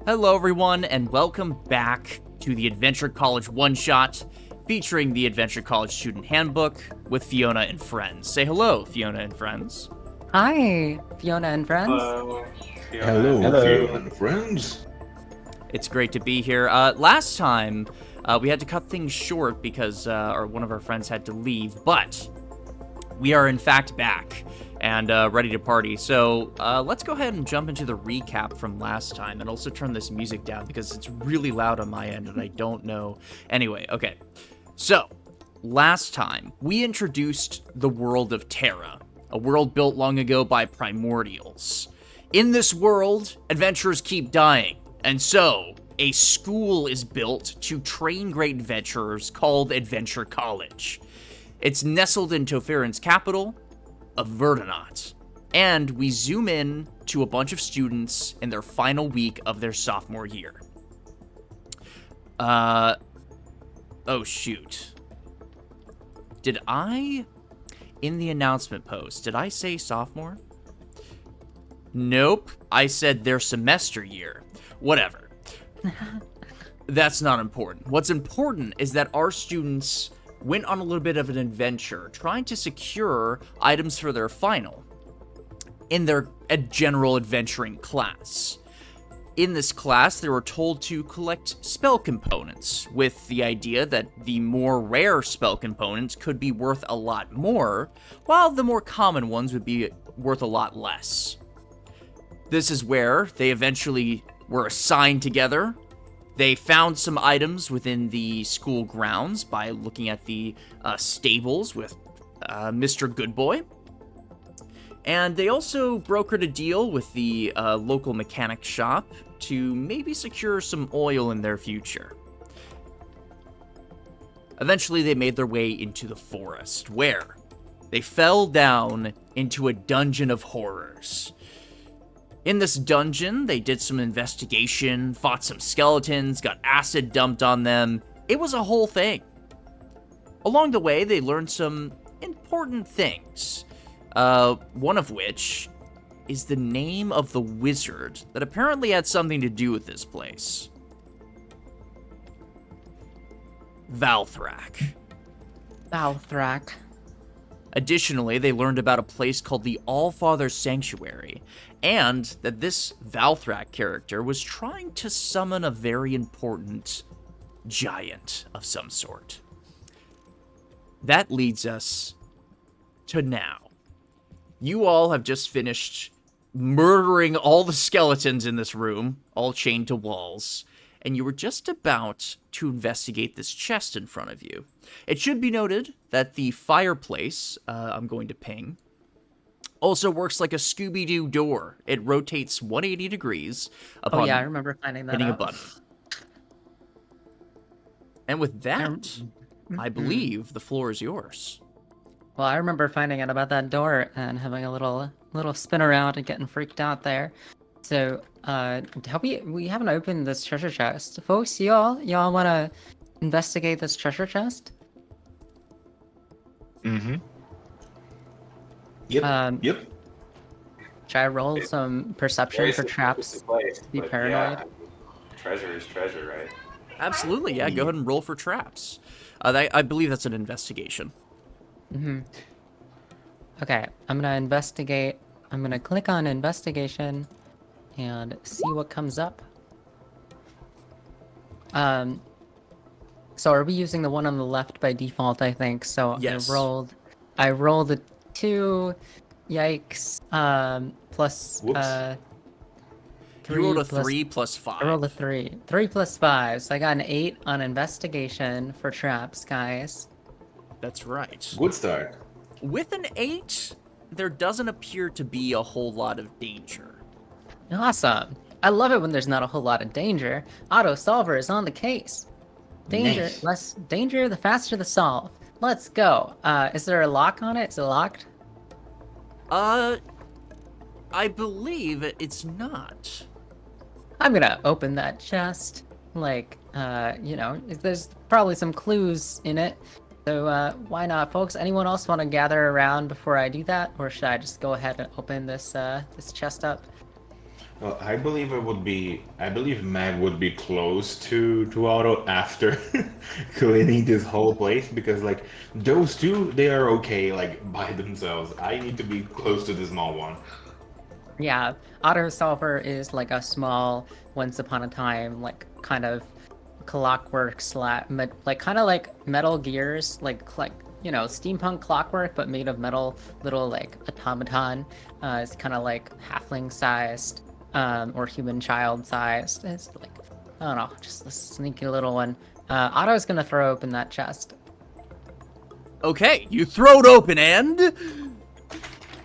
Hello, everyone, and welcome back to the Adventure College One-Shot, featuring the Adventure College Student Handbook with Fiona and friends. Say hello, Fiona and friends. Hi, Fiona and friends. Hello. Hello, Fiona and friends. It's great to be here. Last time, we had to cut things short because one of our friends had to leave, but we are in fact back and ready to party. So let's go ahead and jump into the recap from last time, and also turn this music down because it's really loud on my end and I don't know. Anyway, okay. So, last time, we introduced the world of Terra, a world built long ago by primordials. In this world, adventurers keep dying, and so, a school is built to train great adventurers called Adventure College. It's nestled in Topheron's capital of Verdanaut, and we zoom in to a bunch of students in their final week of their sophomore year. Oh shoot. Did I, in the announcement post, did I say sophomore? Nope, I said their semester year. Whatever. That's not important. What's important is that our students went on a little bit of an adventure, trying to secure items for their final in their general adventuring class. In this class, they were told to collect spell components, with the idea that the more rare spell components could be worth a lot more, while the more common ones would be worth a lot less. This is where they eventually were assigned together. They found some items within the school grounds by looking at the stables with Mr. Goodboy. And they also brokered a deal with the local mechanic shop to maybe secure some oil in their future. Eventually, they made their way into the forest, where they fell down into a dungeon of horrors. In this dungeon, they did some investigation, fought some skeletons, got acid dumped on them. It was a whole thing. Along the way, they learned some important things. One of which is the name of the wizard that apparently had something to do with this place. Valthrak. Valthrak. Additionally, they learned about a place called the Allfather Sanctuary, and that this Valthrak character was trying to summon a very important giant of some sort. That leads us to now. You all have just finished murdering all the skeletons in this room, all chained to walls, and you were just about to investigate this chest in front of you. It should be noted that the fireplace, I'm going to ping, also works like a Scooby-Doo door. It rotates 180 degrees upon Oh yeah, I remember finding that hitting a out. button. And with that, I believe the floor is yours. Well, I remember finding out about that door and having a little spin around and getting freaked out there. So, we haven't opened this treasure chest, folks. Y'all want to investigate this treasure chest? Mm-hmm. Yep. Yep. Should I roll some perception for traps? Be paranoid. Yeah. Treasure is treasure, right? Absolutely, yeah. Go ahead and roll for traps. I believe that's an investigation. Mm-hmm. Okay, I'm gonna investigate. I'm gonna click on investigation and see what comes up. So are we using the one on the left by default, I think? So Yes. I rolled a 2, yikes, plus, Whoops. 3 You rolled a plus, 3 plus 5. I rolled a 3. 3 plus 5, so I got an 8 on investigation for traps, guys. That's right. Good start. With an 8, there doesn't appear to be a whole lot of danger. Awesome. I love it when there's not a whole lot of danger. Auto solver is on the case. Danger, Nice. less danger, the faster the solve. Let's go. Is there a lock on it? Is it locked? I believe it's not. I'm gonna open that chest. Like, there's probably some clues in it. So, why not, folks? Anyone else want to gather around before I do that? Or should I just go ahead and open this chest up? Well, I believe Mag would be close to Otto after cleaning this whole place because like those two they are okay like by themselves. I need to be close to the small one. Yeah, Auto Solver is like a small, once upon a time, like kind of clockwork like kind of like Metal Gears, like steampunk clockwork, but made of metal, little like automaton. It's kind of like halfling sized, or human child sized. It's like I don't know, just a sneaky little one. Otto's gonna throw open that chest. Okay, you throw it open and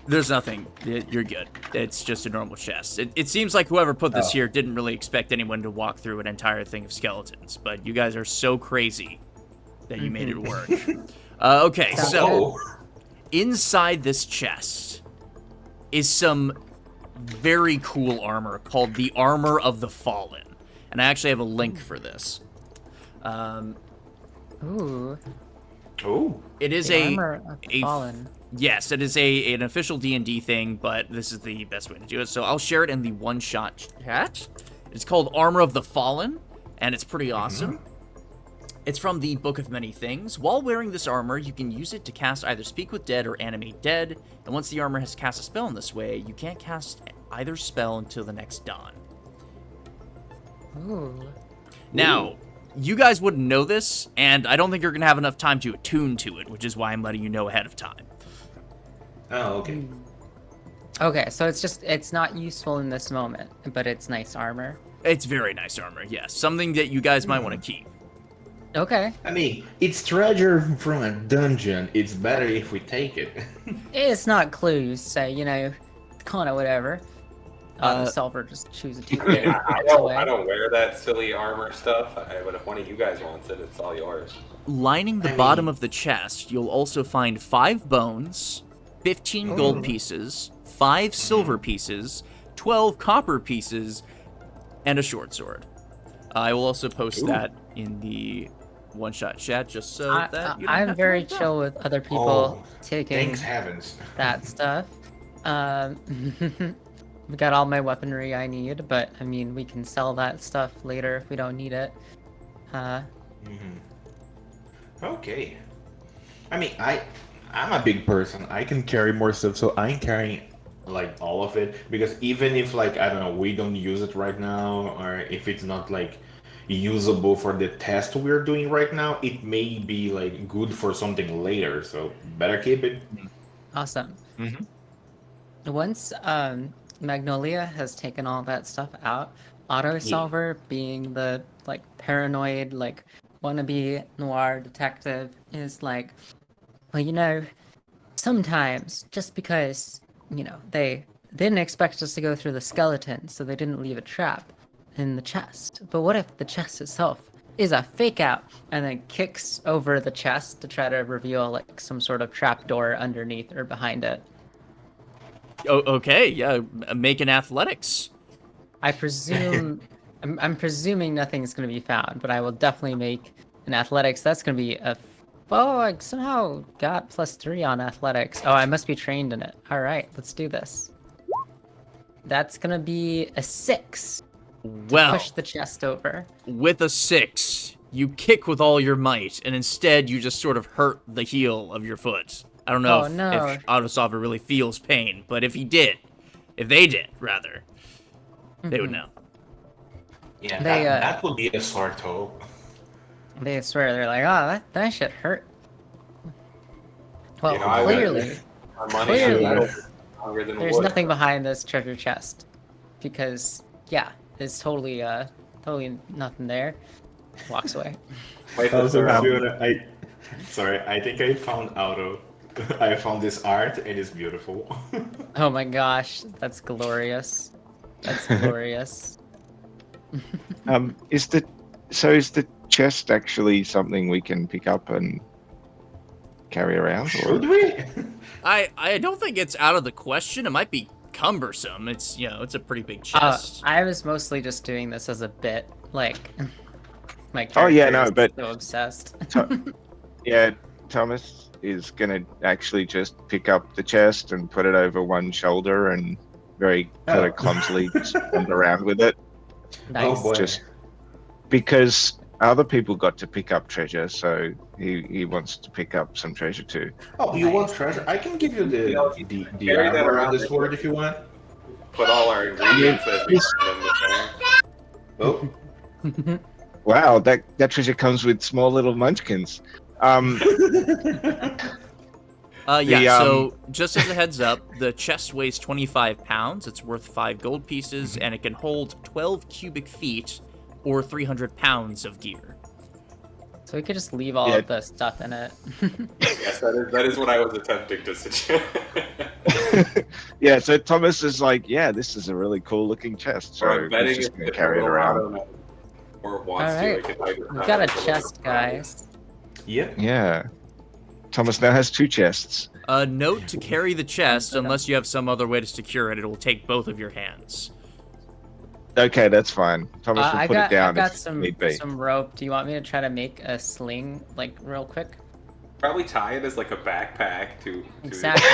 there's nothing. You're good. It's just a normal chest. It seems like whoever put this here didn't really expect anyone to walk through an entire thing of skeletons, but you guys are so crazy that you made it work. Okay, so inside this chest is some very cool armor called the Armor of the Fallen, and I actually have a link for this. Ooh. Oh. It is The Armor of the Fallen. Yes, it is an official D&D thing, but this is the best way to do it. So I'll share it in the one-shot chat. It's called Armor of the Fallen, and it's pretty awesome. It's from the Book of Many Things. While wearing this armor, you can use it to cast either Speak with Dead or Animate Dead, and once the armor has cast a spell in this way, you can't cast either spell until the next dawn. Ooh. Now, you guys wouldn't know this, and I don't think you're going to have enough time to attune to it, which is why I'm letting you know ahead of time. Oh, okay. Okay, so it's not useful in this moment, but it's nice armor. It's very nice armor, yes. Something that you guys might want to keep. Okay. I mean, it's treasure from a dungeon. It's better if we take it. It's not clues, so, kind of whatever. The solver just chooses to take it. I don't wear that silly armor stuff, but if one of you guys wants it, it's all yours. Lining the bottom of the chest, you'll also find 5 bones, 15 gold pieces, 5 silver pieces, 12 copper pieces, and a short sword. I will also post that in the one-shot chat just so that you don't I'm have very to write chill with other people taking Thanks heavens. that stuff. We got all my weaponry I need, but I mean, we can sell that stuff later if we don't need it. Okay. I mean, I'm a big person. I can carry more stuff, so I'm carrying like all of it because even if like I don't know, we don't use it right now, or if it's not like usable for the test we're doing right now, it may be like good for something later. So better keep it. Awesome. Once Magnolia has taken all that stuff out, Auto Solver, being the like paranoid like wannabe noir detective, is like, well, sometimes just because they didn't expect us to go through the skeleton, so they didn't leave a trap in the chest. But what if the chest itself is a fake out? And then kicks over the chest to try to reveal like some sort of trapdoor underneath or behind it. Oh, okay, yeah, make an athletics. I presume I'm presuming nothing's gonna be found, but I will definitely make an athletics. That's gonna be I somehow got +3 on athletics. Oh, I must be trained in it. All right, let's do this. That's gonna be a 6. Well, Push the chest over. with a 6, you kick with all your might, and instead you just sort of hurt the heel of your foot. I don't know if Autosolver really feels pain, but if they did, rather, they would know. Yeah, that would be a sore toe. They swear, they're like, oh, that shit hurt. Well, I clearly, there's nothing behind this treasure chest. Because, yeah, there's totally nothing there. Walks away. Wait, I think I found Auto. I found this art and it's beautiful. Oh my gosh, that's glorious. That's glorious. Is the chest actually something we can pick up and carry around? Or? Should we? I don't think it's out of the question. It might be cumbersome. It's it's a pretty big chest. I was mostly just doing this as a bit, like my Oh yeah, no, character is but so obsessed. yeah, Thomas is gonna actually just pick up the chest and put it over one shoulder and very kind of clumsily just wander around with it. Nice. Oh boy. Just because other people got to pick up treasure, so he wants to pick up some treasure too. Oh, you want treasure? I can give you the Carry that armor around and the with sword you. if you want. Put all our ingredients as we find them the thing. Oh. Wow, that treasure comes with small little munchkins. Yeah, The, so just as a heads up, the chest weighs 25 pounds, it's worth 5 gold pieces, and it can hold 12 cubic feet, or 300 pounds of gear. So we could just leave all Yeah. of the stuff in it. Yes, that is what I was attempting to suggest. Yeah, so Thomas is like, yeah, this is a really cool looking chest, so Or I'm he's betting just if gonna carry it the around. Lotto or wants Alright, to, it can hide it We've got a behind chest, little guys. Yeah. Yeah. Thomas now has 2 chests. Note to carry the chest, unless you have some other way to secure it, it will take both of your hands. Okay, that's fine. Thomas will I put got, it down I got if some need be. rope. Do you want me to try to make a sling, like, real quick? Probably tie it as like a backpack to Exactly.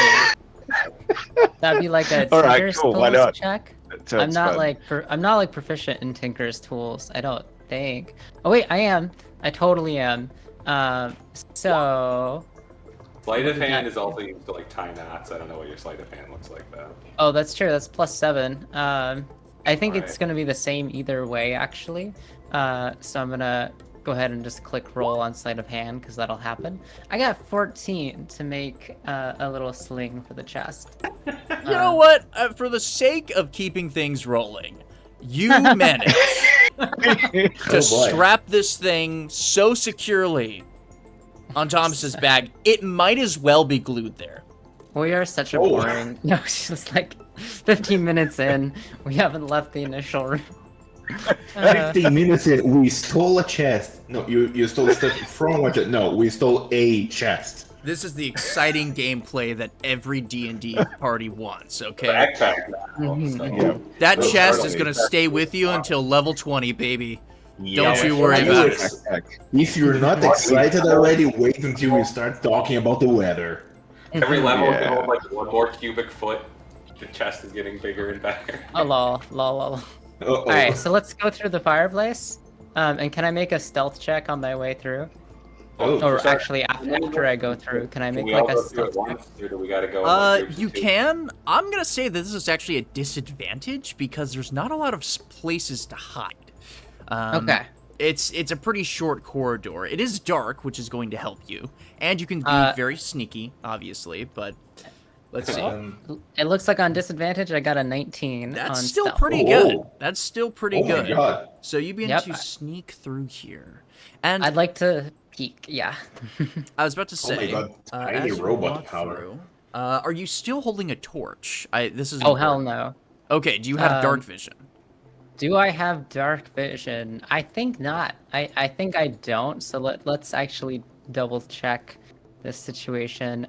That'd be like a All right, Tinker's cool, why tools not? check. So I'm it's not fun. like I'm not like proficient in Tinker's tools. I don't think. Oh wait, I am. I totally am. So. Sleight of What is hand that? is also used to like tie knots. I don't know what your sleight of hand looks like though. Oh, that's true. That's +7. I think it's Alright. gonna be the same either way, actually. So I'm gonna go ahead and just click roll on sleight of hand because that'll happen. I got 14 to make a little sling for the chest. You know what? For the sake of keeping things rolling, you managed to Oh, boy. strap this thing so securely on Thomas's bag, it might as well be glued there. We are such a Oh. boring. No, it's just like 15 minutes in. We haven't left the initial room. 15 minutes in, we stole a chest. No, you stole stuff from a chest. No, we stole a chest. This is the exciting gameplay that every D&D party wants, okay? Backpack now. Mhm. So. Yeah. That Those chest are is the going to exact- stay with you until level 20, baby. Yeah. Don't you worry Are about it. If you're not excited already, wait until we start talking about the weather. Every level Yeah. can hold like 1 more cubic foot. The chest is getting bigger and better. Oh, lol, lol, lol. Uh-oh. All right, so let's go through the fireplace. And can I make a stealth check on my way through? Oh, Or sorry. actually, after I go through, can I Can make we all like a go through at stealth check? once, or do we gotta go? in, like, groups of You 2? can. I'm going to say that this is actually a disadvantage because there's not a lot of places to hide. Okay. It's a pretty short corridor. It is dark, which is going to help you. And you can be very sneaky, obviously, but let's see. It looks like on disadvantage, I got a 19 on That's still stealth. pretty Oh. good. That's still pretty Oh good. my god. So you begin Yep. to sneak through here. And I'd like to peek, yeah. I was about to Oh my say, god, tiny as you robot walk power. through, are you still holding a torch? This is Oh, hell important. no. Okay, do you have dark vision? Do I have dark vision? I think not. I think I don't. So let's actually double check this situation.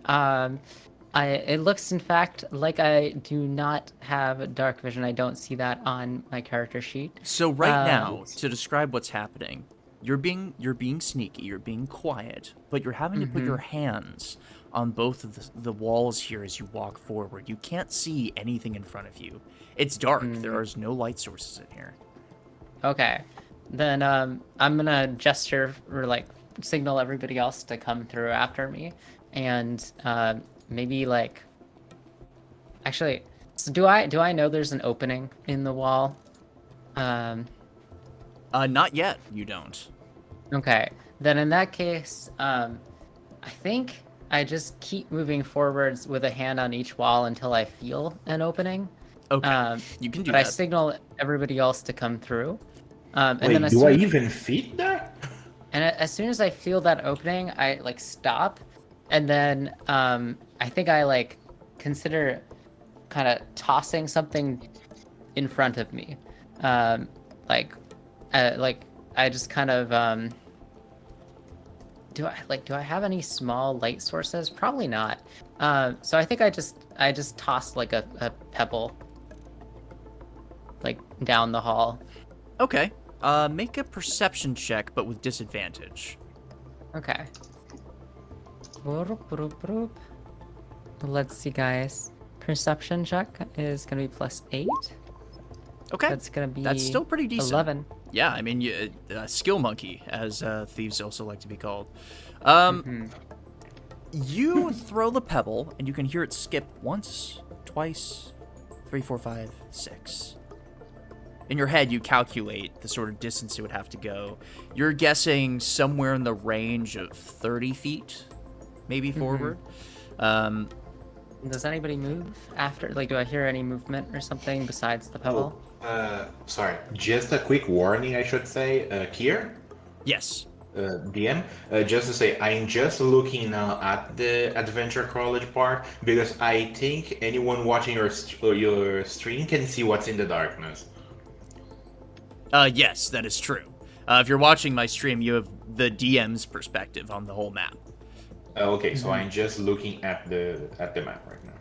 It looks in fact like I do not have dark vision. I don't see that on my character sheet. So right now, to describe what's happening, you're being sneaky, you're being quiet, but you're having to put your hands on both of the walls here as you walk forward. You can't see anything in front of you. It's dark. There is no light sources in here. Okay. Then I'm gonna gesture or like signal everybody else to come through after me, and maybe like. Actually, so do I know there's an opening in the wall? Not yet. You don't. Okay. Then in that case, I think I just keep moving forwards with a hand on each wall until I feel an opening. Okay, you can do But I that. signal everybody else to come through. And Wait, then as do I soon, even fit that? and as soon as I feel that opening, I like stop, and then I think I like consider kind of tossing something in front of me, like I just kind of do I have any small light sources? Probably not. So I think I just toss like a pebble like down the hall. Okay. Make a perception check, but with disadvantage. Okay. Let's see, guys. perception check is gonna be +8. Okay. That's gonna be. That's still pretty decent. 11. Yeah, I mean, skill monkey, as thieves also like to be called. You throw the pebble, and you can hear it skip once, twice, 3, 4, 5, 6. In your head, you calculate the sort of distance it would have to go. You're guessing somewhere in the range of 30 feet, maybe forward. Does anybody move after? Like, do I hear any movement or something besides the pebble? Sorry. Just a quick warning, I should say. Kier? Yes. DM, just to say, I'm just looking now at the Adventure College part because I think anyone watching your stream can see what's in the darkness. Yes, that is true. If you're watching my stream, you have the DM's perspective on the whole map. Okay, so I'm just looking at the map right now.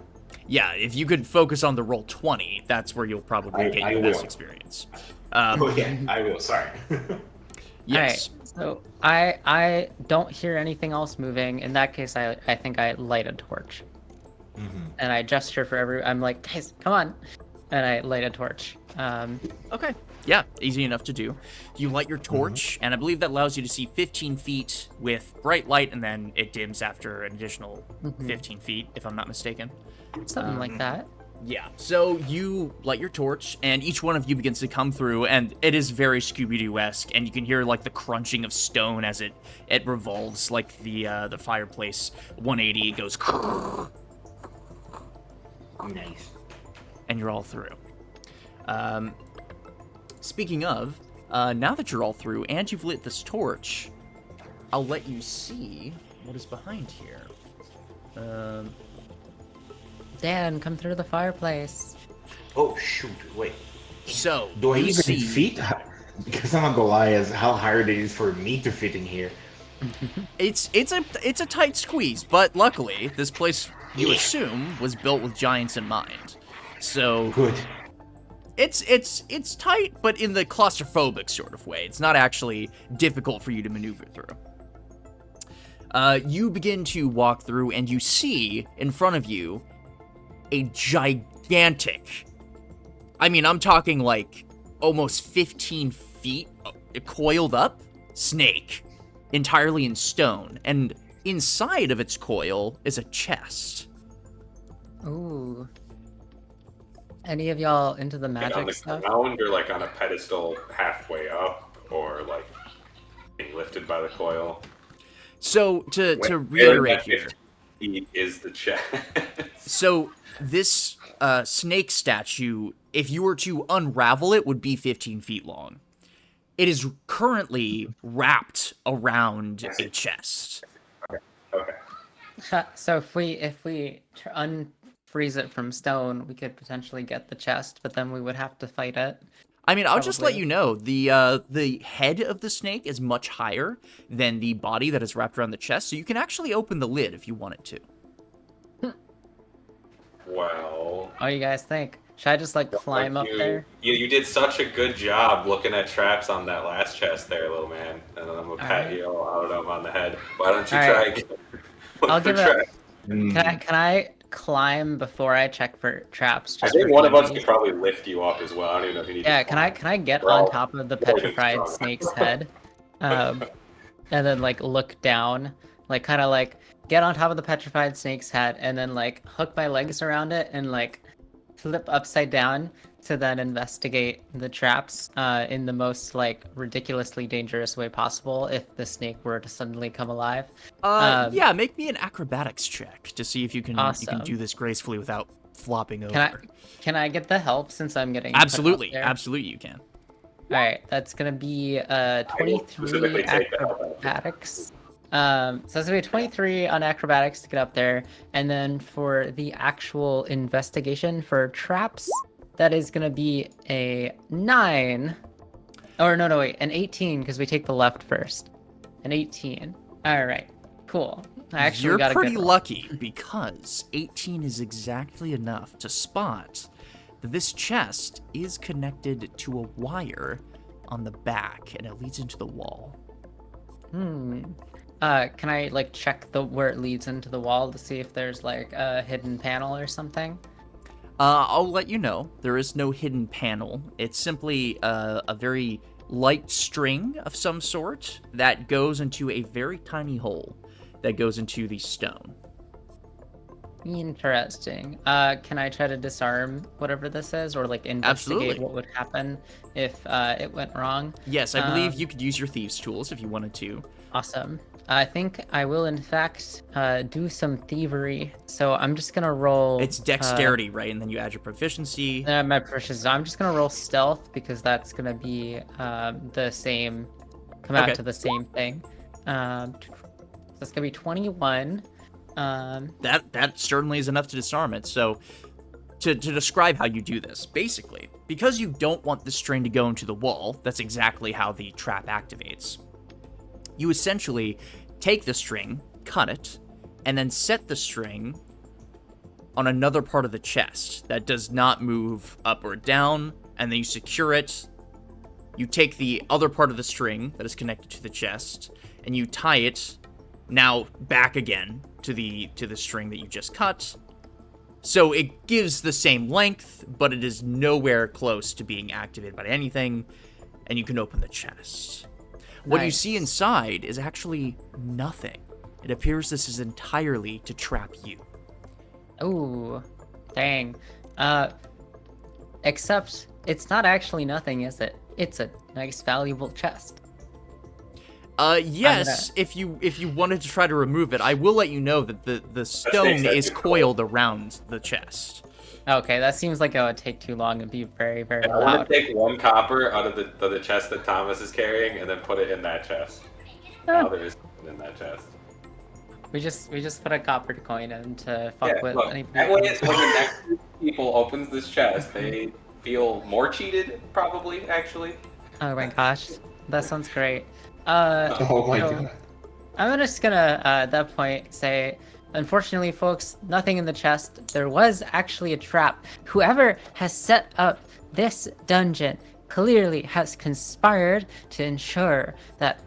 Yeah, if you could focus on the roll 20, that's where you'll probably get your best experience. Oh yeah, I will. Sorry. Yes. Alright, so I don't hear anything else moving. In that case, I think I light a torch. And I gesture for I'm like, guys, come on. And I light a torch. Okay. Yeah, easy enough to do. You light your torch, and I believe that allows you to see 15 feet with bright light, and then it dims after an additional 15 feet, if I'm not mistaken. Something like that. Yeah, so you light your torch, and each one of you begins to come through, and it is very Scooby-Doo-esque, and you can hear, like, the crunching of stone as it revolves, like the fireplace 180 goes... Nice. And you're all through. Speaking of, now that you're all through, and you've lit this torch, I'll let you see what is behind here. Dan, come through the fireplace. Oh shoot! Wait. So, Do I you even see... fit? Because I'm not gonna lie, as how hard it is for me to fit in here. It's a tight squeeze, but luckily, this place, you assume, was built with giants in mind. So... Good. It's tight, but in the claustrophobic sort of way. It's not actually difficult for you to maneuver through. You begin to walk through, and you see in front of you a gigantic, I mean, I'm talking like almost 15 feet coiled up snake, entirely in stone, and inside of its coil is a chest. Ooh. Any of y'all into the Like magic on the stuff? ground or like on a pedestal halfway up or like being lifted by the coil? So to Where reiterate that here, 15 feet is the chest. so this snake statue, if you were to unravel it, would be 15 feet long. It is currently wrapped around a chest. Okay. So if we unfreeze it from stone, we could potentially get the chest, but then we would have to fight it. I mean, I'll just let Probably. you know, the head of the snake is much higher than the body that is wrapped around the chest, so you can actually open the lid if you wanted to. Well, What do you guys think? Should I just like climb up there? You did such a good job looking at traps on that last chest there, little man. And then I'm gonna pat Alright. you out of on the head. Why don't you Alright. try again? Look I'll for give it- traps. Can I climb before I check for traps? I Just think for one of us funsies? could probably lift you up as well. I don't even know if you need Yeah, to can I get We're on all- top of the we're all getting petrified strong. snake's head, and then like look down, like kind of like get on top of the petrified snake's head, and then like hook my legs around it and like flip upside down to then investigate the traps in the most like ridiculously dangerous way possible if the snake were to suddenly come alive. Yeah, make me an acrobatics check to see if you can Awesome. do this gracefully without flopping over. Can I get the help since I'm getting put up Absolutely, there? absolutely you can. All right, that's gonna be will 23 specifically take that help. acrobatics. So it's gonna be 23 on acrobatics to get up there, and then for the actual investigation for traps, that is gonna be a 9. Or no, wait, an 18 because we take the left first. An 18. All right, cool. I actually You're got a pretty good roll. lucky because 18 is exactly enough to spot that this chest is connected to a wire on the back and it leads into the wall. Can I like check where it leads into the wall to see if there's like a hidden panel or something? I'll let you know. There is no hidden panel. It's simply a very light string of some sort that goes into a very tiny hole that goes into the stone. Interesting. Can I try to disarm whatever this is, or like investigate Absolutely. what would happen if it went wrong? Yes, I believe you could use your thieves' tools if you wanted to. Awesome. I think I will, in fact, do some thievery. So I'm just gonna roll. It's dexterity, right? And then you add your proficiency. My proficiency. I'm just gonna roll stealth because that's gonna be the same, come out Okay. to the same thing. So it's gonna be 21. That certainly is enough to disarm it. So, to describe how you do this, basically, because you don't want the string to go into the wall, that's exactly how the trap activates. You essentially take the string, cut it, and then set the string on another part of the chest that does not move up or down, and then you secure it. You take the other part of the string that is connected to the chest, and you tie it now back again to the string that you just cut. So it gives the same length, but it is nowhere close to being activated by anything, and you can open the chest. What you Nice. see inside is actually nothing. It appears this is entirely to trap you. Ooh, dang. Except it's not actually nothing, is it? It's a nice, valuable chest. Yes, if you wanted to try to remove it, I will let you know that the stone is cool. coiled around the chest. Okay, that seems like it would take too long and be very, very I want loud. to take 1 copper out of the chest that Thomas is carrying and then put it in that chest. Now there is something in that chest. We just put a copper coin in to fuck with look, any that way it's when the next group of people opens this chest, they feel more cheated, probably, actually. Oh my gosh, that sounds great. Oh my so god. I'm just gonna at that point say, unfortunately, folks, nothing in the chest. There was actually a trap. Whoever has set up this dungeon clearly has conspired to ensure that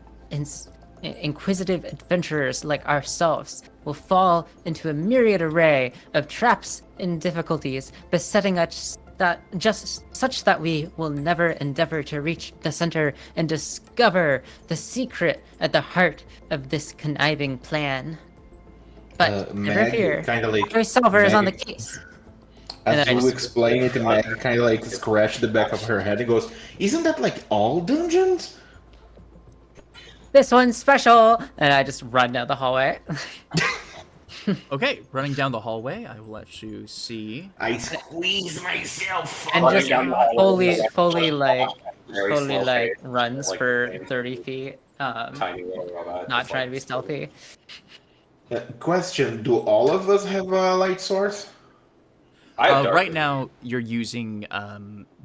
inquisitive adventurers like ourselves will fall into a myriad array of traps and difficulties, besetting us that just such that we will never endeavor to reach the center and discover the secret at the heart of this conniving plan. But never Meg fear, kind of like Joy Silver is on the Meg- case. And As then I you just- explain it, Meg kind of like scratched the back of her head and goes, "Isn't that like all dungeons?" This one's special, and I just run down the hallway. Okay, running down the hallway, I will let you see. I squeeze myself. And Running just down the hallway, very fully slow like pace, runs like for the 30 feet. tiny little robot. Not just trying to be like- stealthy. Question: do all of us have a light source? I have dark Right vision. now, you're using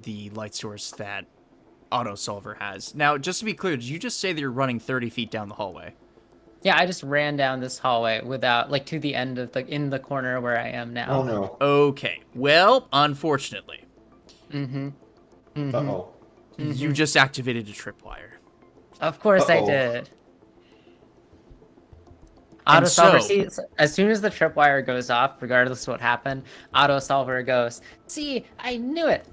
the light source that Auto Solver has. Now, just to be clear, did you just say that you're running 30 feet down the hallway? Yeah, I just ran down this hallway without, like, to the end of in the corner where I am now. Oh no. Okay, well, unfortunately, Mm-hmm. Uh oh. you just activated a tripwire. Of course I Uh-oh. did. And Auto Solver so- sees, as soon as the tripwire goes off, regardless of what happened, Auto Solver goes, "See, I knew it."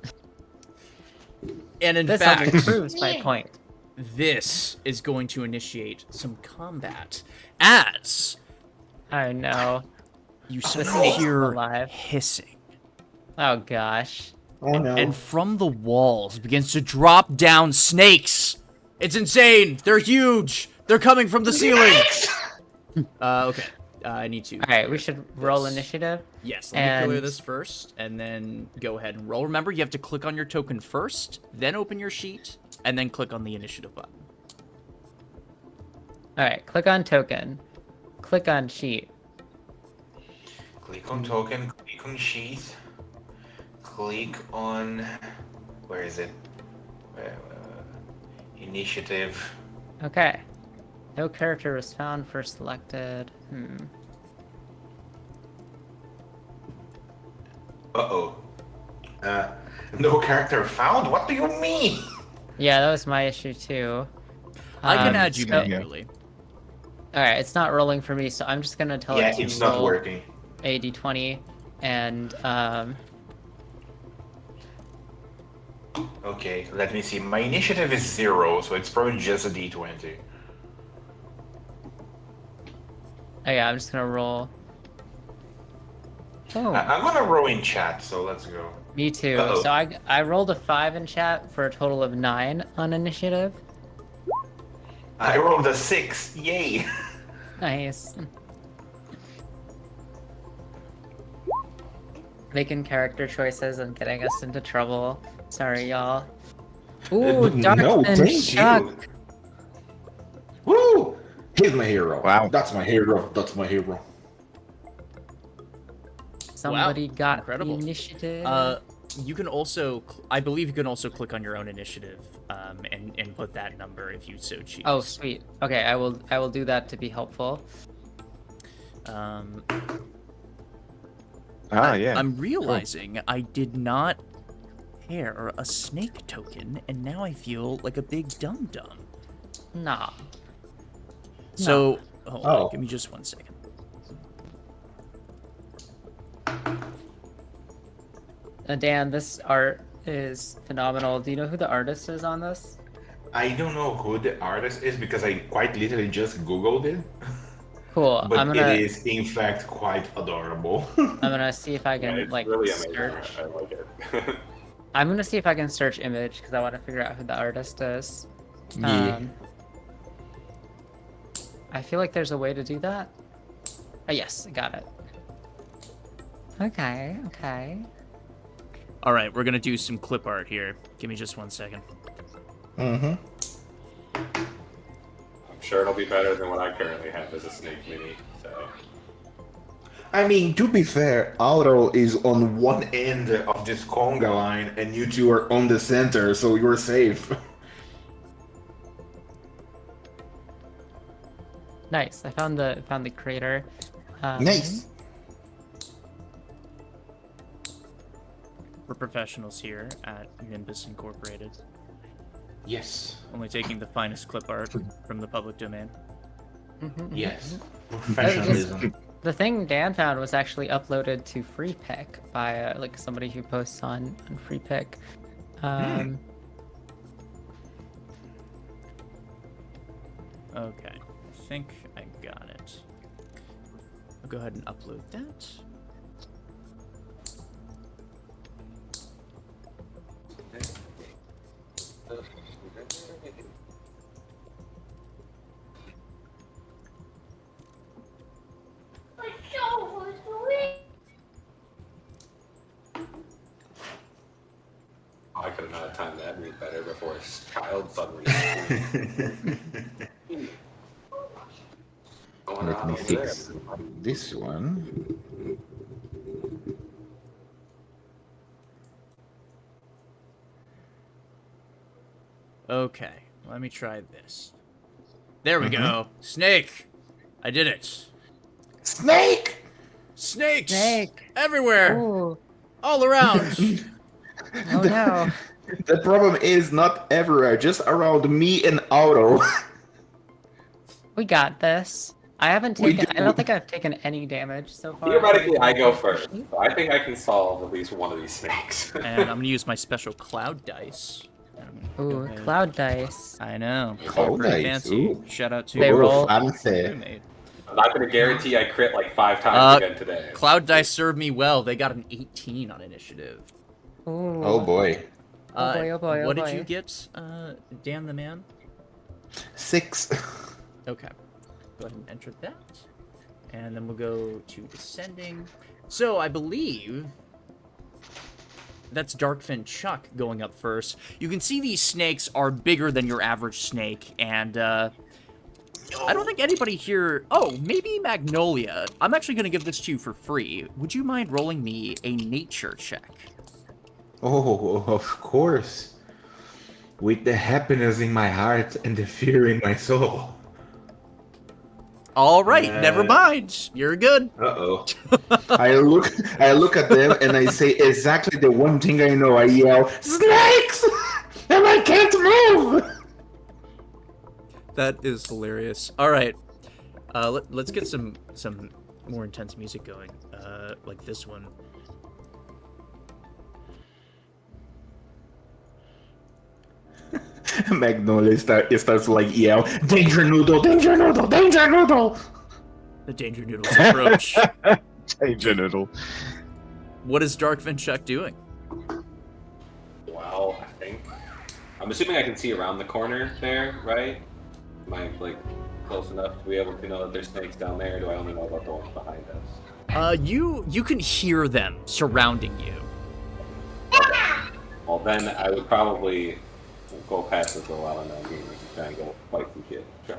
And in This fact, only proves my point. this is going to initiate some combat as Oh no. you The suddenly snake's hear alive. hissing. Oh gosh. Oh no. And from the walls begins to drop down snakes. It's insane. They're huge. They're coming from the ceiling. Okay. I need to. All right, we should roll This. initiative. Yes, let me clear And- this first, and then go ahead and roll. Remember, you have to click on your token first, then open your sheet, and then click on the initiative button. All right, click on token. Click on sheet. Click on token, click on sheet, click on, where is it? Initiative. Okay. No character was found for selected. Uh-oh. No character found? What do you mean? Yeah, that was my issue too. I can add you so- manually. All right, it's not rolling for me, so I'm just gonna tell Yeah, it to it's not roll working. a d20, and Okay, let me see. My initiative is 0, so it's probably just a d20. Oh yeah, I'm just gonna roll. Oh, I'm gonna roll in chat, so let's go. me too. Uh-oh. So I rolled a 5 in chat for a total of 9 on initiative. I rolled a 6. Yay! Nice. Making character choices and getting us into trouble. Sorry, y'all. Ooh, No, Darkman thank Chuck. you. Woo! He's my hero. Wow. That's my hero. That's my hero. Somebody got incredible. the initiative. You can also, I believe you can also click on your own initiative, and put that number if you so choose. Oh, sweet. Okay, I will do that to be helpful. Yeah. I'm realizing I did not pair a snake token, and now I feel like a big dum-dum. Nah. So, hold on, Oh. give me just 1 second. Dan, this art is phenomenal. Do you know who the artist is on this? I don't know who the artist is because I quite literally just googled it. Cool. But I'm gonna it is in fact quite adorable. I'm gonna see if I Yeah, can it's like really amazing. search. I like it. I'm gonna see if I can search image because I want to figure out who the artist is. Yeah. I feel like there's a way to do that. Oh yes, I got it. Okay, okay. All right, we're gonna do some clip art here. Give me just 1 second. Mm-hmm. I'm sure it'll be better than what I currently have as a snake mini. So I mean, to be fair, Auro is on one end of this conga line, and you two are on the center, so you're safe. Nice. I found the crater. Nice. We're professionals here at Nimbus Incorporated, Yes. only taking the finest clip art from the public domain. Yes. Professionalism. The thing Dan found was actually uploaded to FreePic by like somebody who posts on FreePic. Okay, I think I got it. I'll go ahead and upload that. I could have not timed that read better before his child suddenly. Let me fix this one. Okay, let me try this. There we go. Snake! I did it. Snake! Snakes! Snake! Everywhere! Ooh. All around! Oh no. The problem is not everywhere, just around me and Auto. We got this. I haven't We taken. I do. don't think I've taken any damage so far. Theoretically, I go first. So I think I can solve at least one of these snakes. And I'm gonna use my special cloud dice. Go Ooh, ahead. cloud dice. I know. Cloud Pretty dice, fancy. ooh. Shout out to They roll. Fancy. roommate. I'm not going to guarantee I crit like 5 times again today. Cloud dice served me well. They got an 18 on initiative. Ooh. Oh boy. Oh boy, oh boy, oh What did boy. you get, Dan the man? 6. Okay. Go ahead and enter that. And then we'll go to descending. So I believe that's Darkfin Chuck going up first. You can see these snakes are bigger than your average snake, and I don't think anybody here... Oh, maybe Magnolia. I'm actually going to give this to you for free. Would you mind rolling me a nature check? Oh, of course. With the happiness in my heart and the fear in my soul. All right, never mind. You're good. Uh-oh. I look at them and I say exactly the one thing I know. I yell, "Snakes!" and I can't move. That is hilarious. All right, let's get some more intense music going, like this one. Magnolia starts to like yell, "Danger noodle! Danger noodle! Danger noodle!" The Danger Noodles approach. Danger noodle. What is Dark Vinchuk doing? Well, I'm assuming I can see around the corner there, right? Am I like close enough to be able to know that there's snakes down there? Or do I only know about the ones behind us? You can hear them surrounding you. Well, then I would probably go past the Llewellyn and try and go fight some kid. Sure.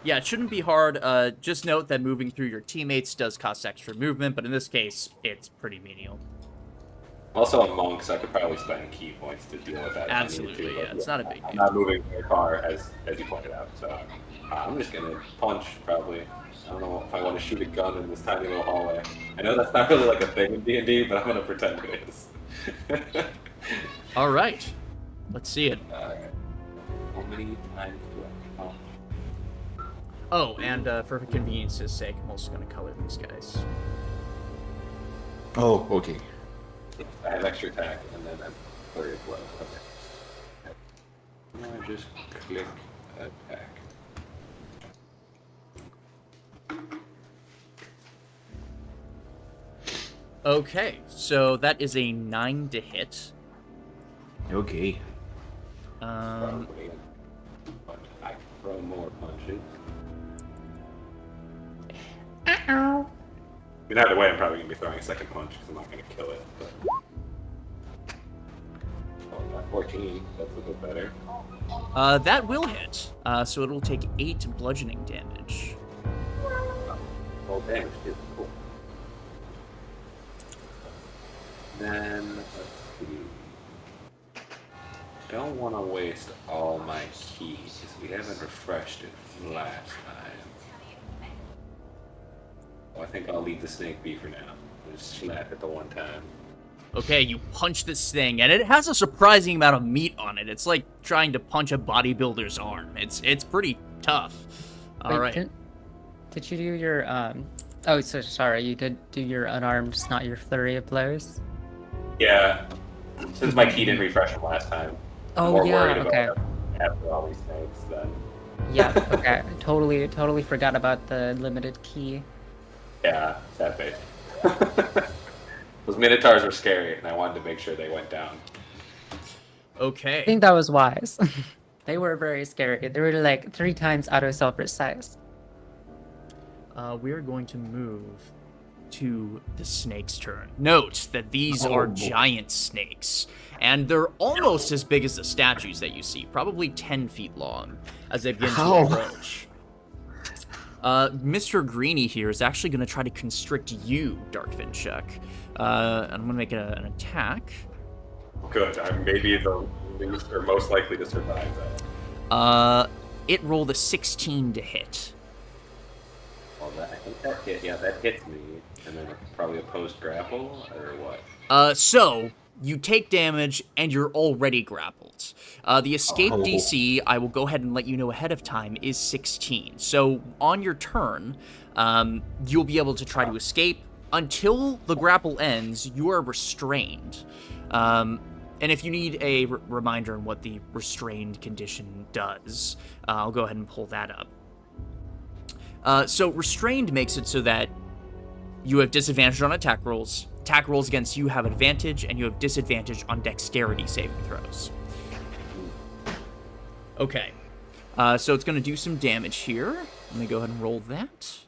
Yeah, it shouldn't be hard. Just note that moving through your teammates does cost extra movement, but in this case, it's pretty menial. Also a monk, so I could probably spend key points to deal with that. if I needed Absolutely, to, yeah, but it's not a big I'm deal. not moving very far, as you pointed out, so I'm just gonna punch, probably. I don't know if I want to shoot a gun in this tiny little hallway. I know that's not really like a thing in D&D, but I'm gonna pretend it is. All right, let's see it. How many times do I punch? Oh, and for convenience's sake, I'm also going to color these guys. Oh, okay. I have extra attack, and then I'm flurry of blow. Okay. Now I just click attack. Okay, so that is a 9 to hit. Okay. Probably. But I throw more punches. Either way, I'm probably going to be throwing a second punch because I'm not going to kill it. But... Oh, I got 14. That's a bit better. That will hit. So it'll take 8 bludgeoning damage. Roll damage too. Cool. Then, let's see. Don't want to waste all my keys. We haven't refreshed it last time. Oh, I think I'll leave the snake be for now. Just slap it the one time. Okay, you punch this thing, and it has a surprising amount of meat on it. It's like trying to punch a bodybuilder's arm. It's pretty tough. All right. Did you do your Oh, so sorry. You did do your unarmed, not your flurry of blows. Yeah, since my key didn't refresh from last time. I'm Oh more yeah. worried about Okay. after all these snakes, then. Yeah. Okay. Totally forgot about the limited key. Yeah, sad face. Those minotaurs were scary, and I wanted to make sure they went down. I Okay. think that was wise. They were very scary. They were like 3 times auto self size. We're going to move to the snake's turn. Note that these are giant snakes, and they're almost as big as the statues that you see, probably 10 feet long, as they begin to approach. Mr. Greeny here is actually going to try to constrict you, Dark Vinchuk. And I'm going to make an attack. Good. I'm maybe the least or most likely to survive that. It rolled a 16 to hit. Well, I think that hit. Yeah, that hits me, and then probably a post grapple or what? So you take damage and you're already grappled. The escape DC, I will go ahead and let you know ahead of time, is 16. So on your turn, you'll be able to try to escape. Until the grapple ends, you are restrained. And if you need a reminder on what the restrained condition does, I'll go ahead and pull that up. So restrained makes it so that you have disadvantage on attack rolls. Attack rolls against you have advantage, and you have disadvantage on dexterity saving throws. Okay. So it's going to do some damage here. Let me go ahead and roll that.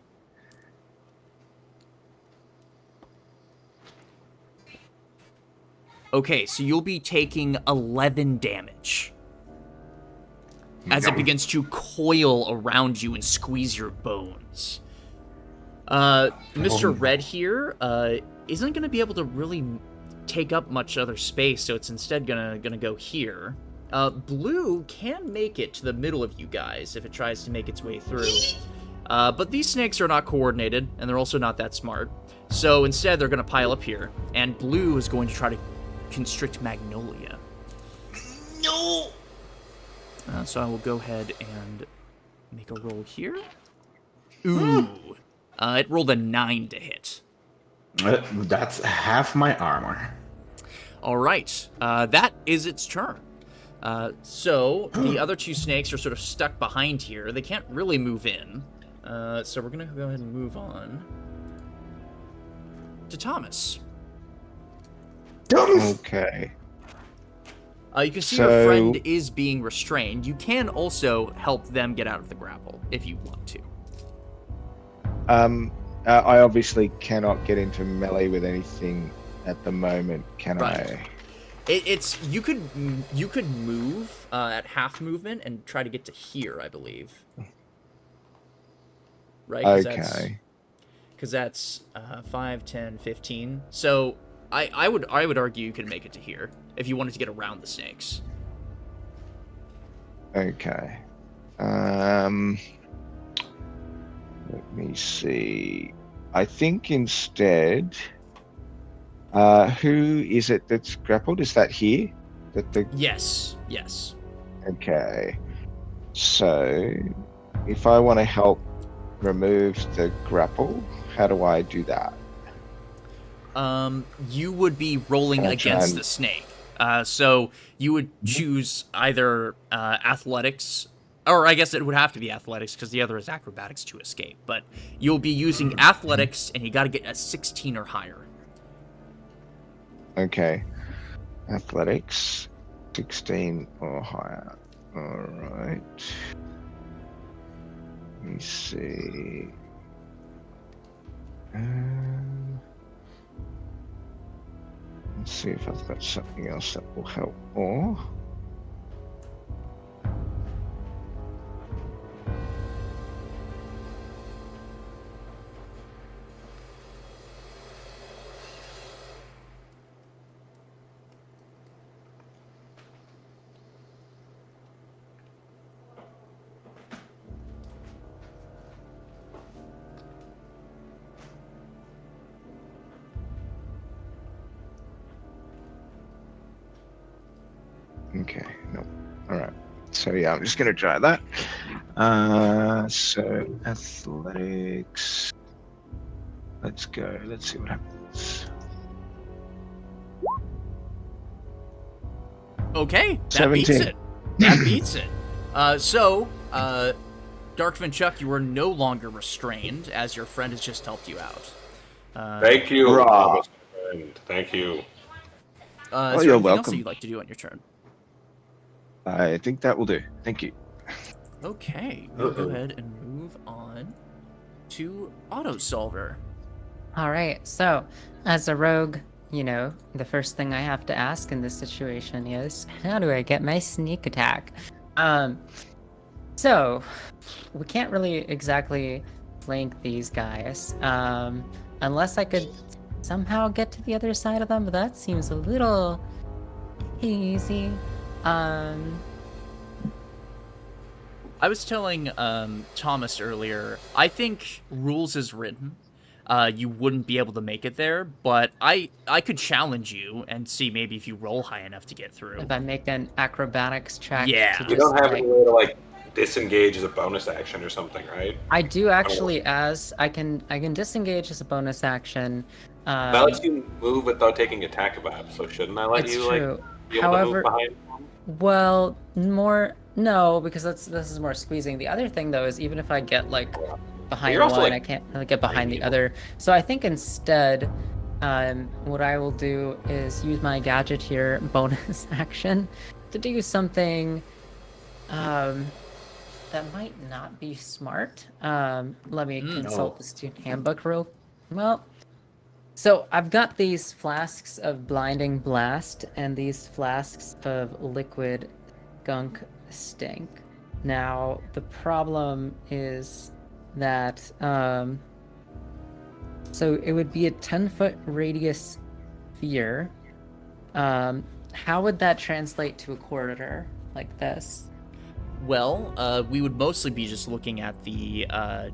Okay, so you'll be taking 11 damage as it begins to coil around you and squeeze your bones. Mr. Red here isn't going to be able to really take up much other space, so it's instead gonna go here. Blue can make it to the middle of you guys if it tries to make its way through. But these snakes are not coordinated, and they're also not that smart. So instead, they're going to pile up here, and Blue is going to try to constrict Magnolia. No! So I will go ahead and make a roll here. Ooh. It rolled a 9 to hit. That's half my armor. All right. That is its turn. So the other two snakes are sort of stuck behind here. They can't really move in. So we're gonna go ahead and move on to Thomas. Okay. You can see your friend So- is being restrained. You can also help them get out of the grapple if you want to. I obviously cannot get into melee with anything at the moment, can Right. I? It's you could move at half movement and try to get to here, I believe. Right? Okay. Because that's 5, 10, 15. So I would argue you could make it to here if you wanted to get around the snakes. Okay. Let me see. I think instead, who is it that's grappled? Is that here? Yes. Okay. So, if I want to help remove the grapple, how do I do that? You would be rolling Can I try against and- the snake. So you would choose either athletics, or I guess it would have to be athletics because the other is acrobatics to escape. But you'll be using athletics, and you got to get a 16 or higher. Okay. Athletics, 16 or higher. All right. Let me see. Let's see if I've got something else that will help more. Okay, no. All right. So yeah, I'm just gonna try that. So athletics. Let's go. Let's see what happens. Okay, that 17. beats it. That beats it. So, Darkvin Chuck, you are no longer restrained as your friend has just helped you out. Thank you, Hurrah. Thomas, my friend. Thank you. Is Oh, there you're anything else welcome. that you'd like to do on your turn? I think that will do. Thank you. Okay, we'll go Uh-oh. ahead and move on to Auto Solver. All right. So, as a rogue, the first thing I have to ask in this situation is, how do I get my sneak attack? So we can't really exactly flank these guys, unless I could somehow get to the other side of them, but that seems a little easy. I was telling Thomas earlier, I think rules is written. You wouldn't be able to make it there, but I could challenge you and see maybe if you roll high enough to get through. If I make an acrobatics check, Yeah. to You don't just, have any way to like disengage as a bonus action or something, right? I do actually. As I can disengage as a bonus action. That lets you move without taking attack of app, so shouldn't I let It's you true. like be able to move behind? Well, no, because this is more squeezing. The other thing though is even if I get like behind You're one, also, like, I can't really get behind the tiny. other. So I think instead, what I will do is use my gadget here, bonus action, to do something that might not be smart. Let me consult the student handbook real well. So I've got these flasks of blinding blast and these flasks of liquid skunk stink. Now the problem is that so it would be a 10-foot radius sphere. How would that translate to a corridor like this? Well, we would mostly be just looking at the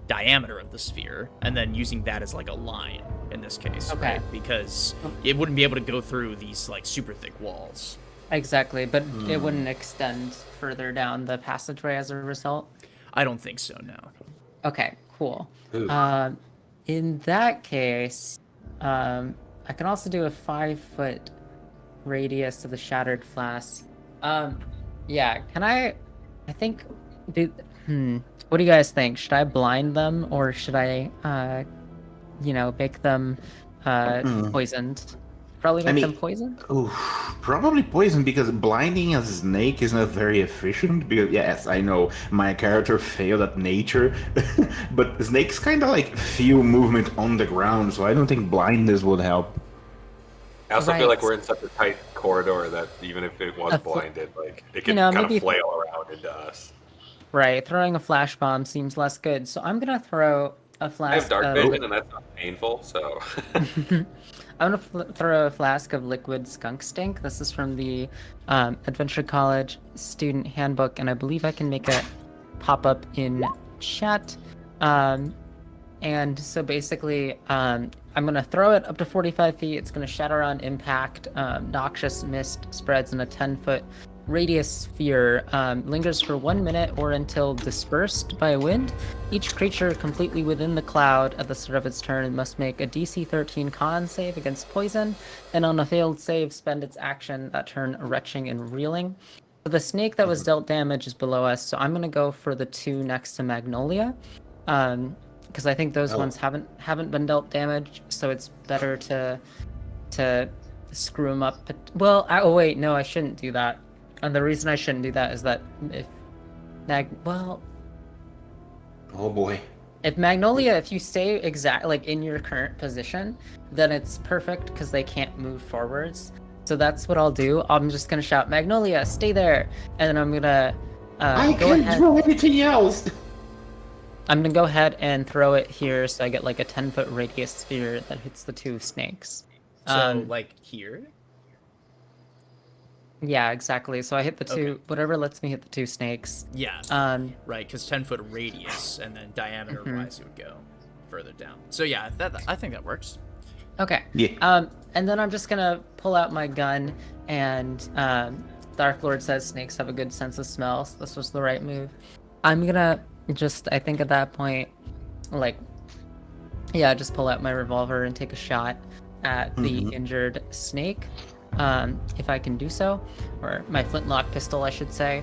diameter of the sphere and then using that as like a line in this case, Okay. right? Because it wouldn't be able to go through these like super thick walls. Exactly, but it wouldn't extend further down the passageway as a result. I don't think so, no. Okay, cool. Ooh. In that case, I can also do a 5-foot radius of the shattered flask. Yeah, can I think do what do you guys think? Should I blind them or should I make them poisoned? Probably I make them mean, poisoned? ooh, probably poison because blinding a snake is not very efficient. Because yes, I know my character failed at nature, but snakes kind of like few movement on the ground, so I don't think blindness would help. I also feel Right. like we're in such a tight corridor that even if it was A fl- blinded, like it could kind maybe of flail around into us. right, throwing a flash bomb seems less good. So I'm gonna throw a I have flask dark of vision, and that's not painful. So I'm gonna throw a flask of liquid skunk stink. This is from the Adventure College Student Handbook, and I believe I can make it pop up in chat. And so basically, I'm gonna throw it up to 45 feet. It's gonna shatter on impact. Noxious mist spreads in a 10-foot radius sphere, lingers for 1 minute or until dispersed by wind. Each creature completely within the cloud at the start of its turn must make a DC 13 con save against poison, and on a failed save, spend its action that turn retching and reeling. So the snake that was dealt damage is below us, so I'm gonna go for the two next to Magnolia. Because I think those ones haven't been dealt damage, so it's better to screw them up. Well, oh wait, no, I shouldn't do that. And the reason I shouldn't do that is that if Oh boy. if Magnolia, if you stay in your current position, then it's perfect because they can't move forwards. So that's what I'll do. I'm just gonna shout, Magnolia, stay there, and then I'm gonna I go can't ahead. do anything else. I'm gonna go ahead and throw it here, so I get like a 10-foot radius sphere that hits the two snakes. So, like, here? Yeah, exactly. So I hit the two, whatever lets me hit the two snakes. Yeah. Right, because 10-foot radius, and then diameter-wise, it would go further down. So yeah, I think that works. Okay. Yeah. And then I'm just gonna pull out my gun, and Dark Lord says snakes have a good sense of smell, so this was the right move. I'm gonna I think at that point, just pull out my revolver and take a shot at the injured snake. If I can do so, or my flintlock pistol, I should say.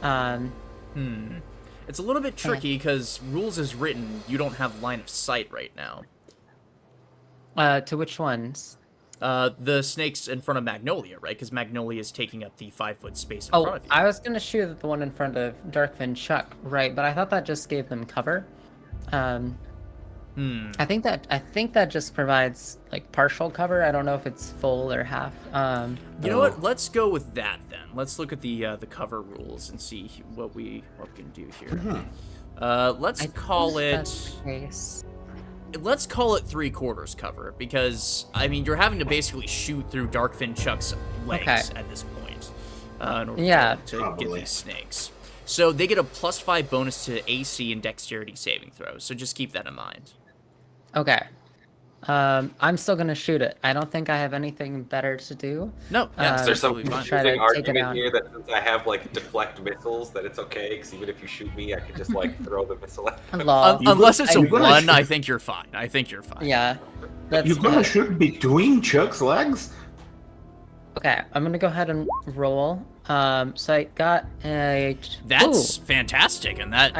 It's a little bit tricky because rules as written, you don't have line of sight right now. To which ones? The snakes in front of Magnolia, right? Because Magnolia is taking up the 5-foot space in front of you. I was gonna shoot at the one in front of Darkfin Chuck, right? But I thought that just gave them cover. I think that just provides like partial cover. I don't know if it's full or half. You know what? Let's go with that then. Let's look at the cover rules and see what we can do here. Let's call it. Let's call it 3/4 cover because I mean you're having to basically shoot through Darkfin Chuck's legs at this point in order to get these snakes. So they get a +5 bonus to AC and Dexterity saving throws. So just keep that in mind. Okay. I'm still gonna shoot it. I don't think I have anything better to do. No, yeah, there's some try to confusing take it argument out. here that since I have like deflect missiles, that it's okay because even if you shoot me, I can just like throw the missile at you. Unless it's a you're gonna 1, shoot- I think you're fine. Yeah. That's You're gonna shoot between Chuck's legs? Okay, I'm gonna go ahead and roll. So I got a. That's fantastic, and that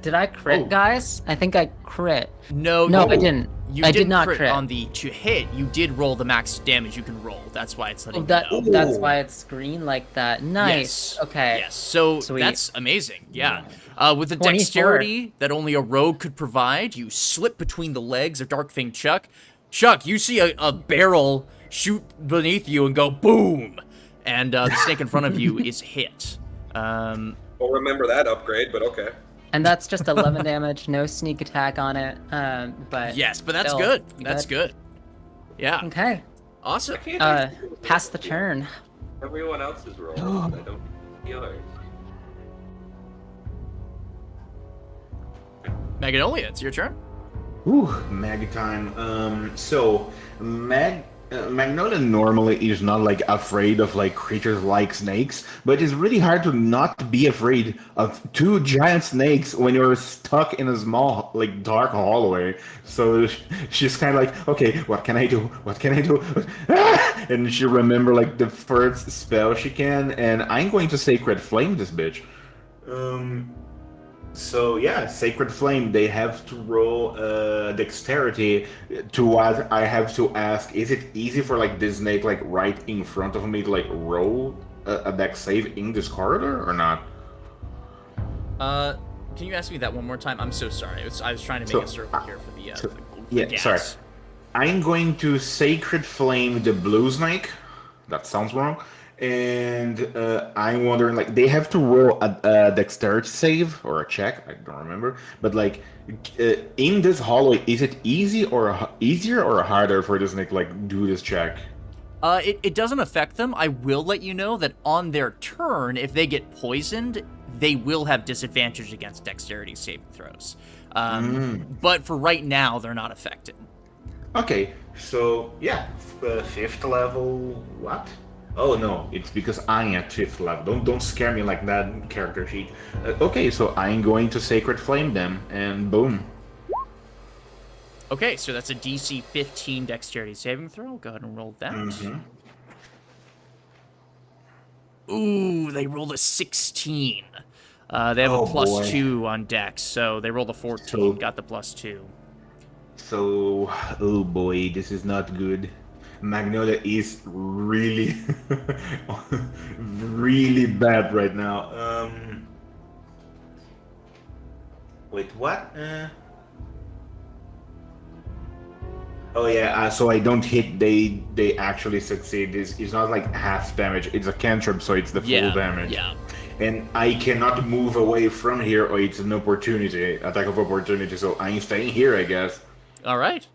Did I crit, guys? I think I crit. No, I didn't. You I didn't did not crit crit. on the to hit. You did roll the max damage you can roll. That's why it's letting you know. That's why it's green like that. Nice. Yes. Okay. Yes. So Sweet. that's amazing. Yeah. With the 24. dexterity that only a rogue could provide, you slip between the legs of Darkfang Chuck. Chuck, you see a barrel shoot beneath you and go boom, and the snake in front of you is hit. Well, remember that upgrade, but okay. And that's just 11 damage, no sneak attack on it. But Yes, but that's still good. That's good. Yeah. Okay. Awesome. Pass the turn. Everyone else's rolls. I don't see others. Magnolia, it's your turn. Ooh, Mag time. Magnolia normally is not like afraid of like creatures like snakes, but it's really hard to not be afraid of two giant snakes when you're stuck in a small like dark hallway. So she's kind of like, okay, what can I do? What can I do? and she remember like the first spell she can, and I'm going to Sacred Flame this bitch. So yeah, Sacred Flame. They have to roll dexterity. To what I have to ask: is it easy for like this snake like right in front of me to like roll a dex save in this corridor or not? Can you ask me that one more time? I'm so sorry. I was trying to make a circle here for the, so- the yeah, gas. sorry. I'm going to Sacred Flame the Blue Snake. That sounds wrong. And I'm wondering, like, they have to roll a dexterity save or a check. I don't remember. But like, in this hallway, is it easier or harder for this snake like do this check? It doesn't affect them. I will let you know that on their turn, if they get poisoned, they will have disadvantage against dexterity saving throws. But for right now, they're not affected. Okay, so yeah, 5th level. What? Oh no, it's because I'm at 5th level. Don't scare me like that, character sheet. Okay, so I'm going to Sacred Flame them, and boom. Okay, so that's a DC 15 dexterity saving throw. Go ahead and roll that. Ooh, they rolled a 16. They have Oh, a plus boy. 2 on dex, so they rolled a 14, So- got the plus 2. So, oh boy, this is not good. Magnolia is really, really bad right now. Wait, what? Oh yeah, so I don't hit. They actually succeed. It's not like half damage. It's a cantrip, so it's the full damage. Yeah. And I cannot move away from here, or it's an opportunity, attack of opportunity. So I'm staying here, I guess. All right.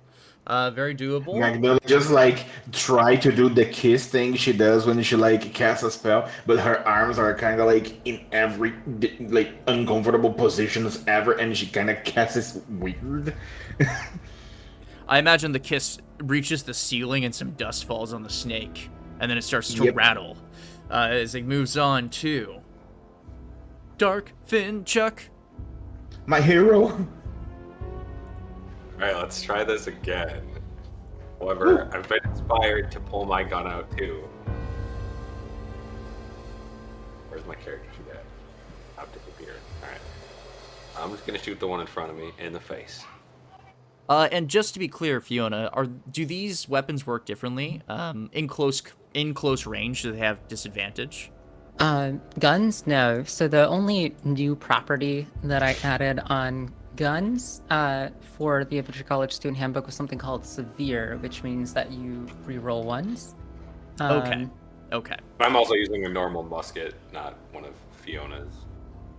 Very doable. Magnolia just like try to do the kiss thing she does when she like casts a spell, but her arms are kind of like in every like uncomfortable positions ever, and she kind of casts weird. I imagine the kiss reaches the ceiling and some dust falls on the snake, and then it starts to Yep. rattle as it moves on to Dark Fin Chuck. My hero. Alright, let's try this again. However, I've been inspired to pull my gun out too. Where's my character sheet at? I've disappeared. Alright. I'm just gonna shoot the one in front of me in the face. And just to be clear, Fiona, do these weapons work differently? In close range, do they have disadvantage? Guns? No. So the only new property that I added on guns for the Adventure College Student Handbook was something called Severe, which means that you reroll ones. Okay. But I'm also using a normal musket, not one of Fiona's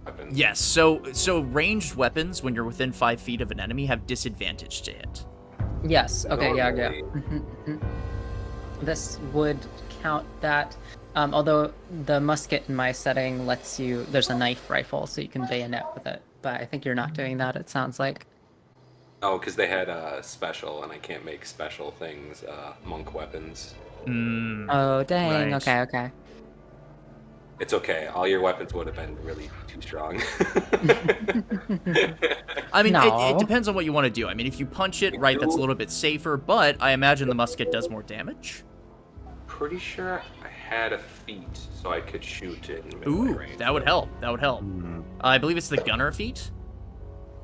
weapons. Yes. So ranged weapons, when you're within 5 feet of an enemy, have disadvantage to hit. Yes. Okay. Yeah. Normally- This would count that. Although the musket in my setting lets you, there's a knife rifle, so you can bayonet with it. But I think you're not doing that. It sounds like. Oh, because they had special, and I can't make special things monk weapons. Oh dang. Right. Okay. It's okay. All your weapons would have been really too strong. I mean, No. it depends on what you want to do. I mean, if you punch it, right, that's a little bit safer, but I imagine the musket does more damage. Pretty sure I had a feat, so I could shoot it in melee Ooh, range. that would help. That would help. I believe it's the gunner feat.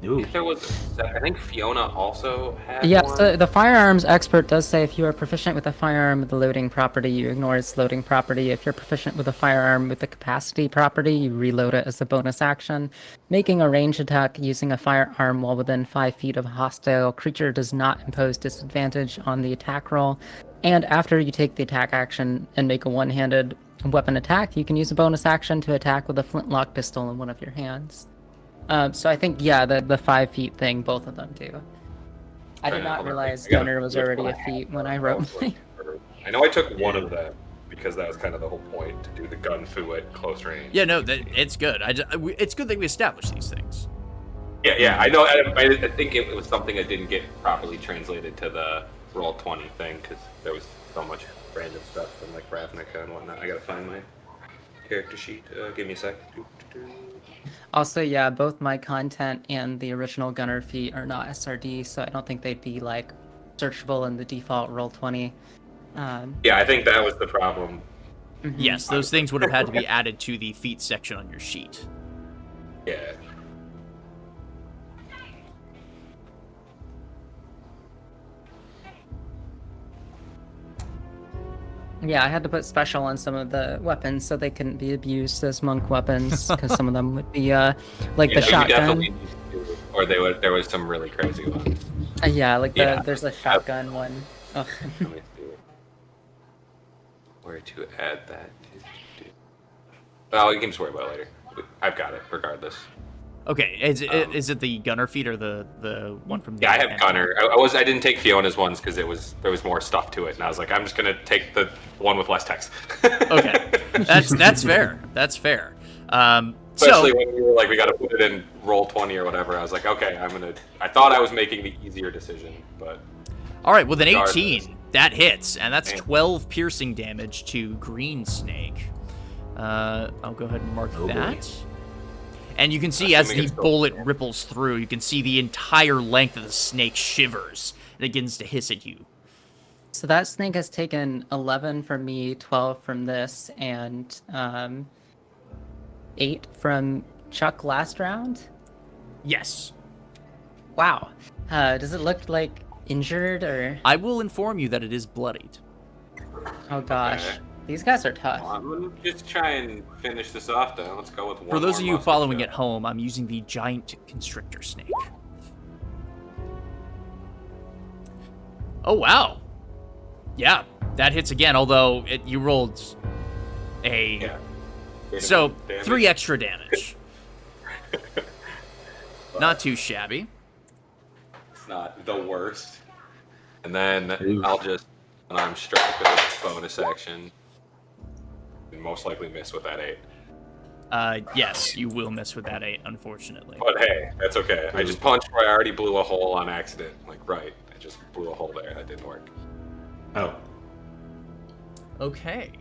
Ooh. If there was, I think Fiona also had Yeah, one. so the firearms expert does say if you are proficient with a firearm with the loading property, you ignore its loading property. If you're proficient with a firearm with the capacity property, you reload it as a bonus action. Making a range attack using a firearm while within 5 feet of a hostile creature does not impose disadvantage on the attack roll. And after you take the attack action and make a one-handed weapon attack, you can use a bonus action to attack with a flintlock pistol in one of your hands. So I think, yeah, the 5 feet thing, both of them do. I did not realize gunner was already a feat when I wrote mine. I know I took one of them because that was kind of the whole point, to do the gun fu at close range. Yeah, no, it's good. It's good that we established these things. Yeah, I know. I think it was something that didn't get properly translated to the Roll20 thing because there was so much random stuff from like Ravnica and whatnot. I gotta find my character sheet. Give me a sec. Also, yeah, both my content and the original gunner feat are not SRD, so I don't think they'd be like searchable in the default Roll20 Yeah, I think that was the problem. Yes, those things would have had to be added to the feat section on your sheet. Yeah. Yeah, I had to put special on some of the weapons so they couldn't be abused as monk weapons, because some of them would be like the You shotgun. definitely need to, or there was some really crazy ones. Yeah, like Yeah. there's a shotgun one. Oh. Let me see where to add that. Oh, you can just worry about it later. I've got it, regardless. Okay, is it the gunner feat or the one from the Yeah, I have Gunner. I didn't take Fiona's ones because there was more stuff to it, and I was like, I'm just gonna take the one with less text. Okay, that's fair. That's fair. Especially when you were like, we got to put it in roll 20 or whatever. I was like, okay, I thought I was making the easier decision, but. All right, with an regardless. 18, that hits, and that's Damn. 12 piercing damage to Green Snake. I'll go ahead and mark that. Boy. And you can see as Assuming the it's still- bullet ripples through, you can see the entire length of the snake shivers and it begins to hiss at you. So that snake has taken 11 from me, 12 from this, and 8 from Chuck last round. Yes. Wow. Does it look like injured or? I will inform you that it is bloodied. Oh gosh, Okay. these guys are tough. I'm gonna just try and finish this off, though. Let's go with one For those more of you muscle following shot. at home, I'm using the giant constrictor snake. Oh, wow. Yeah, that hits again, although you rolled a... Yeah. So, Damage. 3 extra damage. Not too shabby. It's not the worst. And then Oof. I'll just unarmed strike with a bonus action. And most likely miss with that 8. Yes, you will miss with that 8, unfortunately. But hey, that's okay. I just punched where I already blew a hole on accident. Like, right. I just blew a hole there. That didn't work. Oh. Okay.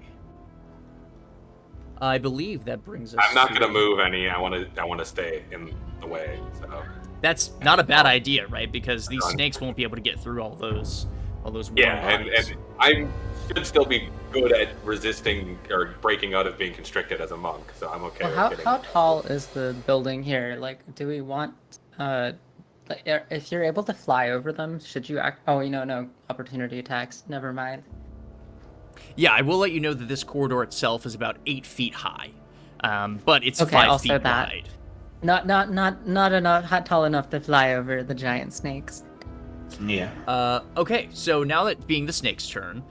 I believe that brings us I'm not to- gonna move any. I wanna stay in the way. So That's not a bad idea, right? Because these Done. snakes won't be able to get through all those yeah, warm and bodies. I should still be good at resisting or breaking out of being constricted as a monk. So I'm okay. Well, with how getting... tall is the building here? Like, do we want if you're able to fly over them, should you act? Oh, no opportunity attacks. Never mind. Yeah, I will let you know that this corridor itself is about 8 feet high, but it's Okay, 5 also feet that. wide. Not enough, tall enough to fly over the giant snakes. Yeah. Okay, so now that being the snake's turn,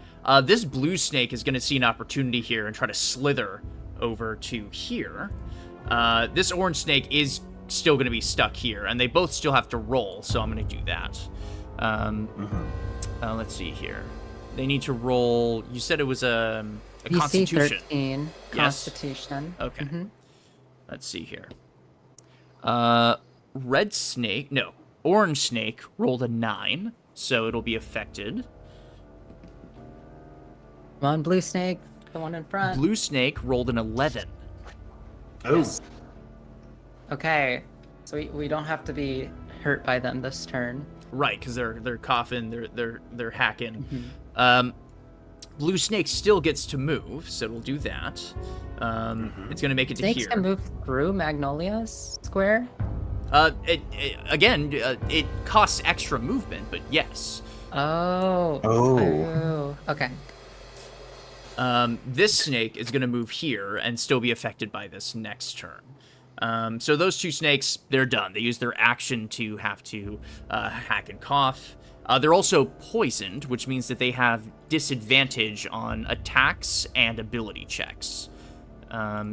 this blue snake is going to see an opportunity here and try to slither over to here. This orange snake is still going to be stuck here, and they both still have to roll, so I'm going to do that. Let's see here. They need to roll. You said it was a DC Constitution. 13, Yes. Constitution. Okay. Mhm. Let's see here. Orange snake rolled a 9, so it'll be affected. Come on, blue snake, the one in front. Blue snake rolled an 11. Oh. Okay, so we don't have to be hurt by them this turn. Right, because they're coughing, they're hacking. Mm-hmm. Blue snake still gets to move, so we'll do that. It's gonna make it to Snakes here. can move through Magnolia's square. It costs extra movement, but yes. Oh. Okay. This snake is gonna move here and still be affected by this next turn. So those two snakes, they're done. They use their action to have to hack and cough. They're also poisoned, which means that they have disadvantage on attacks and ability checks.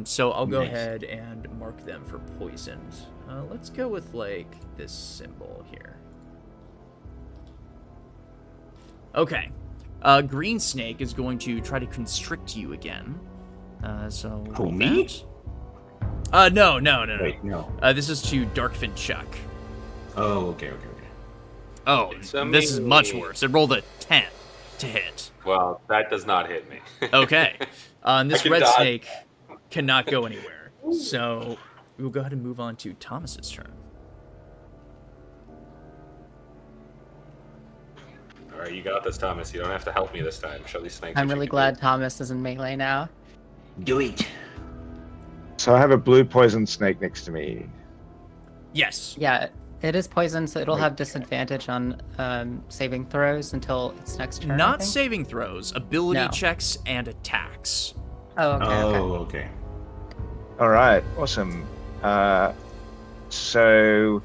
So I'll go Nice. ahead and mark them for poisoned. Let's go with, like, this symbol here. Okay. Green snake is going to try to constrict you again. So Who, roll me? that. No. Wait, no. This is to Darkfin Chuck. Oh, okay. Oh, It's a this is much me. worse. It rolled a 10 to hit. Well, that does not hit me. Okay. And this I can red dodge. snake cannot go anywhere. So we'll go ahead and move on to Thomas's turn. All right, right, you got this, Thomas. You don't have to help me this time. Show these snakes. I'm what you really can glad do. Thomas is in melee now. Do it. So I have a blue poison snake next to me. Yes. Yeah, it is poison, so it'll have Okay. disadvantage on saving throws until its next turn. I Not think. saving throws, ability No. checks and attacks. Oh, okay, okay. Okay. All right, awesome. So,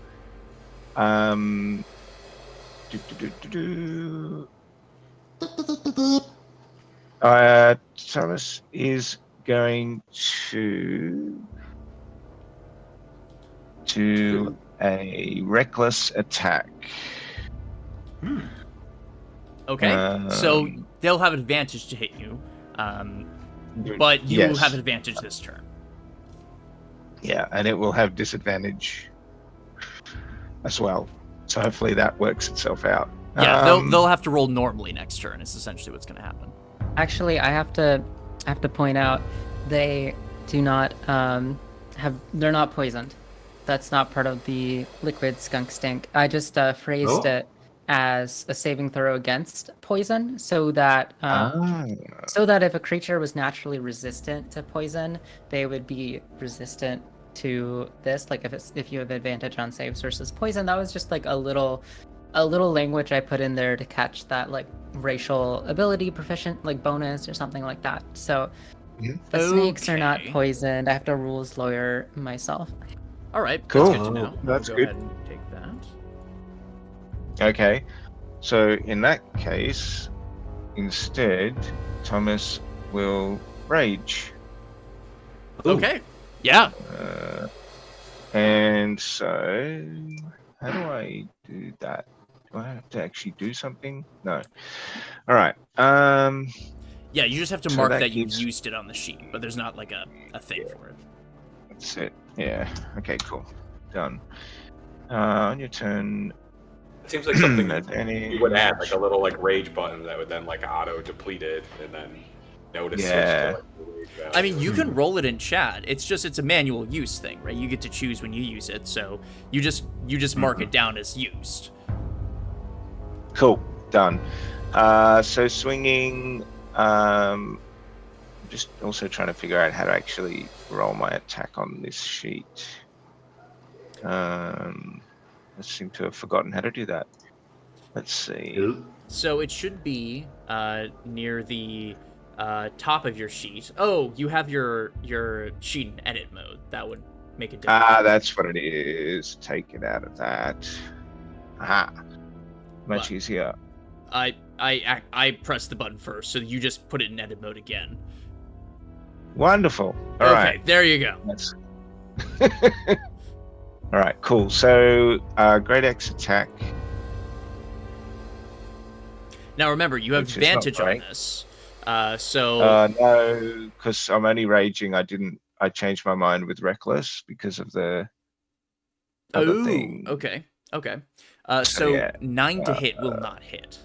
do, do, do, do, do. Thomas is going to do a reckless attack. Okay. So Um, they'll have advantage to hit you, but you yes. have advantage this turn. Yeah, and it will have disadvantage as well. So hopefully that works itself out. Yeah, they'll have to roll normally next turn. Is essentially what's going to happen. Actually, I have to point out they do not they're not poisoned. That's not part of the liquid skunk stink. I just phrased Oh. it as a saving throw against poison, so that Ah, if a creature was naturally resistant to poison, they would be resistant to this. Like if you have advantage on saves versus poison, that was just like a little language I put in there to catch that like racial ability proficient like bonus or something like that. So the snakes are not Okay. poisoned. I have to rules lawyer myself. All right. Cool. That's good to know. That's I'll good. go ahead and take that. okay. So in that case, instead, Thomas will rage. Okay. Yeah. And so, how do I do that? Do I have to actually do something? No. All right. Yeah. You just have to So mark that that you've keeps- used it on the sheet, but there's not like a thing for it. That's it. Yeah. Okay. Cool. Done. On your turn. It seems like something at any- you would add, like a little like rage button that would then like auto deplete it, and then notice Yeah. switch to like the rage value. I mean, you can roll it in chat. It's a manual use thing, right? You get to choose when you use it, so you just mark it down as used. Cool. Done. So swinging. Just also trying to figure out how to actually roll my attack on this sheet. I seem to have forgotten how to do that. Let's see. So it should be near the top of your sheet. Oh, you have your sheet in edit mode. That would make a difference. That's what it is. Take it out of that. Aha. Much But- easier. I pressed the button first, so you just put it in edit mode again. Wonderful. All okay, right. there you go. That's... All right, cool. So, Great X attack. Now remember, you have Which is not advantage on great. this. So No, because I'm only raging. I changed my mind with Reckless because of the other thing. okay. So, So yeah, 9 to hit will not hit.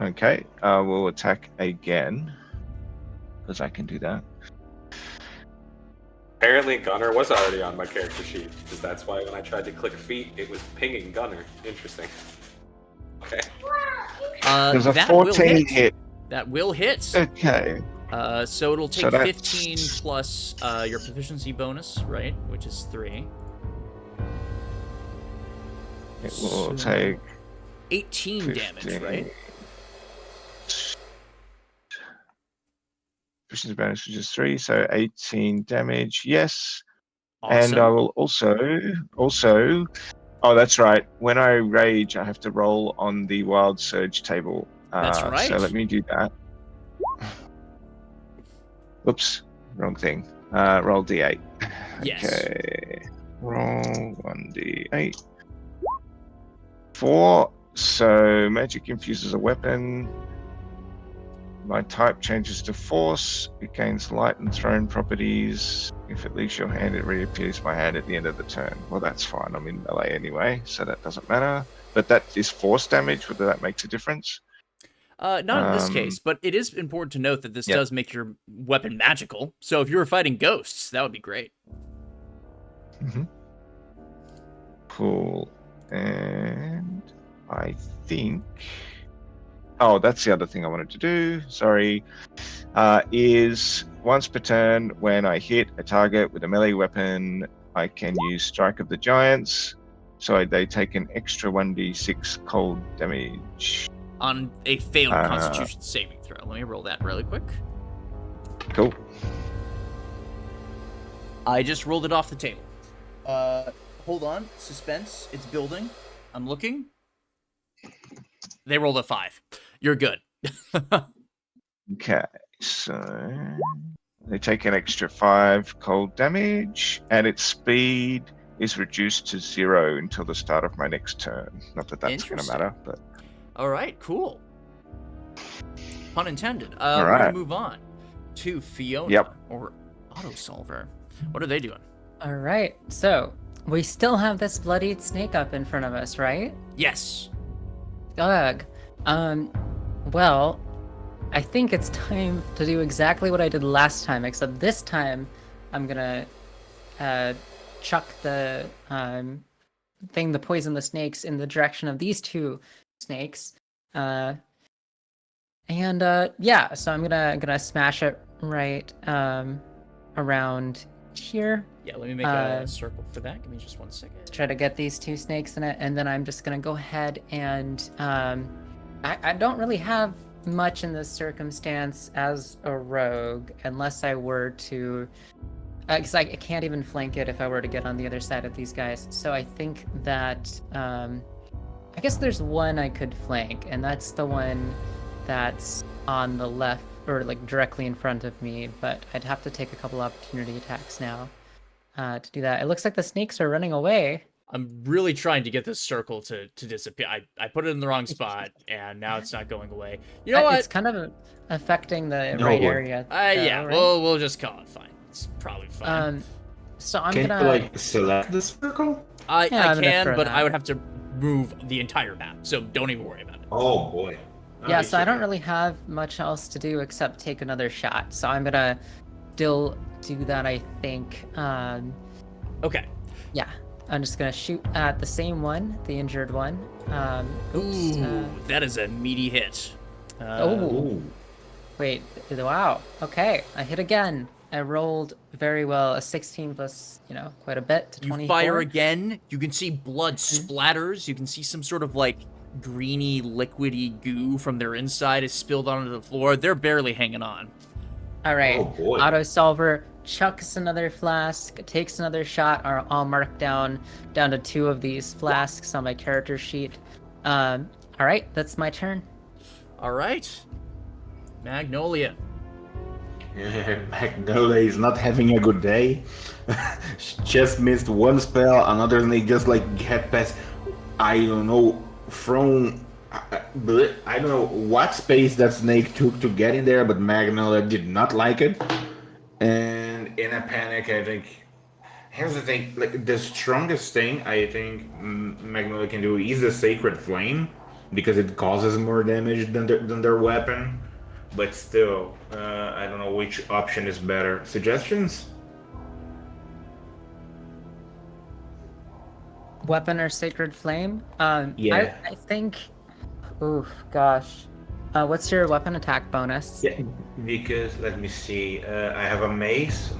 Okay, we'll attack again because I can do that. Apparently, Gunner was already on my character sheet, because that's why when I tried to click feet, it was pinging Gunner. Interesting. Okay. There's a That 14 will hit. That will hit. Okay. So it'll take So that's- 15 plus your proficiency bonus, right? Which is 3. It will So- take 18 damage, 15. right? Proficiency bonus, which is 3, so 18 damage. Yes. Awesome. And I will also. Oh, that's right. When I rage, I have to roll on the Wild Surge table. That's right. So let me do that. Oops, wrong thing. Roll d8. Yes. Okay. Roll 1d8. 4. So magic infuses a weapon. My type changes to force. It gains light and thrown properties. If it leaves your hand, it reappears my hand at the end of the turn. Well, that's fine. I'm in melee anyway, so that doesn't matter. But that is force damage, whether that makes a difference. Not in this case, but it is important to note that this Yep. does make your weapon magical. So if you were fighting ghosts, that would be great. Cool. And I think Oh, that's the other thing I wanted to do. Sorry. Is once per turn when I hit a target with a melee weapon, I can use Strike of the Giants. So they take an extra 1d6 cold damage. On a failed Uh, Constitution saving throw. Let me roll that really quick. Cool. I just rolled it off the table. Hold on. Suspense. It's building. I'm looking. They rolled a 5. You're good. Okay, so they take an extra 5 cold damage, and its speed is reduced to 0 until the start of my next turn. Not that that's going to Interesting. matter, but All right, cool. Pun intended. All We're right. gonna move on to Fiona Yep. or Autosolver. What are they doing? All right, so we still have this bloodied snake up in front of us, right? Yes. Ugh. Well, I think it's time to do exactly what I did last time, except this time I'm gonna chuck the thing to poison the snakes in the direction of these two snakes. Yeah, so I'm gonna smash it right around here. Yeah. Let me make a circle for that. Give me just 1 second. Try to get these two snakes in it, and then I'm just gonna go ahead and I don't really have much in this circumstance as a rogue, unless I were to, because I can't even flank it if I were to get on the other side of these guys. So I think that I guess there's one I could flank, and that's the one that's on the left, or like directly in front of me. But I'd have to take a couple opportunity attacks now to do that. It looks like the snakes are running away. I'm really trying to get this circle to disappear. I put it in the wrong spot, and now it's not going away. You know what? It's kind of affecting the No right way. area. Yeah. right? We'll just call it fine. It's probably fine. So I'm Can gonna you like select the circle? I yeah, I'm gonna can, throw but that. I would have to move the entire map. So don't even worry about it. Oh boy. yeah, so I don't really have much else to do except take another shot. So I'm gonna still do that, I think. Okay. Yeah, I'm just gonna shoot at the same one, the injured one. Oops. Ooh, that is a meaty hit. Oh, wait. Wow. Okay, I hit again. I rolled very well, a 16 plus, quite a bit to You 24. fire again. You can see blood splatters. You can see some sort of like greeny, liquidy goo from their inside is spilled onto the floor. They're barely hanging on. All right. Oh, boy. Autosolver chucks another flask, takes another shot. I'll mark down to 2 of these flasks on my character sheet. All right, that's my turn. All right. Magnolia. Magnolia is not having a good day. She just missed one spell. Another snake just like get past. I don't know from. I don't know what space that snake took to get in there, but Magnolia did not like it. And in a panic, I think. Here's the thing: like the strongest thing I think Magnolia can do is the Sacred Flame, because it causes more damage than their weapon. But still, I don't know which option is better. Suggestions? Weapon or Sacred Flame? Yeah. I think. Oof, gosh. What's your weapon attack bonus? Yeah, because let me see. I have a mace.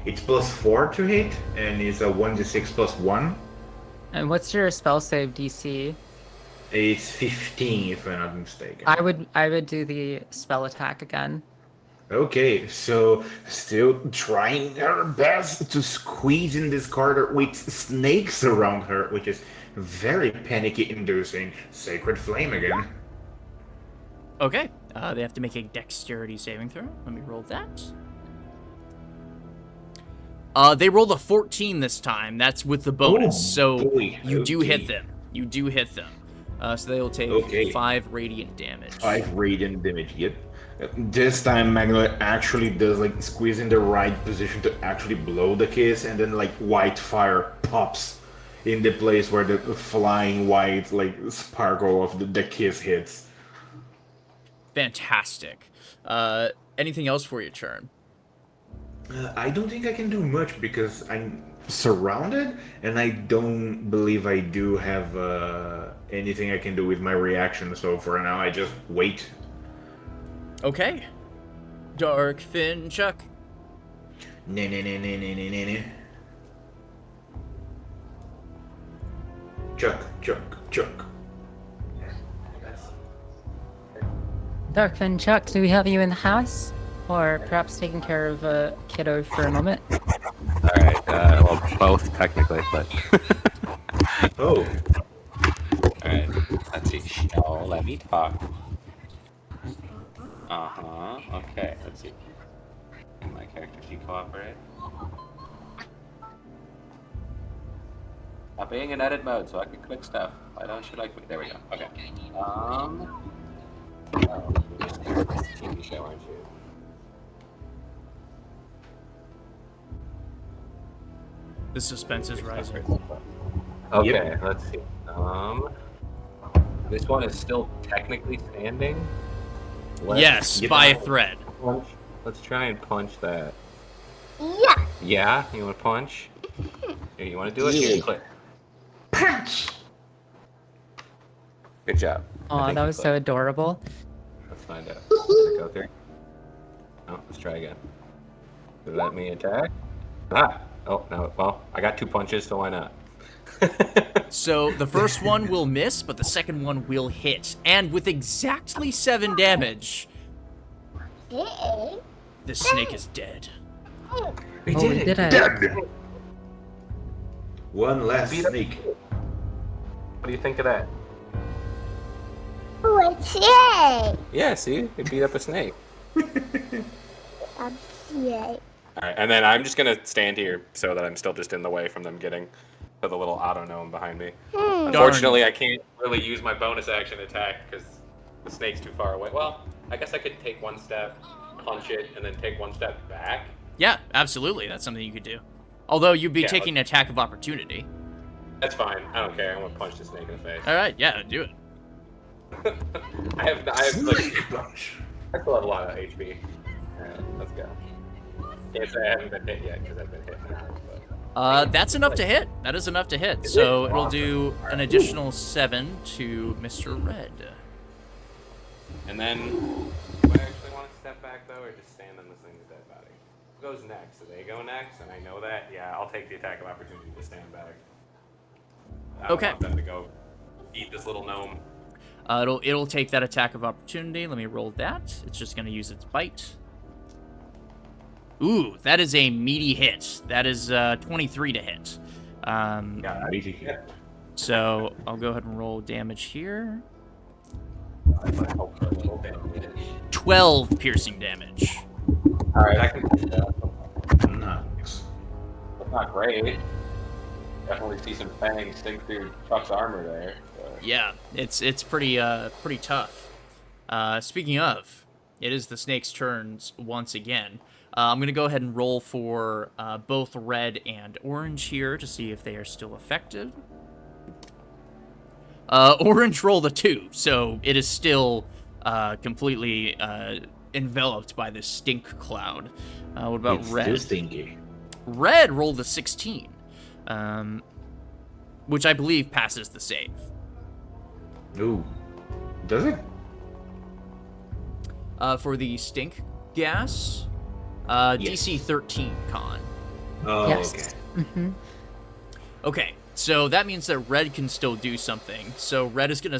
It's +4 to hit, and it's a 1d6 +1. And what's your spell save DC? It's 15, if I'm not mistaken. I would do the spell attack again. Okay, so still trying her best to squeeze in this corridor with snakes around her, which is very panicky-inducing. Sacred Flame again. Okay. They have to make a dexterity saving throw. Let me roll that. They rolled a 14 this time. That's with the bonus. Oh, so boy. you do Okay. hit them. You do hit them. So they will take 5 radiant damage. 5 radiant damage, yep. This time Magnolia actually does like squeeze in the right position to actually blow the kiss, and then like white fire pops in the place where the flying white like sparkle of the kiss hits. Fantastic. Anything else for your turn? I don't think I can do much because surrounded, and I don't believe I do have anything I can do with my reaction. So for now, I just wait. Okay. Darkfin Chuck. Nah. Chuck. Darkfin Chuck, do we have you in the house? Or perhaps taking care of a kiddo for a moment? Alright, well, both technically, but. Oh, Alright, let's see. Oh, let me talk. Okay, let's see. Can my character sheet cooperate? Not being in edit mode, so I can click stuff. Why don't you like me? There we go. Okay. Oh, you're a TV show, aren't you? The suspense is rising. Okay, Yep. let's see. This one is still technically standing. Yes, get by a out. thread. Let's try and punch that. Yeah. Yeah, you want to punch? Here, you want to do it? Yeah. Here, click. punch! Good job. I Oh, think that you was clicked. so adorable. Let's find out. Did it go through? Oh, let's try again. Did it let me attack? Ah! Oh, no. Well, I got 2 punches, so why not? So the first one will miss, but the second one will hit. And with exactly 7 damage, Hey. the snake is dead. We Oh, we did it. Dead. One last Beat up. snake. What do you think of that? What's it? Yeah, see? It beat up a snake. Yeah. Alright, and then I'm just gonna stand here so that I'm still just in the way from them getting to the little auto gnome behind me. Unfortunately, I can't really use my bonus action attack because the snake's too far away. Well, I guess I could take 1 step, punch it, and then take 1 step back. Yeah, absolutely. That's something you could do. Although you'd be Yeah, taking an attack of opportunity. That's fine. I don't care. I'm gonna punch the snake in the face. All right, yeah, do it. I have like, Snake punch. I still have a lot of HP. Alright, let's go. Can't say I haven't been hit yet because I've been hit now. But... That's enough to hit. That is enough to hit. So it'll do an additional 7 to Mr. Red. And then, do I actually want to step back though, or just stand and listen to dead body? Who goes next? Do they go next? And I know that. Yeah, I'll take the attack of opportunity to stand back. I don't Okay. want them to go eat this little gnome. It'll take that attack of opportunity. Let me roll that. It's just gonna use its bite. Ooh, that is a meaty hit. That is 23 to hit. Yeah, Easy hit. So I'll go ahead and roll damage here. I hope for a little bit. 12 piercing damage. All right, I can do that. Nice. That's not great. Definitely see some fangs sink through Chuck's armor there. So. Yeah, it's pretty pretty tough. Speaking of, it is the snake's turns once again. I'm gonna go ahead and roll for both red and orange here to see if they are still effective. Orange rolled a 2, so it is still completely enveloped by this stink cloud. What about It's red? still stinky. Red rolled a 16, which I believe passes the save. Ooh. Does it? For the stink gas, Yes. DC 13 con. Oh, Yes. okay. Mm-hmm. Okay, so that means that red can still do something. So red is gonna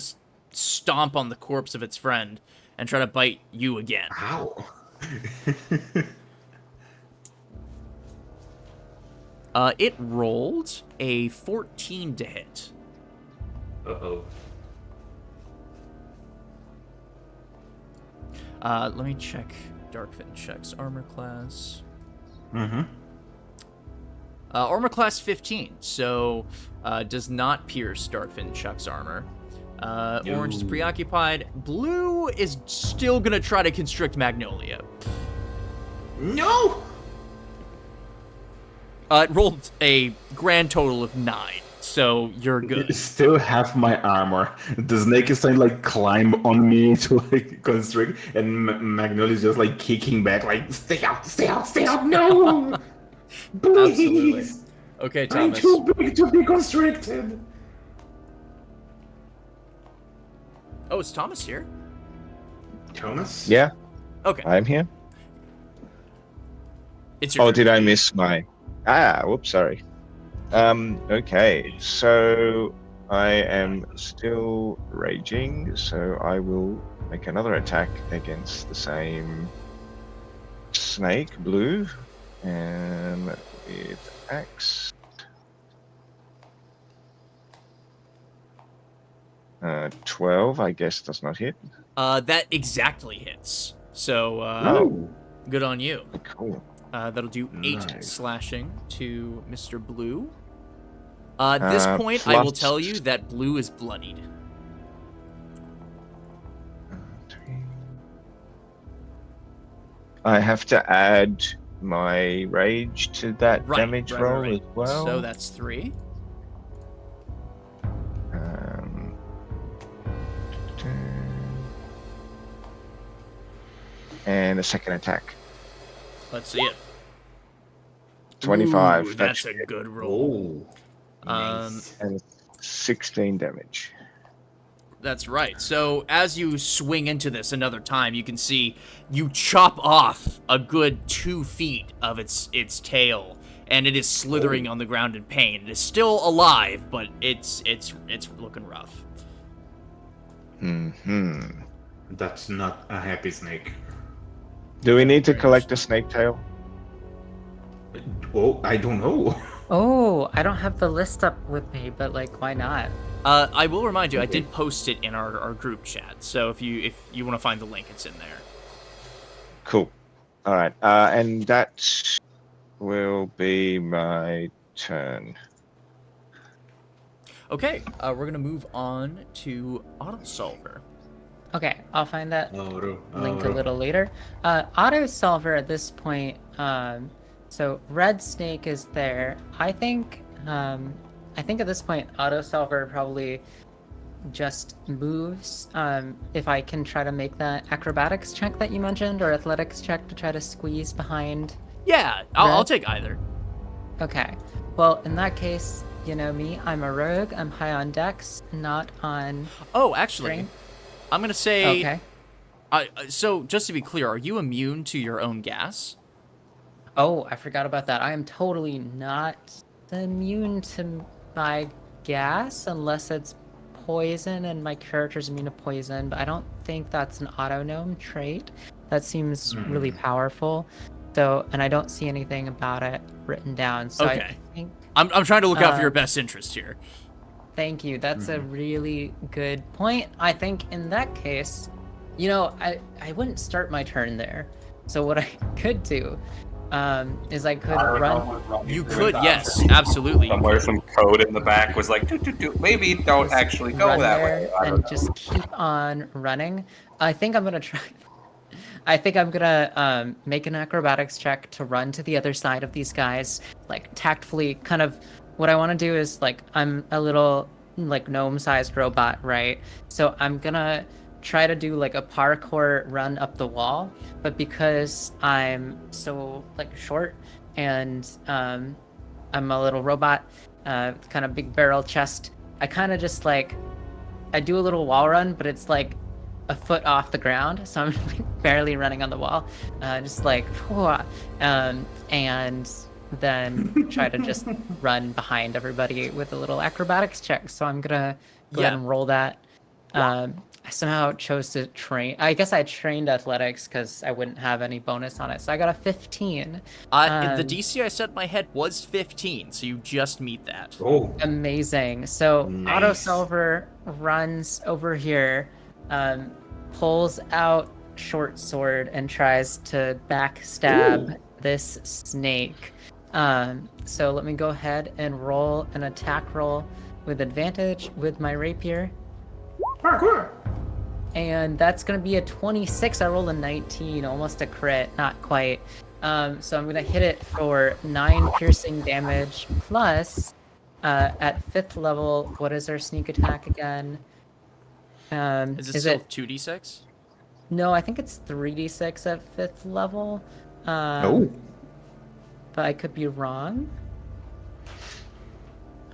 stomp on the corpse of its friend and try to bite you again. Ow. It rolled a 14 to hit. Uh-oh. Let me check Darkfin checks armor class. Mm-hmm. Armor class 15, so does not pierce Darkfin Chuck's armor. Orange is Ooh. preoccupied. Blue is still gonna try to constrict Magnolia. No! It rolled a grand total of 9, so you're good. Still have my armor. The snake is trying to like climb on me to like constrict, and Magnolia is just like kicking back, like stay out, no, please. Absolutely. Okay, I'm Thomas. too big to be constricted. Oh, is Thomas here? Thomas? Yeah, Okay, I'm here. it's your Oh, turn. did I miss my? Whoops, sorry. Okay, so I am still raging, so I will make another attack against the same snake, blue, and with axe. 12, I guess, does not hit. That exactly hits. So, Oh, good on you. Cool. That'll do 8 Nice. slashing to Mr. Blue. At this point, I will plus- tell you that Blue is bloodied. I have to add my rage to that Right, damage right, roll right. as well. So that's 3. Um, and a second attack. Let's see it. 25. Ooh, that that's should a hit. good roll. oh, nice. And 16 damage. That's right. So as you swing into this another time, you can see you chop off a good 2 feet of its tail, and it is slithering on the ground in pain. It is still alive, but it's looking rough. That's not a happy snake. Do we need to collect a snake tail? Oh, I don't know. Oh, I don't have the list up with me, but like, why not? I will remind you, I did post it in our group chat. So if you want to find the link, it's in there. Cool. All right. And that will be my turn. Okay, we're gonna move on to Autosolver. Okay, I'll find that Oh, link a little later. Autosolver at this point, so Red Snake is there. I think at this point, Autosolver probably just moves. If I can try to make that acrobatics check that you mentioned, or athletics check to try to squeeze behind. Yeah, I'll Red? take either. Okay, well, in that case, you know me, I'm a rogue. I'm high on dex, not on Oh, actually, strength. I'm gonna say. Okay. So just to be clear, are you immune to your own gas? Oh, I forgot about that. I am totally not immune to my gas unless it's poison and my character's immune to poison, but I don't think that's an autonome trait. That seems really powerful. So, and I don't see anything about it written down. So Okay. I think, I'm trying to look out for your best interest here. thank you. That's a really good point. I think in that case, you know, I wouldn't start my turn there. So what I could do is I could run. You could, yes, absolutely. Somewhere some code in the back was like, maybe don't actually go run that there way. I don't and know. just keep on running. I think I'm gonna try. I think I'm gonna make an acrobatics check to run to the other side of these guys, like tactfully. Kind of what I want to do is like I'm a little like gnome-sized robot, right? So I'm gonna try to do like a parkour run up the wall, but because I'm so like short and I'm a little robot, kind of big barrel chest, I kind of just like I do a little wall run, but it's like a foot off the ground, so I'm barely running on the wall, just like and then try to just run behind everybody with a little acrobatics check. So I'm gonna go ahead and roll that. I somehow chose to train. I guess I trained athletics because I wouldn't have any bonus on it. So I got a 15. The DC I set in my head was 15, so you just meet that. Oh, Amazing. So Nice. Autosolver runs over here, pulls out short sword and tries to backstab this snake. So let me go ahead and roll an attack roll with advantage with my rapier. parkour. And that's going to be a 26. I rolled a 19, almost a crit, not quite. So I'm going to hit it for 9 piercing damage plus at 5th level. What is our sneak attack again? Is it still 2d6? No, I think it's 3d6 at 5th level. Oh, But I could be wrong.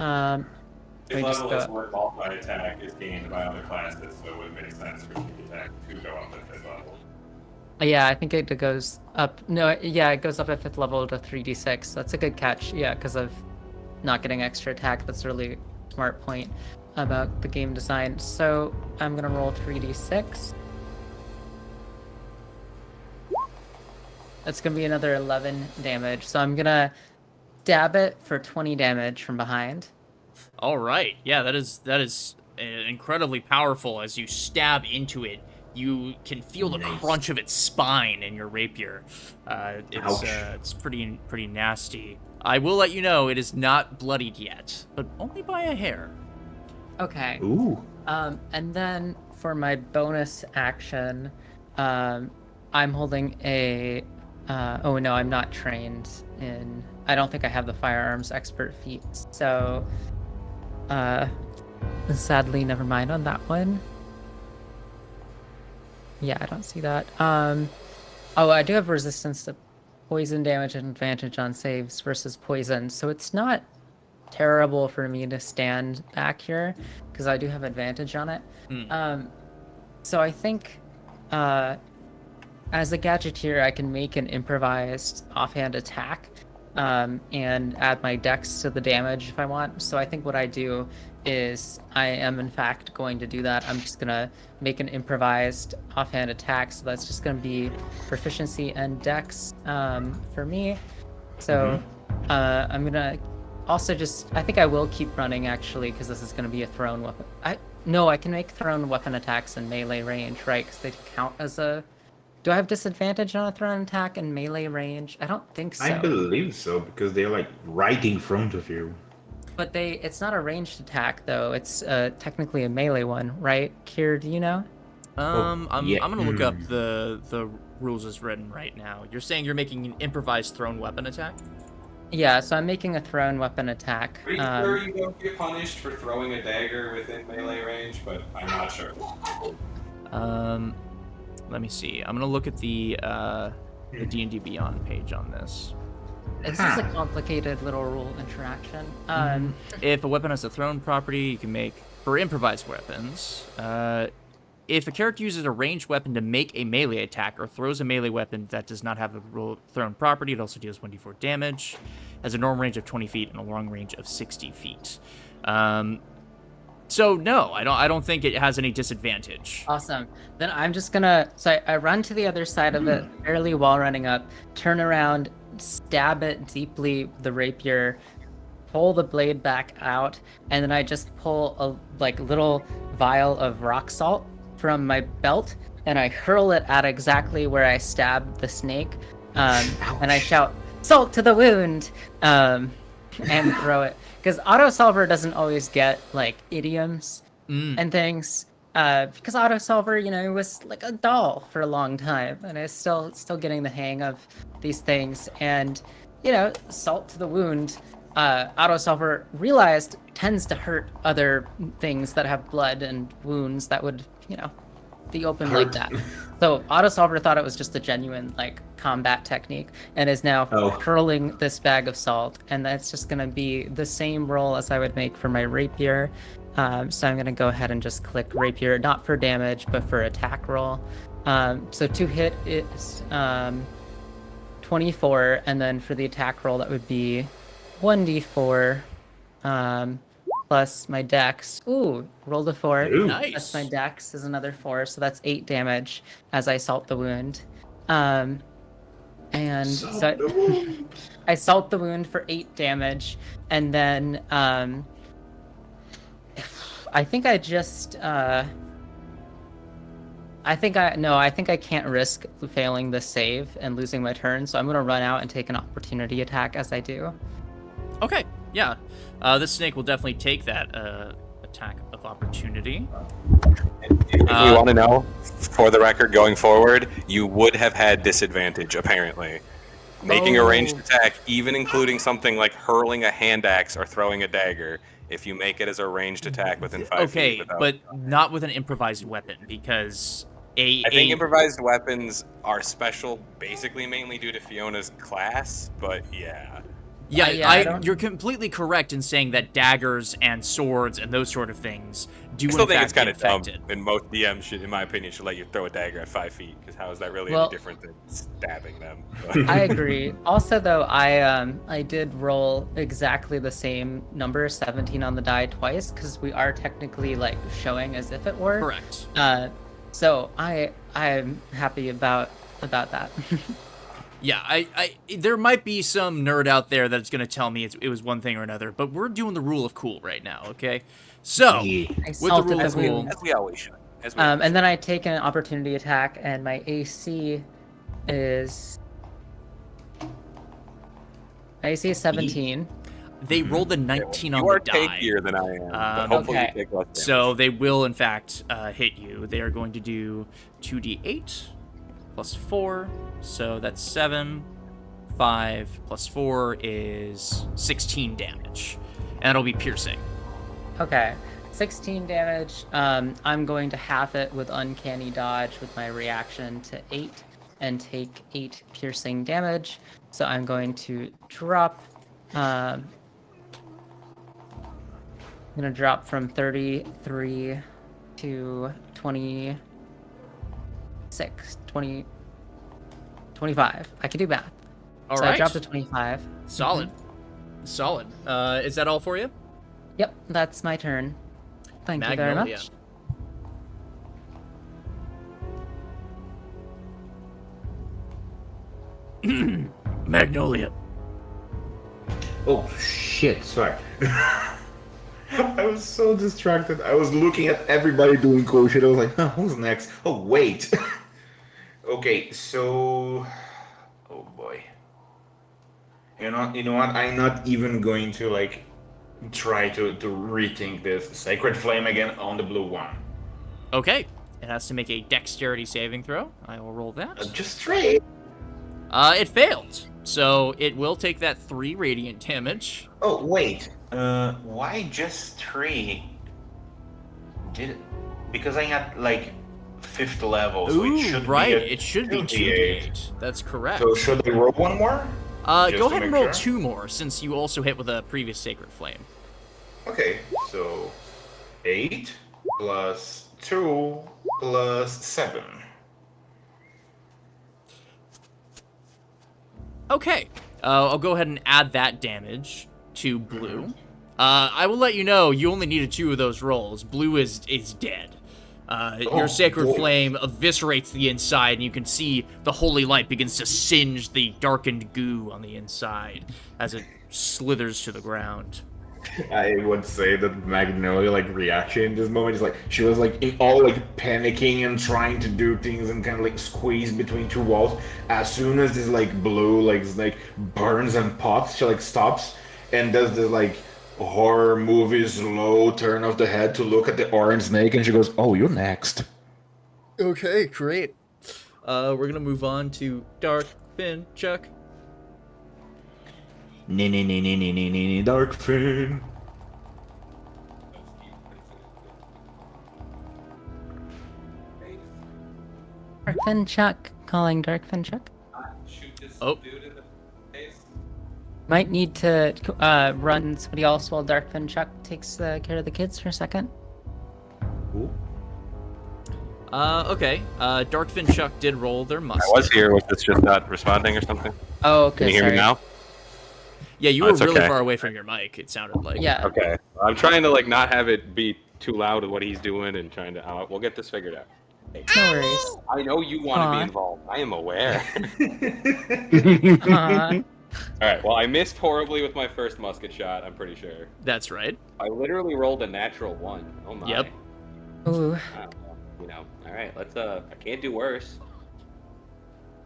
Let His me just level is go. where multi-attack is gained by other classes, so it would make sense for sneak attack to go up at 5th level. Yeah, I think it goes up. No, yeah, it goes up at 5th level to 3d6. That's a good catch. Yeah, because of not getting extra attack. That's a really smart point about the game design. So I'm gonna roll 3d6. That's gonna be another 11 damage. So I'm gonna stab it for 20 damage from behind. All right. Yeah, that is incredibly powerful. As you stab into it, you can feel the Nice. crunch of its spine in your rapier. Ouch. It's pretty nasty. I will let you know it is not bloodied yet, but only by a hair. Okay. Ooh. And then for my bonus action, I'm holding a. Oh no, I'm not trained in. I don't think I have the firearms expert feat. So, sadly, never mind on that one. Yeah, I don't see that. Oh, I do have resistance to poison damage and advantage on saves versus poison, so it's not terrible for me to stand back here because I do have advantage on it. So I think as a gadgeteer, I can make an improvised offhand attack and add my dex to the damage if I want. So I think what I do is I am in fact going to do that. I'm just gonna make an improvised offhand attack. So that's just gonna be proficiency and dex for me. So I'm gonna also I think I will keep running actually because this is gonna be a thrown weapon. No, I can make thrown weapon attacks in melee range, right? Because they count as a. Do I have disadvantage on a thrown attack in melee range? I don't think so. I believe so because they're like right in front of you. But it's not a ranged attack though. It's technically a melee one, right? Kier, do you know? I'm yeah. gonna look up the rules as written right now. You're saying you're making an improvised thrown weapon attack? Yeah, so I'm making a thrown weapon attack. Pretty sure you don't get punished for throwing a dagger within melee range, but I'm not sure. Let me see. I'm gonna look at the D&D Beyond page on this. This is a complicated little rule interaction. If a weapon has a thrown property, you can make for improvised weapons. If a character uses a ranged weapon to make a melee attack or throws a melee weapon that does not have a thrown property, it also deals 1d4 damage. Has a normal range of 20 feet and a long range of 60 feet. So no, I don't think it has any disadvantage. Awesome. Then I'm just gonna. So I run to the other side of it, barely while running up, turn around, stab it deeply with the rapier, pull the blade back out, and then I just pull a little vial of rock salt from my belt, and I hurl it at exactly where I stabbed the snake, and I shout, "Salt to the wound!" And throw it. Because Autosolver doesn't always get like idioms and things. Because Autosolver, was like a doll for a long time, and is still getting the hang of these things. And salt to the wound. Autosolver realized tends to hurt other things that have blood and wounds that would be open like that. So Autosolver thought it was just a genuine combat technique and is now hurling this bag of salt, and that's just going to be the same roll as I would make for my rapier. So I'm going to go ahead and just click rapier, not for damage but for attack roll. So to hit is 24, and then for the attack roll that would be 1d4 plus my dex. Ooh, rolled a 4. Ooh. Nice. Plus my dex is another 4, so that's 8 damage as I salt the wound. And so I salt the wound for 8 damage, and then I think I just I think I can't risk failing the save and losing my turn, so I'm gonna run out and take an opportunity attack as I do. Okay, yeah. This snake will definitely take that attack of opportunity. If you want to know, for the record, going forward, you would have had disadvantage, apparently. Making a ranged attack, even including something like hurling a hand axe or throwing a dagger, if you make it as a ranged attack within 5 feet. Okay, but not with an improvised weapon, because I think improvised weapons are special, basically mainly due to Fiona's class, but yeah. Yeah, yeah, I don't- you're completely correct in saying that daggers and swords and those sort of things do I still in think fact it's kind get of dumb, affected. and most DMs should, in my opinion, should let you throw a dagger at 5 feet, because how is that really Well- any different than stabbing them? I agree. Also, though, I did roll exactly the same number, 17 on the die twice, because we are technically like showing as if it were. Correct. So I'm happy about that. Yeah, I there might be some nerd out there that's gonna tell me it was one thing or another, but we're doing the rule of cool right now, okay? So, Yeah. I with the salted rule the of cool, wound. As we always should. As we always And then I take an opportunity attack, and my AC is 17. they rolled a 19 should. on You are the die. tankier than I am, but hopefully Okay. you take less damage. So they will, in fact, hit you. They are going to do 2d8 plus 4, so that's 7. 5 plus 4 is 16 damage, and it'll be piercing. Okay, 16 damage. I'm going to half it with Uncanny Dodge with my reaction to 8 and take 8 piercing damage. So I'm going to drop. I'm gonna drop from 33 to 26, 20, 25. I can do math. All So right. I dropped to 25. Solid. Solid. Is that all for you? Yep, that's my turn. Thank you very Magnolia. much. Magnolia. Oh shit! Sorry. I was so distracted. I was looking at everybody doing cool shit. I was like, huh, who's next? Oh wait. Okay, so, oh boy. You know what? I'm not even going to like try to rethink this. Sacred Flame again on the blue one. Okay. It has to make a dexterity saving throw. I will roll that. Just straight. It failed. So it will take that 3 radiant damage. Oh wait. Why just 3? Because I got like 5th level, so Ooh, it should right. be. It should be 2d8. That's correct. So should I roll one more? Go just to ahead and make roll sure? 2 more, since you also hit with a previous Sacred Flame. Okay, so 8 plus 2 plus 7. Okay. I'll go ahead and add that damage to blue. I will let you know you only needed 2 of those rolls. Blue is dead. Your Sacred boy. Flame eviscerates the inside, and you can see the holy light begins to singe the darkened goo on the inside as it slithers to the ground. I would say that Magnolia like reaction in this moment is like she was like all like panicking and trying to do things and kind of like squeeze between 2 walls. As soon as this like blue like burns and pops, she like stops and does this like horror movie slow turn of the head to look at the orange snake, and she goes, "Oh, you're next." Okay, great. We're gonna move on to Dark Fin Chuck. Dark Fin. Darkfin Chuck, calling Darkfin Chuck. Shoot this Oh. dude in the face. Might need to run somebody else while Darkfin Chuck takes care of the kids for a second. Okay. Darkfin Chuck did roll their I musket. was here. Was this just not responding or something? Oh, okay. Can you hear sorry. me now? Yeah, you Oh, were it's really okay. far away from your mic, it sounded like. Yeah. Okay. I'm trying to like not have it be too loud with what he's doing and trying to. We'll get this figured out. No worries. I know you want to Aw. be involved. I am aware. Aw. All right. Well, I missed horribly with my first musket shot. I'm pretty sure. That's right. I literally rolled a natural 1. Oh my. Yep. Ooh. Wow. You know. All right. Let's. I can't do worse.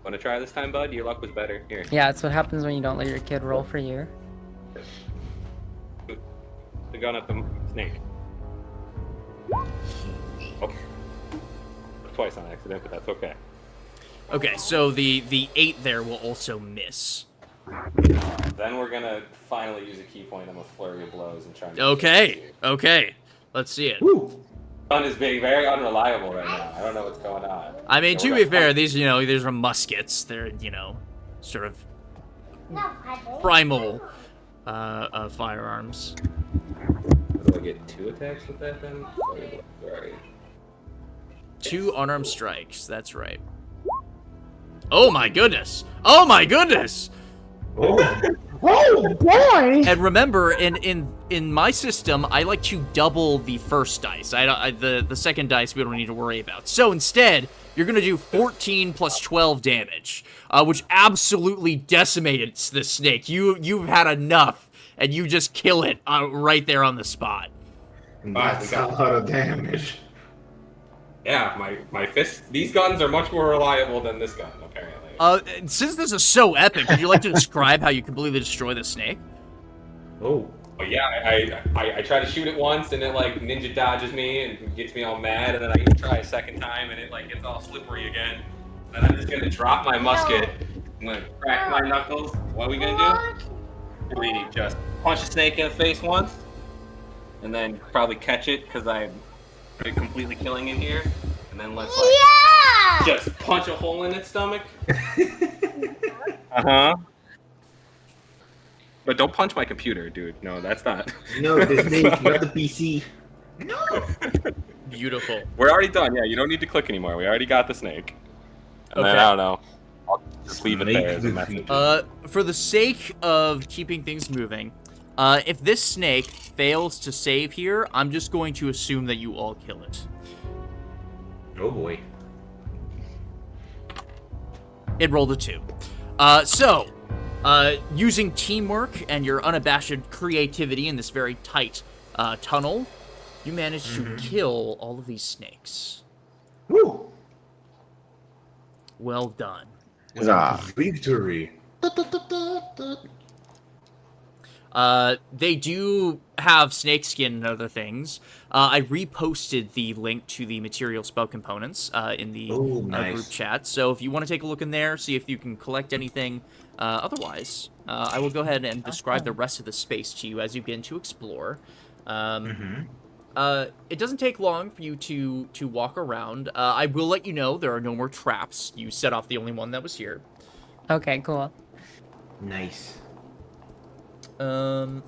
Want to try this time, bud? Your luck was better. Here. Yeah, it's what happens when you don't let your kid roll for you. The gun at the snake. Oh. Twice on accident, but that's okay. Okay, so the 8 there will also miss. Then we're gonna finally use a key point on a flurry of blows and try. And Okay. Let's see it. Gun is being very unreliable right now. I don't know what's going on. I mean, So to we're be gonna- fair, these are muskets. They're, sort of primal firearms. Do I get 2 attacks with that then? Right. 2 unarmed strikes. That's right. Oh my goodness! Oh my goodness! Oh boy! And remember, in my system, I like to double the first dice. The second dice we don't need to worry about. So instead, you're gonna do 14 plus 12 damage, which absolutely decimates the snake. You've had enough, and you just kill it right there on the spot. That's a lot of damage. Yeah, my fists. These guns are much more reliable than this gun, apparently. Since this is so epic, would you like to describe how you completely destroy the snake? Oh. But yeah, I try to shoot it once, and it like ninja dodges me and gets me all mad, and then I try a second time, and it like gets all slippery again. And I'm just gonna drop my musket. I'm gonna crack my knuckles. What are we gonna do? We just punch the snake in the face once, and then probably catch it because I'm completely killing it here, and then let's like just punch a hole in its stomach. But don't punch my computer, dude. No, that's not. No, the snake, not the PC. Beautiful. We're already done. Yeah, you don't need to click anymore. We already got the snake. And then, Okay. I don't know. I'll just leave it there as a message. For the sake of keeping things moving, if this snake fails to save here, I'm just going to assume that you all kill it. Oh boy. It rolled a 2. Using teamwork and your unabashed creativity in this very tight tunnel, you managed to kill all of these snakes. Woo! Well done. Victory. They do have snakeskin and other things. I reposted the link to the material spell components in the group chat. So if you want to take a look in there, see if you can collect anything. Otherwise, I will go ahead and describe the rest of the space to you as you begin to explore. It doesn't take long for you to walk around. I will let you know there are no more traps. You set off the only one that was here. Okay, cool. Nice. I'll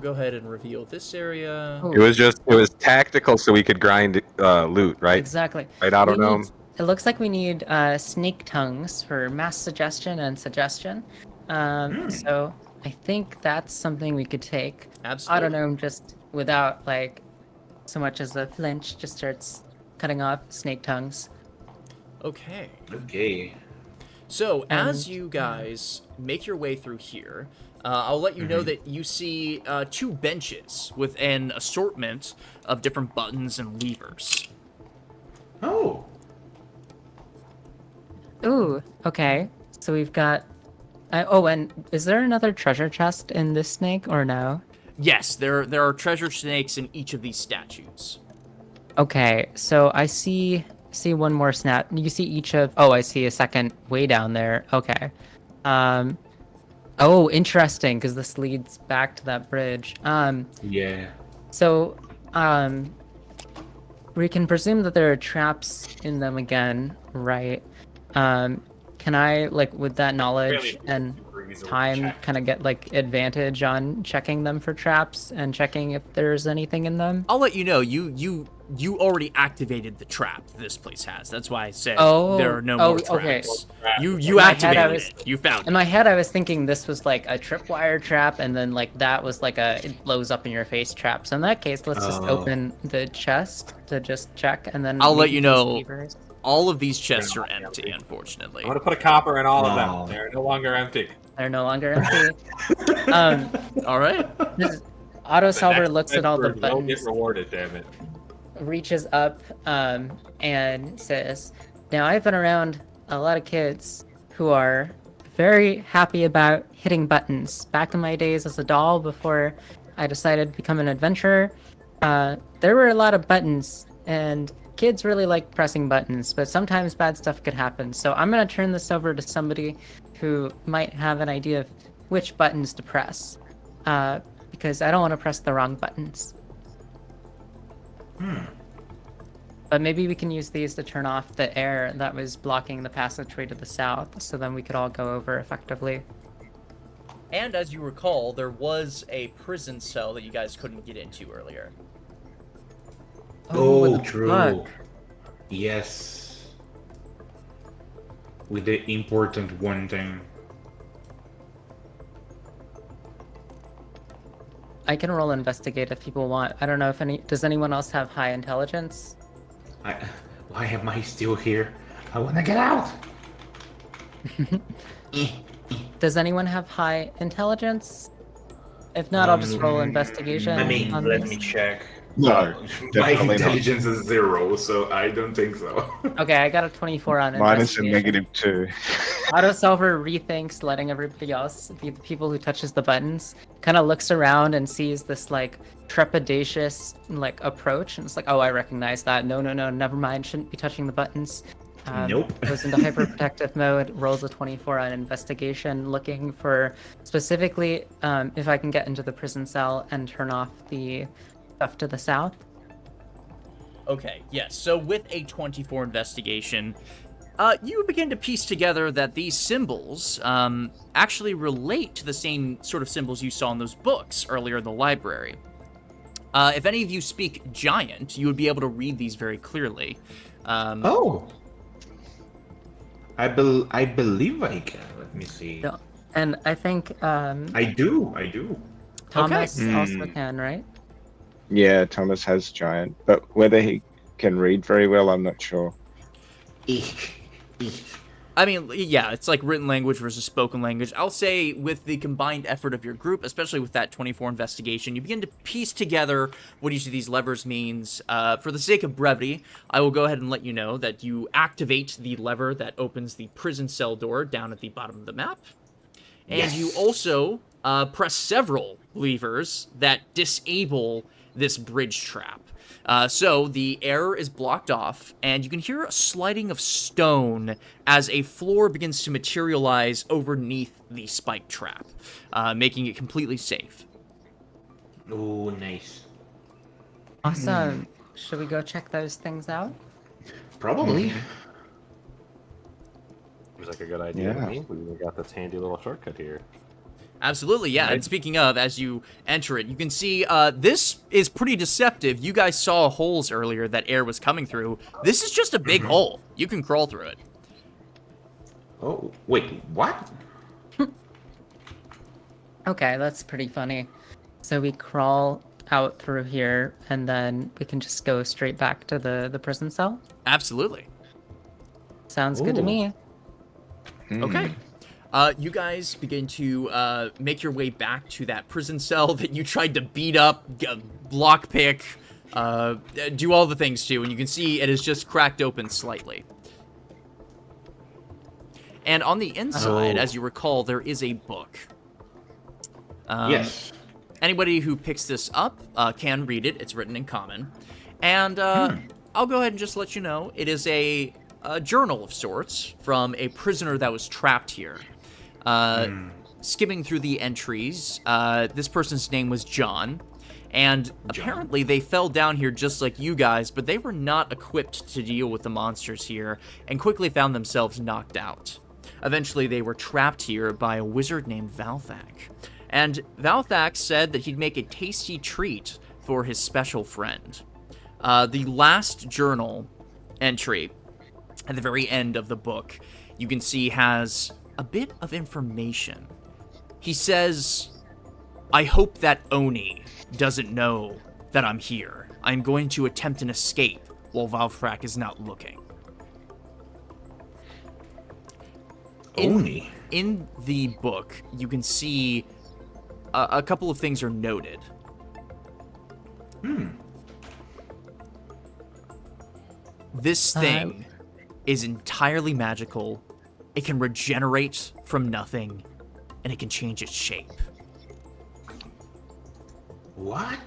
go ahead and reveal this area. Ooh, It was tactical so we could grind loot, right? exactly. Right, I don't We know. need- It looks like we need snake tongues for mass suggestion and suggestion. So I think that's something we could take. Absolutely. I don't know, just without like so much as a flinch, just starts cutting off snake tongues. Okay. Okay. So, as you guys make your way through here, I'll let you know that you see 2 benches with an assortment of different buttons and levers. Oh. Ooh, okay. So we've got. Oh, and is there another treasure chest in this snake or no? Yes, there are treasure snakes in each of these statues. Okay, so I see one more snap. You see each of. Oh, I see a second way down there. Okay. Oh, interesting, because this leads back to that bridge. Yeah. So, we can presume that there are traps in them again, right? Can I, like, with that knowledge and time, kind of get, like, advantage on checking them for traps and checking if there's anything in them? I'll let you know, you already activated the trap this place has. That's why I said Oh, there are no oh, more okay. traps. You my head, I activated was- it. You found In it. my head, I was thinking this was, like, a tripwire trap, and then, like, that was, like, a it blows up in your face trap. So in that case, let's just open the chest to just check, and then I'll let maybe you use know. levers. All of these chests are empty, unfortunately. I'm gonna put a copper in all of Wow. them. They're no longer empty. They're no longer empty. All right. Auto solver Next looks at all the adventurer will buttons, get rewarded, damn it. reaches up, and says, "Now I've been around a lot of kids who are very happy about hitting buttons. Back in my days as a doll, before I decided to become an adventurer, there were a lot of buttons, and kids really like pressing buttons, but sometimes bad stuff could happen. So I'm gonna turn this over to somebody who might have an idea of which buttons to press, because I don't want to press the wrong buttons. But maybe we can use these to turn off the air that was blocking the passageway to the south, so then we could all go over effectively. And as you recall, there was a prison cell that you guys couldn't get into earlier. Oh, the true. book. Yes. With the important one thing. I can roll investigate if people want. I don't know if does anyone else have high intelligence? Why am I still here? I wanna get out. Does anyone have high intelligence? If not, I'll just roll investigation. I mean, on let this. me check. No, My definitely not. intelligence is 0, so I don't think so. Okay, I got a 24 on Minus a investigation. -2. Auto solver rethinks letting everybody else be the people who touches the buttons. Kind of looks around and sees this like trepidatious like approach, and it's like, oh, I recognize that. No, never mind. Shouldn't be touching the buttons. Nope. Goes into hyperprotective mode. Rolls a 24 on investigation, looking for specifically if I can get into the prison cell and turn off the stuff to the south. Okay, yes. So with a 24 investigation, you begin to piece together that these symbols actually relate to the same sort of symbols you saw in those books earlier in the library. If any of you speak Giant, you would be able to read these very clearly. Oh. I believe I can. Let me see. Yeah. And I think I do. Thomas Okay. also can, right? Yeah, Thomas has Giant, but whether he can read very well, I'm not sure. I mean, yeah, it's like written language versus spoken language. I'll say with the combined effort of your group, especially with that 24 investigation, you begin to piece together what each of these levers means. For the sake of brevity, I will go ahead and let you know that you activate the lever that opens the prison cell door down at the bottom of the map. And you also press several levers that disable this bridge trap. So the air is blocked off, and you can hear a sliding of stone as a floor begins to materialize underneath the spike trap, making it completely safe. Oh, nice. Awesome. Should we go check those things out? Probably. Seems like a good idea to Yeah. me. We got this handy little shortcut here. Absolutely, yeah. And speaking of, as you enter it, you can see this is pretty deceptive. You guys saw holes earlier that air was coming through. This is just a big hole. You can crawl through it. Oh, wait, what? Okay, that's pretty funny. So we crawl out through here, and then we can just go straight back to the prison cell? Absolutely. Sounds good to Ooh. me. Okay. You guys begin to make your way back to that prison cell that you tried to beat up, lockpick, do all the things to, and you can see it is just cracked open slightly. And on the inside, Oh. as you recall, there is a book. Yes. Anybody who picks this up can read it. It's written in common. And I'll go ahead and just let you know, it is a journal of sorts from a prisoner that was trapped here. Skimming through the entries, this person's name was John, and apparently they fell down here just like you guys, but they were not equipped to deal with the monsters here, and quickly found themselves knocked out. Eventually, they were trapped here by a wizard named Valthak, and Valthak said that he'd make a tasty treat for his special friend. The last journal entry at the very end of the book, you can see has a bit of information. He says, I hope that Oni doesn't know that I'm here. I'm going to attempt an escape while Valfrak is not looking. Oni. In the book, you can see a couple of things are noted. This thing is entirely magical. It can regenerate from nothing, and it can change its shape. What?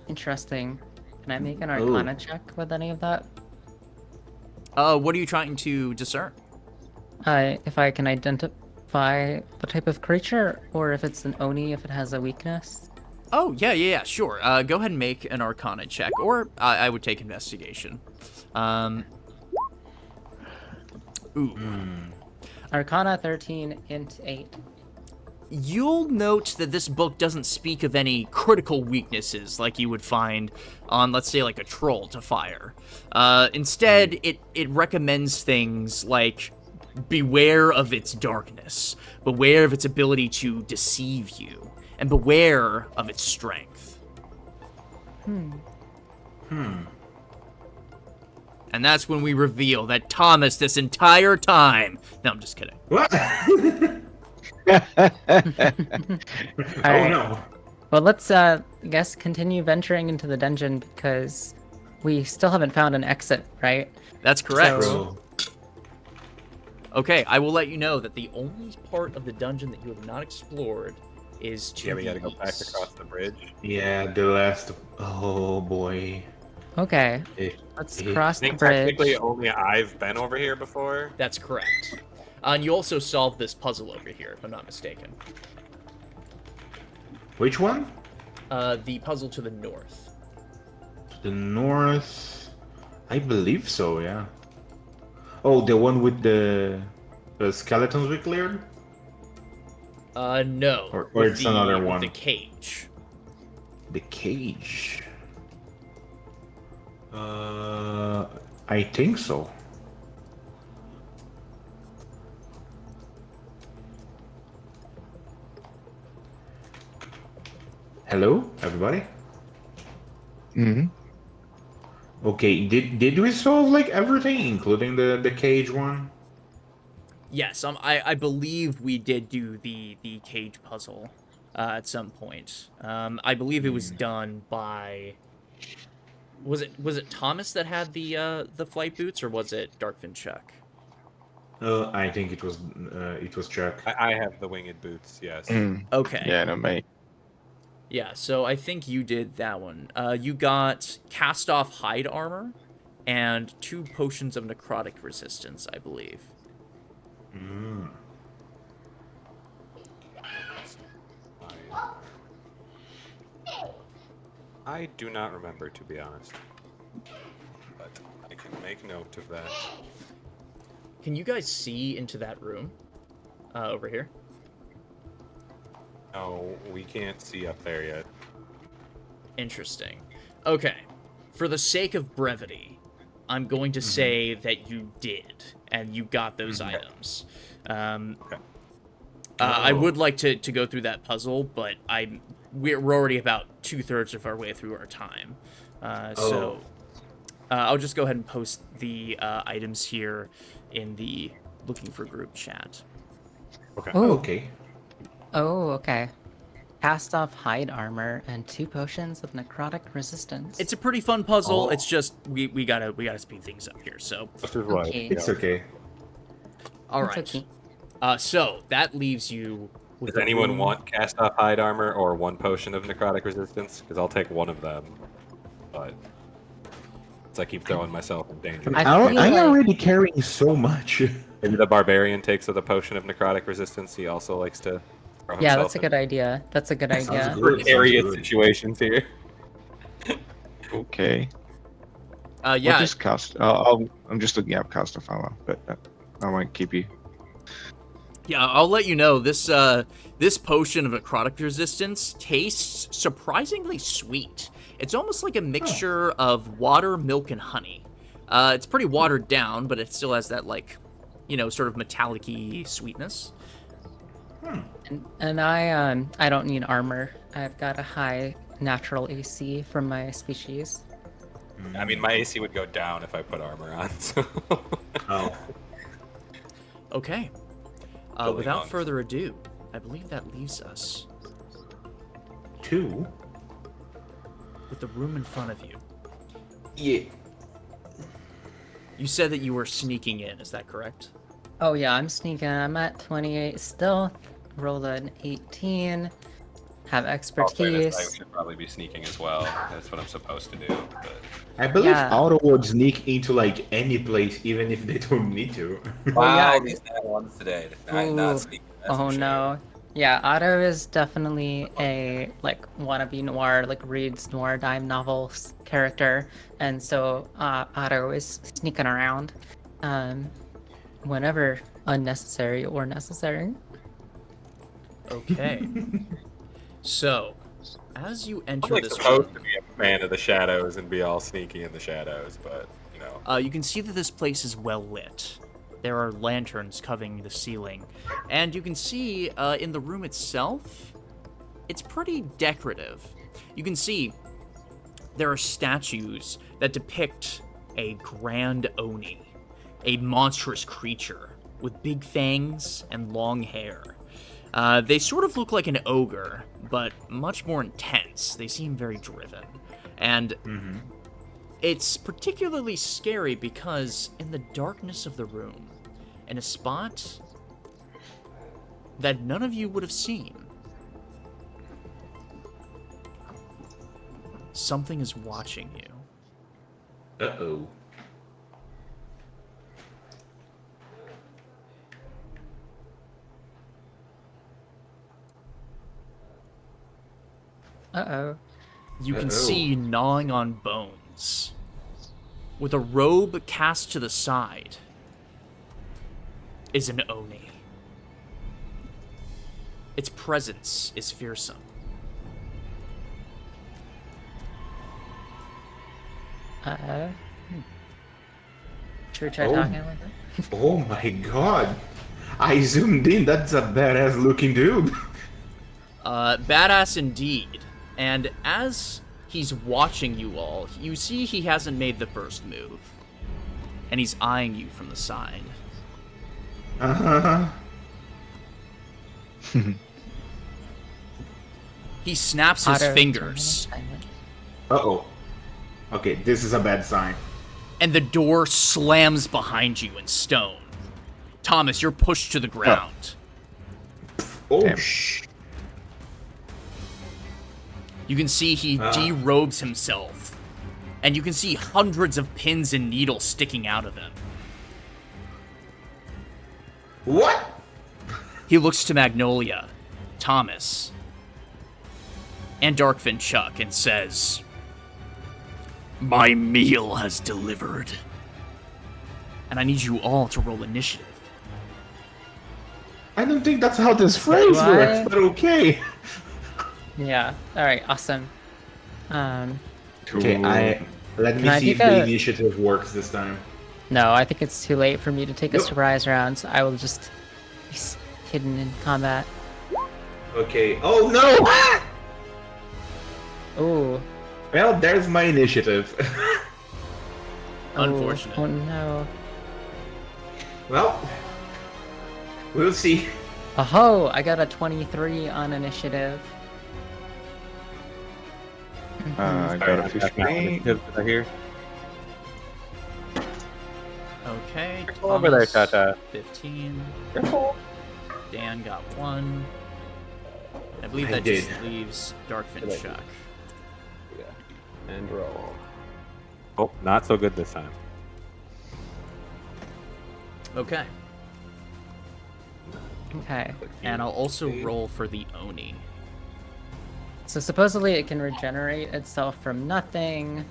Interesting. Can I make an Arcana check with any of that? What are you trying to discern? If I can identify the type of creature, or if it's an Oni, if it has a weakness. Oh, yeah, sure. Go ahead and make an Arcana check, or I would take Investigation. Arcana 13, Int 8. You'll note that this book doesn't speak of any critical weaknesses like you would find on, let's say, like a troll to fire. Instead, it recommends things like beware of its darkness, beware of its ability to deceive you, and beware of its strength. And that's when we reveal that Thomas, this entire time... No, I'm just kidding. What? All Oh right. no. Well, let's guess continue venturing into the dungeon because we still haven't found an exit, right? That's correct. So- Bro. Okay, I will let you know that the only part of the dungeon that you have not explored is to Yeah, we the gotta go back east. across the bridge. Yeah, the last. Oh boy. Okay, Eh, let's eh. cross I the think bridge. technically only I've been over here before. That's correct. And you also solved this puzzle over here, if I'm not mistaken. Which one? The puzzle to the north. The north. I believe so. Yeah. Oh, the one with the skeletons we cleared. No. Or with it's another with one. the cage. The cage. I think so. Hello, everybody. Mm-hmm. Okay, did we solve like everything, including the cage one? Yes, I believe we did do the cage puzzle at some point. I believe it was done by. Was it Thomas that had the flight boots, or was it Darkfin Chuck? I think it was Chuck. I have the winged boots, yes. Okay. Yeah, no, mate. Yeah, so I think you did that one. You got cast off hide armor and 2 potions of necrotic resistance, I believe. I do not remember, to be honest. But I can make note of that. Can you guys see into that room over here? No, we can't see up there yet. Interesting. Okay. For the sake of brevity, I'm going to say that you did, and you got those items. Okay. I would like to go through that puzzle, but we're already about 2/3 of our way through our time. So I'll just go ahead and post the items here in the looking for group chat. Okay. Ooh. Okay. Oh, okay. Cast off hide armor and 2 potions of necrotic resistance. It's a pretty fun puzzle. Oh. It's just we gotta speed things up here. So This is what. Okay. It's okay. all It's right. okay. So that leaves you. With Does the anyone room- want cast off hide armor or 1 potion of necrotic resistance? Because I'll take one of them. But so I keep throwing myself in danger. I I'm feel like- already carrying so much. Maybe the barbarian takes the potion of necrotic resistance. He also likes to throw Yeah, himself that's a good idea. That's a good Sounds idea. good. precarious Sounds good. situations here. Okay. Yeah. What is cast? I'm just looking up cast of armor, but I won't keep you. Yeah, I'll let you know. This potion of necrotic resistance tastes surprisingly sweet. It's almost like a mixture of water, milk, and honey. It's pretty watered down, but it still has that sort of metallic-y sweetness. And I don't need armor. I've got a high natural AC from my species. I mean, my AC would go down if I put armor on. So. Oh. Okay. Building Without monks. further ado, I believe that leaves us 2. with the room in front of you. Yeah. You said that you were sneaking in. Is that correct? Oh yeah, I'm sneaking. I'm at 28 stealth. Rolled an 18. Have I expertise. should probably be sneaking as well. That's what I'm supposed to do. But... I believe Yeah. Auto would sneak into like any place, even if they don't need to. yeah. these bad ones today. Ooh. sneaking. Oh no. Yeah, Otto is definitely a wannabe noir, reads noir dime novels character, and so Otto is sneaking around. Whenever unnecessary or necessary. Okay. So, as you I'm enter like this supposed room, to be a fan of the shadows and be all sneaky in the shadows, but you know. you can see that this place is well lit. There are lanterns covering the ceiling, and you can see in the room itself, it's pretty decorative. You can see there are statues that depict a grand Oni, a monstrous creature with big fangs and long hair. They sort of look like an ogre, but much more intense. They seem very driven. And it's particularly scary because in the darkness of the room, in a spot that none of you would have seen, something is watching you. Uh-oh. Uh-oh. You can Uh-oh. see gnawing on bones, with a robe cast to the side, is an Oni. Its presence is fearsome. Should we try Oh. talking like that? Oh my god. I zoomed in. That's a badass looking dude. Badass indeed. And as he's watching you all, you see he hasn't made the first move. And he's eyeing you from the side. Uh-huh. He snaps his Auto fingers, silent. Uh-oh. Okay, this is a bad sign. and the door slams behind you in stone. Thomas, you're pushed to the ground. Oh, Damn. You can see he derobes himself, and you can see hundreds of pins and needles sticking out of him. What? He looks to Magnolia, Thomas, and Darkfin Chuck and says, "My meal has delivered." And I need you all to roll initiative. I don't think that's how this phrase What? works, but okay. Yeah. All right. Awesome. Okay, let me Can I see if take the a- initiative works this time. No, I think it's too late for me to take a Nope. surprise round. So I will just be hidden in combat. Okay. Oh no! Ooh. Well, there's my initiative. Unfortunate. Oh no. Well, we'll see. Oh, I got a 23 on initiative. I got a 15. Did I hear? Okay, Over there, Thomas, Tata. 15. Careful. Dan got 1. I believe I that just did. leaves Darkfin Did I- Chuck. Yeah. And roll. Oh, not so good this time. Okay, Okay. and I'll also roll for the Oni. So supposedly it can regenerate itself from nothing.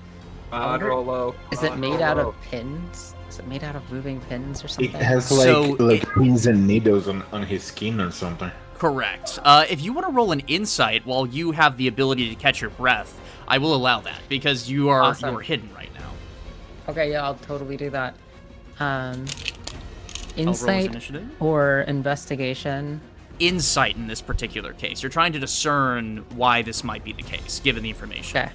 Odd roll low. Is it odd made roll out low. of pins? Is it made out of moving pins or It something? has So like pins and needles on his skin or something. Correct. If you want to roll an insight while you have the ability to catch your breath, I will allow that because you are Awesome. you're hidden right now. Okay, yeah, I'll totally do that. I'll roll as Insight initiative. or investigation? Insight in this particular case. You're trying to discern why this might be the case, given the information. Okay.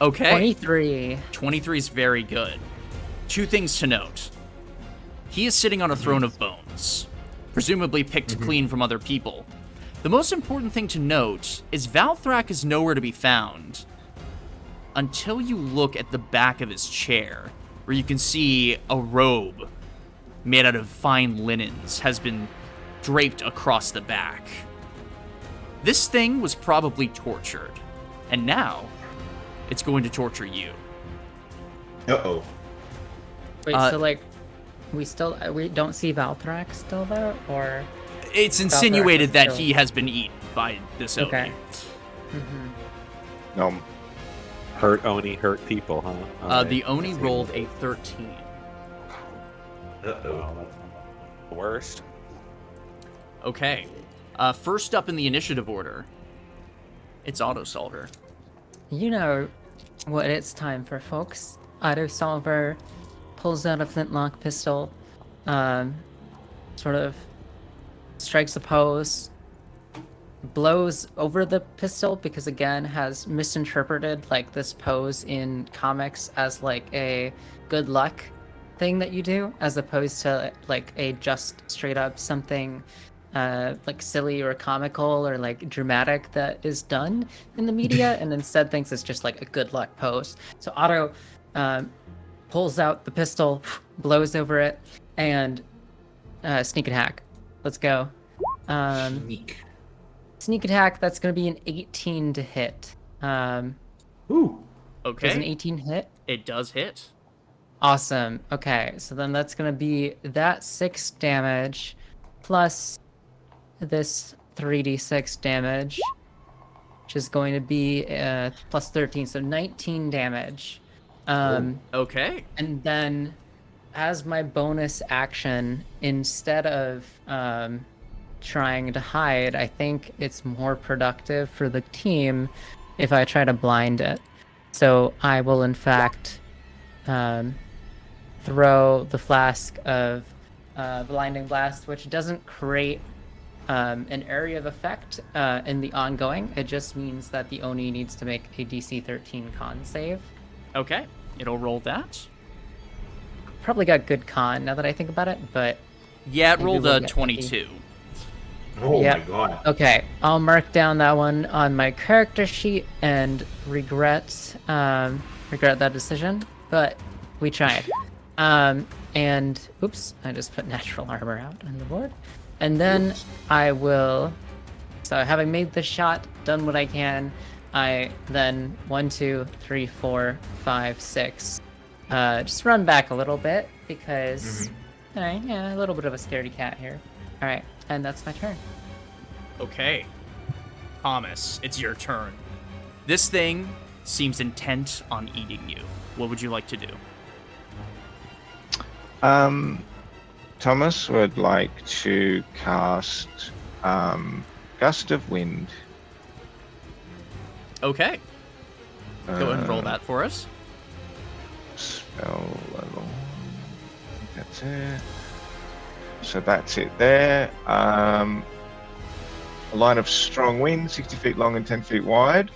Okay. 23. 23 is very good. Two things to note. He is sitting on a throne of bones, presumably picked clean from other people. The most important thing to note is Valthrak is nowhere to be found until you look at the back of his chair, where you can see a robe made out of fine linens has been draped across the back. This thing was probably tortured, and now it's going to torture you. Uh-oh. Wait, Uh, so like, we don't see Valthrak still though, or? It's Valthrak insinuated is that still- he has been eaten by this Oni. Okay. No, Hurt Oni, hurt people, huh? The Oni rolled a 13. Uh-oh. Well, that's not The worst. Okay. First up in the initiative order, it's Auto Solver. You know what it's time for, folks. Auto Solver pulls out a flintlock pistol, sort of strikes a pose, blows over the pistol because again has misinterpreted like this pose in comics as like a good luck thing that you do as opposed to like a just straight up something like silly or comical or like dramatic that is done in the media and instead thinks it's just like a good luck pose. So Otto pulls out the pistol, blows over it, and sneak attack. Let's go. Sneak attack, that's going to be an 18 to hit. Ooh. Does an Okay. 18 hit? It does hit. Awesome. Okay, so then that's going to be that 6 damage plus this 3d6 damage, which is going to be plus 13, so 19 damage. Okay. And then as my bonus action, instead of trying to hide, I think it's more productive for the team if I try to blind it. So I will, in fact, throw the flask of Blinding Blast, which doesn't create an area of effect in the ongoing. It just means that the Oni needs to make a DC 13 con save. Okay. It'll roll that. Probably got good con now that I think about it, but Yeah, it Maybe rolled we'll a get 22. Oh Yep. my god. okay. I'll mark down that one on my character sheet and regret that decision, but we tried. And oops, I just put natural armor out on the board, and then I will. So having made the shot, done what I can, I then 1, 2, 3, 4, 5, 6. Just run back a little bit because, alright, yeah, a little bit of a scaredy cat here. All right, and that's my turn. Okay. Thomas, it's your turn. This thing seems intent on eating you. What would you like to do? Thomas would like to cast Gust of Wind. Okay. Go ahead and roll that for us. Spell level. I think that's it. So that's it there. A line of strong wind, 60 feet long and 10 feet wide.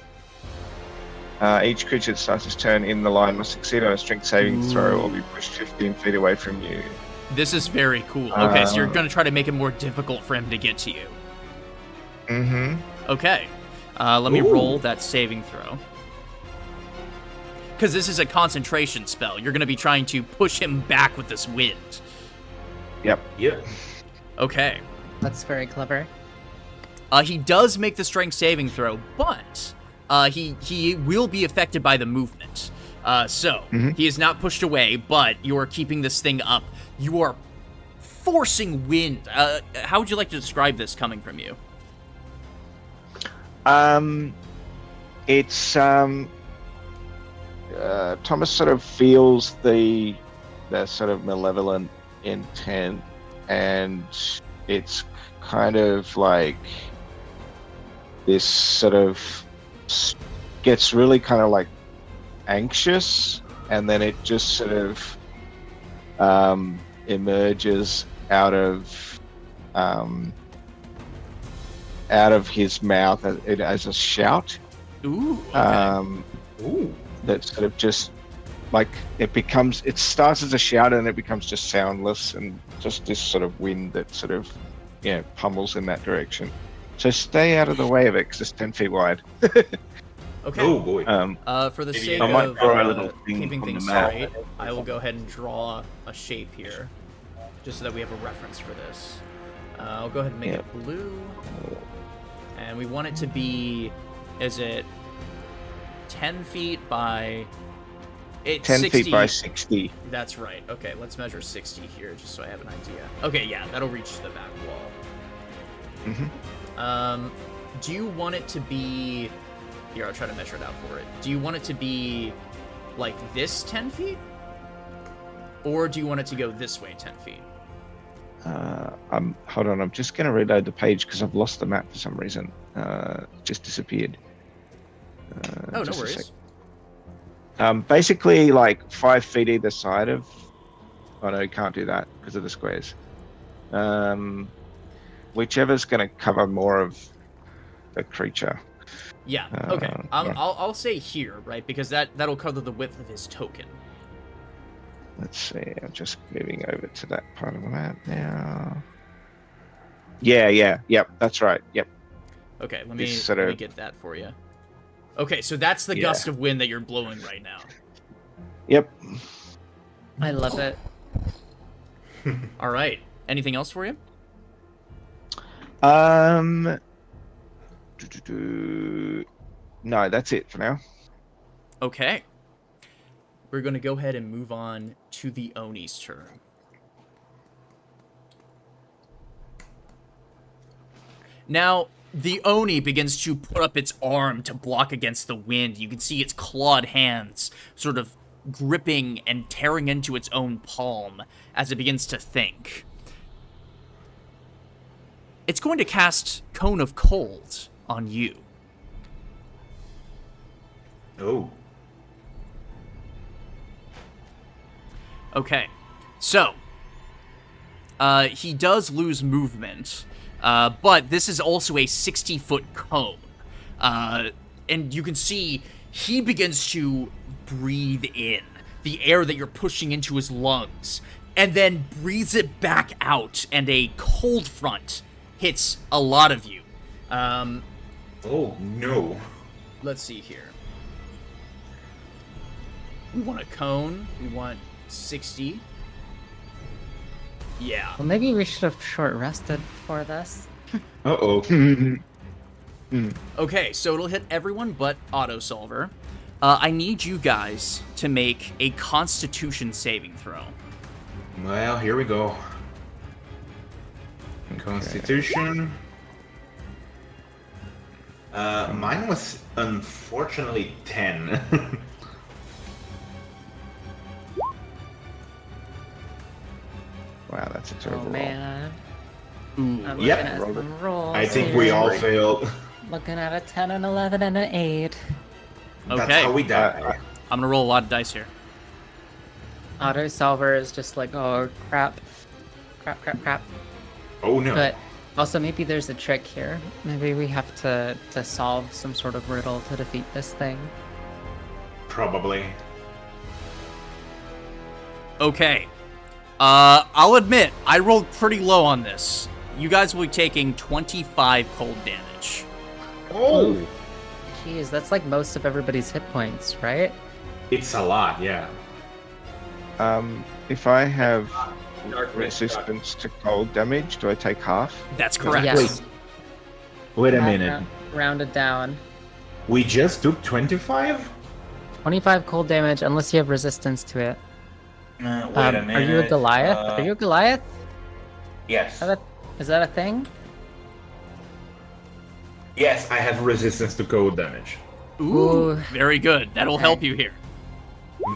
Each creature that starts its turn in the line must succeed on a strength saving throw or be pushed 15 feet away from you. This is very cool. Okay, so you're going to try to make it more difficult for him to get to you. Mm-hmm. Okay. Let me roll that saving throw. Because this is a concentration spell. You're going to be trying to push him back with this wind. Yep. Yeah. Okay. That's very clever. He does make the strength saving throw, but he will be affected by the movement. So he is not pushed away, but you are keeping this thing up. You are forcing wind. How would you like to describe this coming from you? It's Thomas sort of feels the sort of malevolent intent, and it's kind of like this sort of gets really kind of like anxious, and then it just sort of emerges out of his mouth as a shout. Ooh. Okay. Ooh. That sort of just like it starts as a shout and it becomes just soundless and just this sort of wind that sort of pummels in that direction. So stay out of the way of it because it's 10 feet wide. Okay. Oh boy. For the sake I might of draw a little thing keeping from things the map. straight, I will go ahead and draw a shape here, just so that we have a reference for this. I'll go ahead and make it blue, and we want it to be, is it 10 feet by... 10 60, feet by 60. That's right. Okay, let's measure 60 here, just so I have an idea. Okay, yeah, that'll reach the back wall. Do you want it to be... Here, I'll try to measure it out for it. Do you want it to be like this 10 feet? Or do you want it to go this way 10 feet? Hold on, I'm just going to reload the page because I've lost the map for some reason. It just disappeared. Oh, no just a worries. sec. Basically, like 5 feet either side of. Oh no, you can't do that because of the squares. Whichever's going to cover more of the creature. Yeah, okay. Yeah. I'll say here, right? Because that'll cover the width of his token. Let's see, I'm just moving over to that part of the map now. Yep, that's right. Yep. Okay, let me Sort let me of- get that for you. Okay, so that's the Yeah. gust of wind that you're blowing right now. Yep. I love it. All right. Anything else for you? No, that's it for now. Okay. We're going to go ahead and move on to the Oni's turn. Now, the Oni begins to put up its arm to block against the wind. You can see its clawed hands sort of gripping and tearing into its own palm as it begins to think. It's going to cast Cone of Cold on you. Oh. Okay, so he does lose movement, but this is also a 60-foot cone, and you can see he begins to breathe in the air that you're pushing into his lungs, and then breathes it back out, and a cold front hits a lot of you. Oh no. Let's see here. We want a cone. We want 60. Yeah. Well, maybe we should have short rested for this. Uh-oh. Okay, so it'll hit everyone but Autosolver. I need you guys to make a Constitution saving throw. Well, here we go. Constitution. Mine was unfortunately 10. Wow, that's a terrible Oh roll. man. Ooh. I'm Yep. looking at some rolls I think here. we all failed. Looking at a 10, an 11, and an 8. That's Okay. how we die. I'm gonna roll a lot of dice here. Auto solver is just like, oh crap. Crap. Oh no. But also maybe there's a trick here. Maybe we have to solve some sort of riddle to defeat this thing. Probably. Okay. I'll admit, I rolled pretty low on this. You guys will be taking 25 cold damage. Oh! Jeez, that's like most of everybody's hit points, right? It's a lot, yeah. If I have Dark resistance to cold damage, do I take half? That's correct. Yes. Wait a minute. Rounded down. We just took 25? 25 cold damage unless you have resistance to it. Wait a minute. Are you a Goliath? Are you a Goliath? Yes. Is that a thing? Yes, I have resistance to cold damage. Ooh, Ooh. very good. That'll help you here.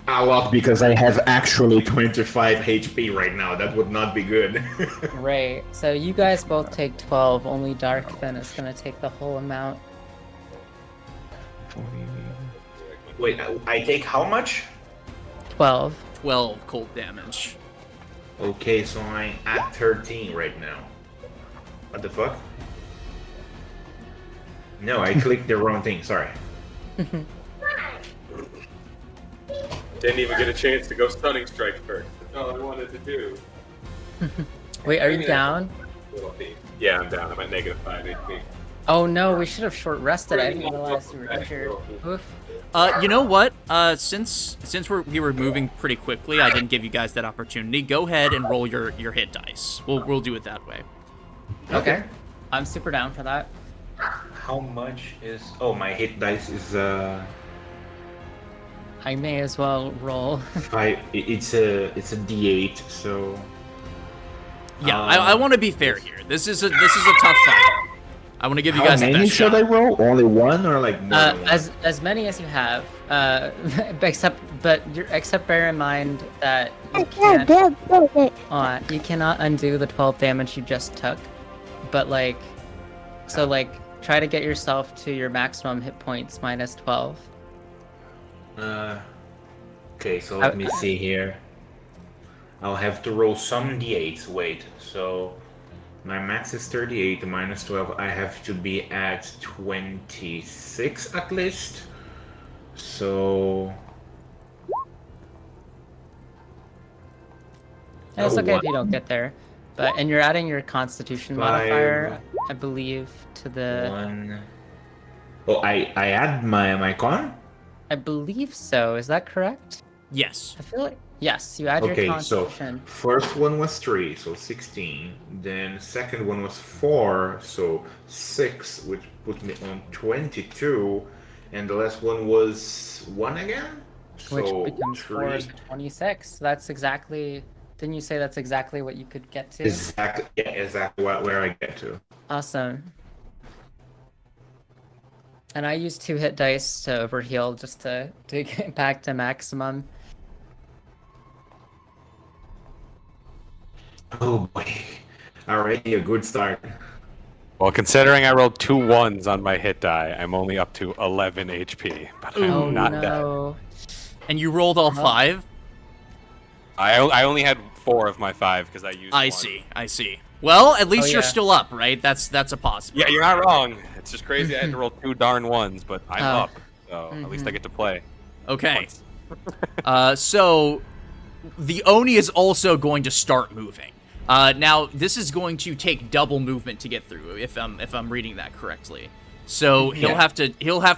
A lot because I have actually 25 HP right now. That would not be good. Right. So you guys both take 12. Only Darkfin is gonna take the whole amount. 40. Wait, I take how much? 12. 12 cold damage. Okay, so I'm at 13 right now. What the fuck? No, I clicked the wrong thing, sorry. Didn't even get a chance to go stunning strike first. That's all I wanted to do. Wait, are you down? Little thief. Yeah, I'm down. I'm at negative 5 HP. Oh no, we should have short rested. I didn't realize you were injured. Oof. You know what? Since we were moving pretty quickly, I didn't give you guys that opportunity. Go ahead and roll your hit dice. We'll do it that way. Okay. I'm super down for that. How much is? Oh, my hit dice is I may as well roll. 5. It's a D8, so Yeah, I want to be fair here. This is a tough fight. I want to give you How guys the many best should shot. I roll? Only one or like more than one? As many as you have, except bear in mind that you cannot undo the 12 damage you just took. But like, so like, try to get yourself to your maximum hit points minus 12. Okay, so let me see here. I'll have to roll some d8s. Wait, so my max is 38 minus 12. I have to be at 26 at least. So. And it's okay if you don't get there. And you're adding your Constitution modifier, I believe, to the. 1. Oh, I add my con? I believe so. Is that correct? Yes. I feel like yes. You add your Okay, so Constitution. first one was 3, so 16. Then second one was 4, so 6, which put me on 22. And the last one was 1 again? Which So becomes 4 is 26. That's exactly. Didn't you say that's exactly what you could get to? Exactly, yeah, exactly where I get to. Awesome. And I use 2 hit dice to overheal just to get back to maximum. Oh boy. Already a good start. Well, considering I rolled 2 1s on my hit die, I'm only up to 11 HP. But I'm Oh not dead. no. And you rolled all 5? I only had 4 of my 5 because I used I one. see. I see. Well, at least Oh, you're yeah. still up, right? That's a positive. Yeah, you're not wrong. It's just crazy I had to roll 2 darn 1s, but I'm Oh. up. So at least I get to play. Okay. once. So the Oni is also going to start moving. Now this is going to take double movement to get through, if I'm reading that correctly. So he'll have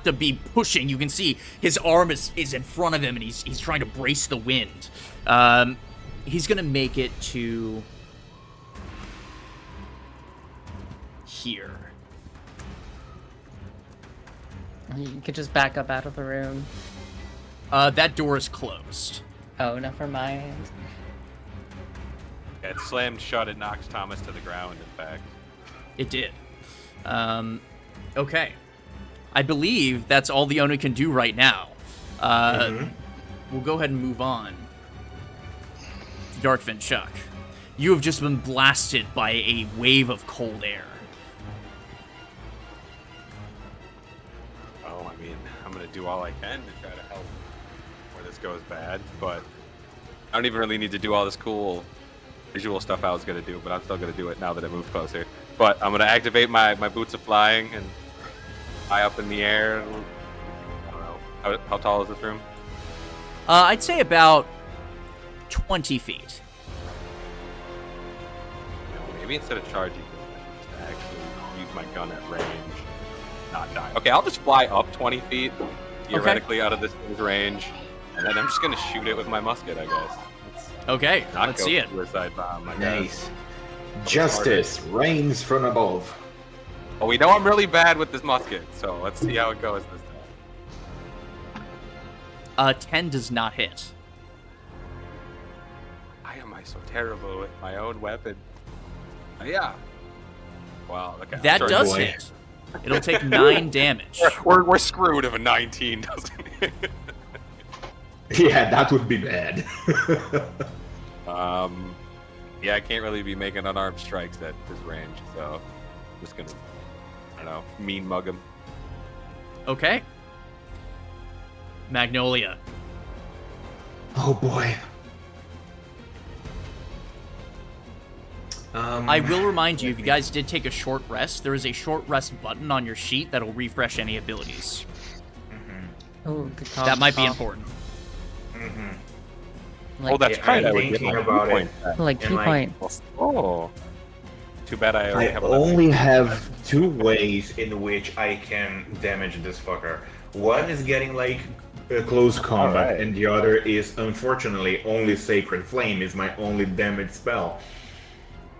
to be pushing. You can see his arm is in front of him, and he's trying to brace the wind. He's gonna make it to here. You could just back up out of the room. That door is closed. Oh, never mind. Yeah, it slammed shut. It knocks Thomas to the ground, in fact. It did. Okay. I believe that's all the owner can do right now. We'll go ahead and move on. Darkfin Chuck, you have just been blasted by a wave of cold air. Oh, I mean, I'm gonna do all I can to try to help where this goes bad, but I don't even really need to do all this cool visual stuff I was gonna do, but I'm still gonna do it now that I moved closer. But I'm gonna activate my boots of flying and fly up in the air. I don't know. How tall is this room? I'd say about 20 feet. You know, maybe instead of charging, I should just actually use my gun at range, not die. Okay, I'll just fly up 20 feet, theoretically out of this thing's range, and then I'm just gonna shoot it with my musket, I guess. Okay, Not let's go see it. suicide bomb, I guess. Nice. Justice reigns from above. Well, we know I'm really bad with this musket, so let's see how it goes this time. 10 does not hit. Why am I so terrible with my own weapon? Yeah. Wow, okay. I'm That sorry, does boy. hit. It'll take 9 damage. We're screwed if a 19 doesn't hit. Yeah, that would be bad. Yeah, I can't really be making unarmed strikes at this range, so I'm just gonna, I don't know, mean mug him. Okay. Magnolia. Oh boy. I will remind you, if you guys did take a short rest, there is a short rest button on your sheet that'll refresh any abilities. Oh, good call. That might be good call. important. Like, Oh, that's Yeah, right. I'm I would get thinking my about point it. back. like 2 and, like, points. Oh. Too bad I only I have 11. only have 2 ways in which I can damage this fucker. One is getting like a close combat, Alright. and the other is unfortunately only Sacred Flame is my only damage spell.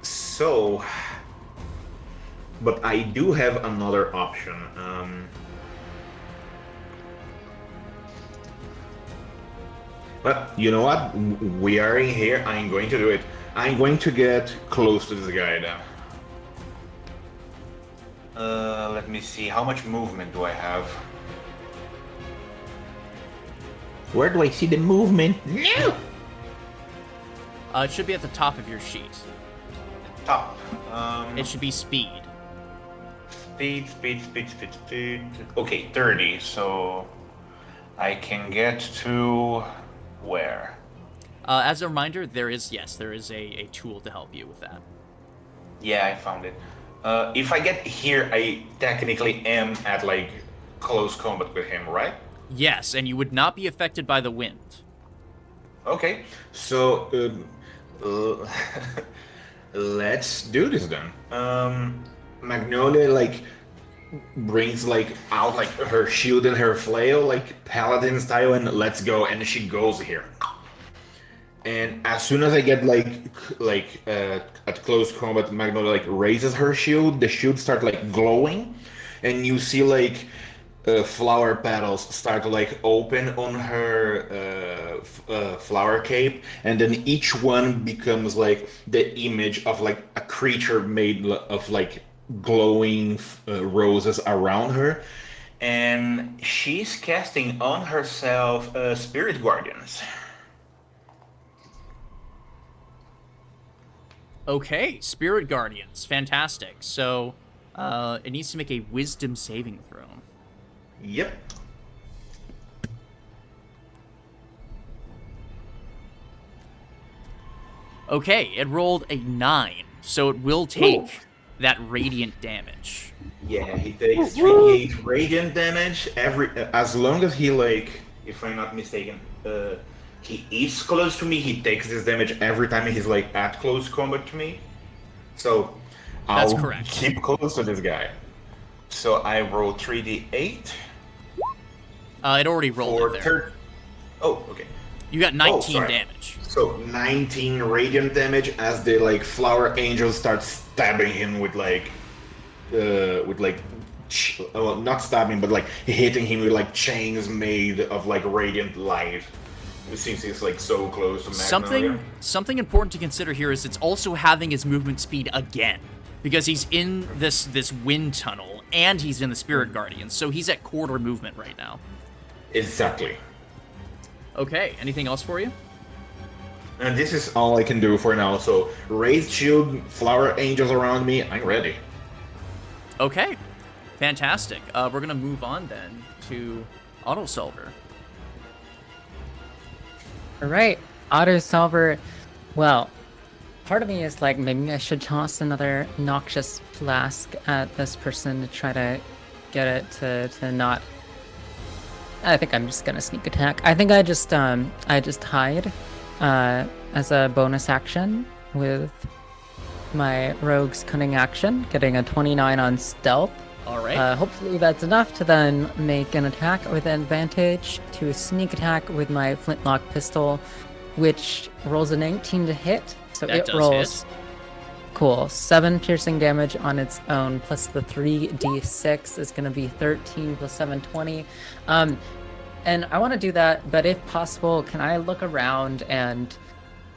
So, but I do have another option. But you know what? We are in here. I'm going to do it. I'm going to get close to this guy then. Let me see. How much movement do I have? Where do I see the movement? No! It should be at the top of your sheet. Top. It should be speed. Speed. Okay, 30. So I can get to where? As a reminder, there is a tool to help you with that. Yeah, I found it. If I get here, I technically am at like close combat with him, right? Yes, and you would not be affected by the wind. Okay. So, let's do this then. Magnolia like brings like out like her shield and her flail like paladin style, and let's go, and she goes here. And as soon as I get at close combat, Magnolia like raises her shield. The shield start like glowing, and you see like flower petals start to like open on her flower cape, and then each one becomes like the image of like a creature made of like glowing roses around her. And she's casting on herself Spirit Guardians. Okay, Spirit Guardians, fantastic. So, it needs to make a Wisdom saving throw. Yep. Okay, it rolled a 9, so it will take that radiant damage. Yeah, he takes 3d8 radiant damage as long as he like, if I'm not mistaken, he is close to me. He takes this damage every time he's like at close combat to me. So That's I'll correct. keep close to this guy. So I roll 3d8 It already rolled for it there. Oh, okay. You got 19 sorry. damage. So 19 radiant damage as the like flower angels start stabbing him with well, not stabbing, but like hitting him with like chains made of like radiant light. Since he's like so close to Magnolia. Something important to consider here is it's also having his movement speed again, because he's in this wind tunnel and he's in the Spirit Guardian, so he's at quarter movement right now. Exactly. Okay, anything else for you? And this is all I can do for now. So raised shield, flower angels around me. I'm ready. Okay, fantastic. We're gonna move on then to Autosolver. All right, auto solver. Well, part of me is like, maybe I should toss another noxious flask at this person to try to get it to not. I think I'm just gonna sneak attack. I think I just hide as a bonus action with my rogue's cunning action, getting a 29 on stealth. All right. Hopefully that's enough to then make an attack with advantage to a sneak attack with my flintlock pistol, which rolls a 19 to hit. So That it does rolls. hit. Cool. 7 piercing damage on its own, plus the 3d6 is going to be 13 plus 7, 20. And I want to do that, but if possible, can I look around and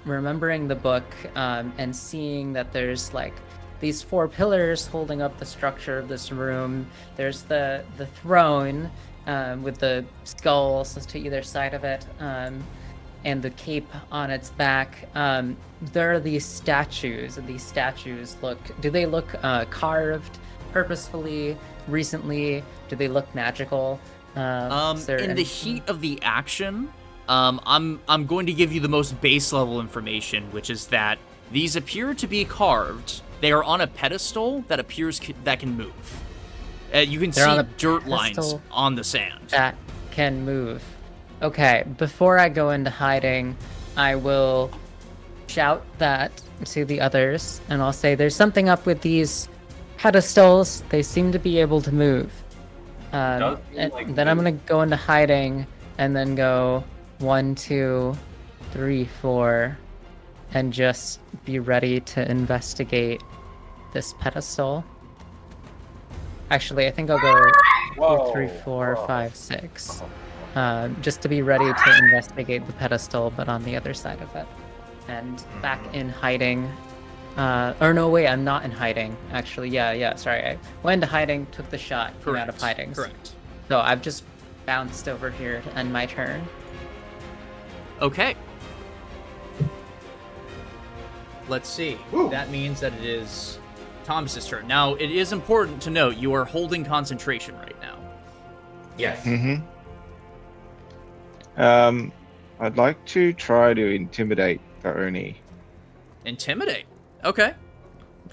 remembering the book and seeing that there's like these 4 pillars holding up the structure of this room. There's the throne with the skulls to either side of it, and the cape on its back. There are these statues, and these statues do they look carved purposefully, recently? Do they look magical? In the heat of the action, I'm going to give you the most base level information, which is that these appear to be carved. They are on a pedestal that appears that can move. You can They're on see a dirt lines pedestal on the sand. that can move. Okay, before I go into hiding, I will shout that to the others, and I'll say, there's something up with these pedestals. They seem to be able to move. Does seem And like then I'm gonna go into hiding, and then go 1, 2, 3, 4, and just be ready to investigate this pedestal. Actually, I think I'll go 2, 3, 4, 5, 6. Just to be ready to investigate the pedestal, but on the other side of it. And back in hiding, Or no, wait, I'm not in hiding. Actually, yeah. Sorry, I went into hiding, took the shot, came out of hiding. Correct. So I've just bounced over here to end my turn. Okay. Let's see. Ooh. That means that it is Thomas's turn. Now, it is important to note you are holding concentration right now. Yes. Mm-hmm. I'd like to try to intimidate the Oni. Intimidate. Okay.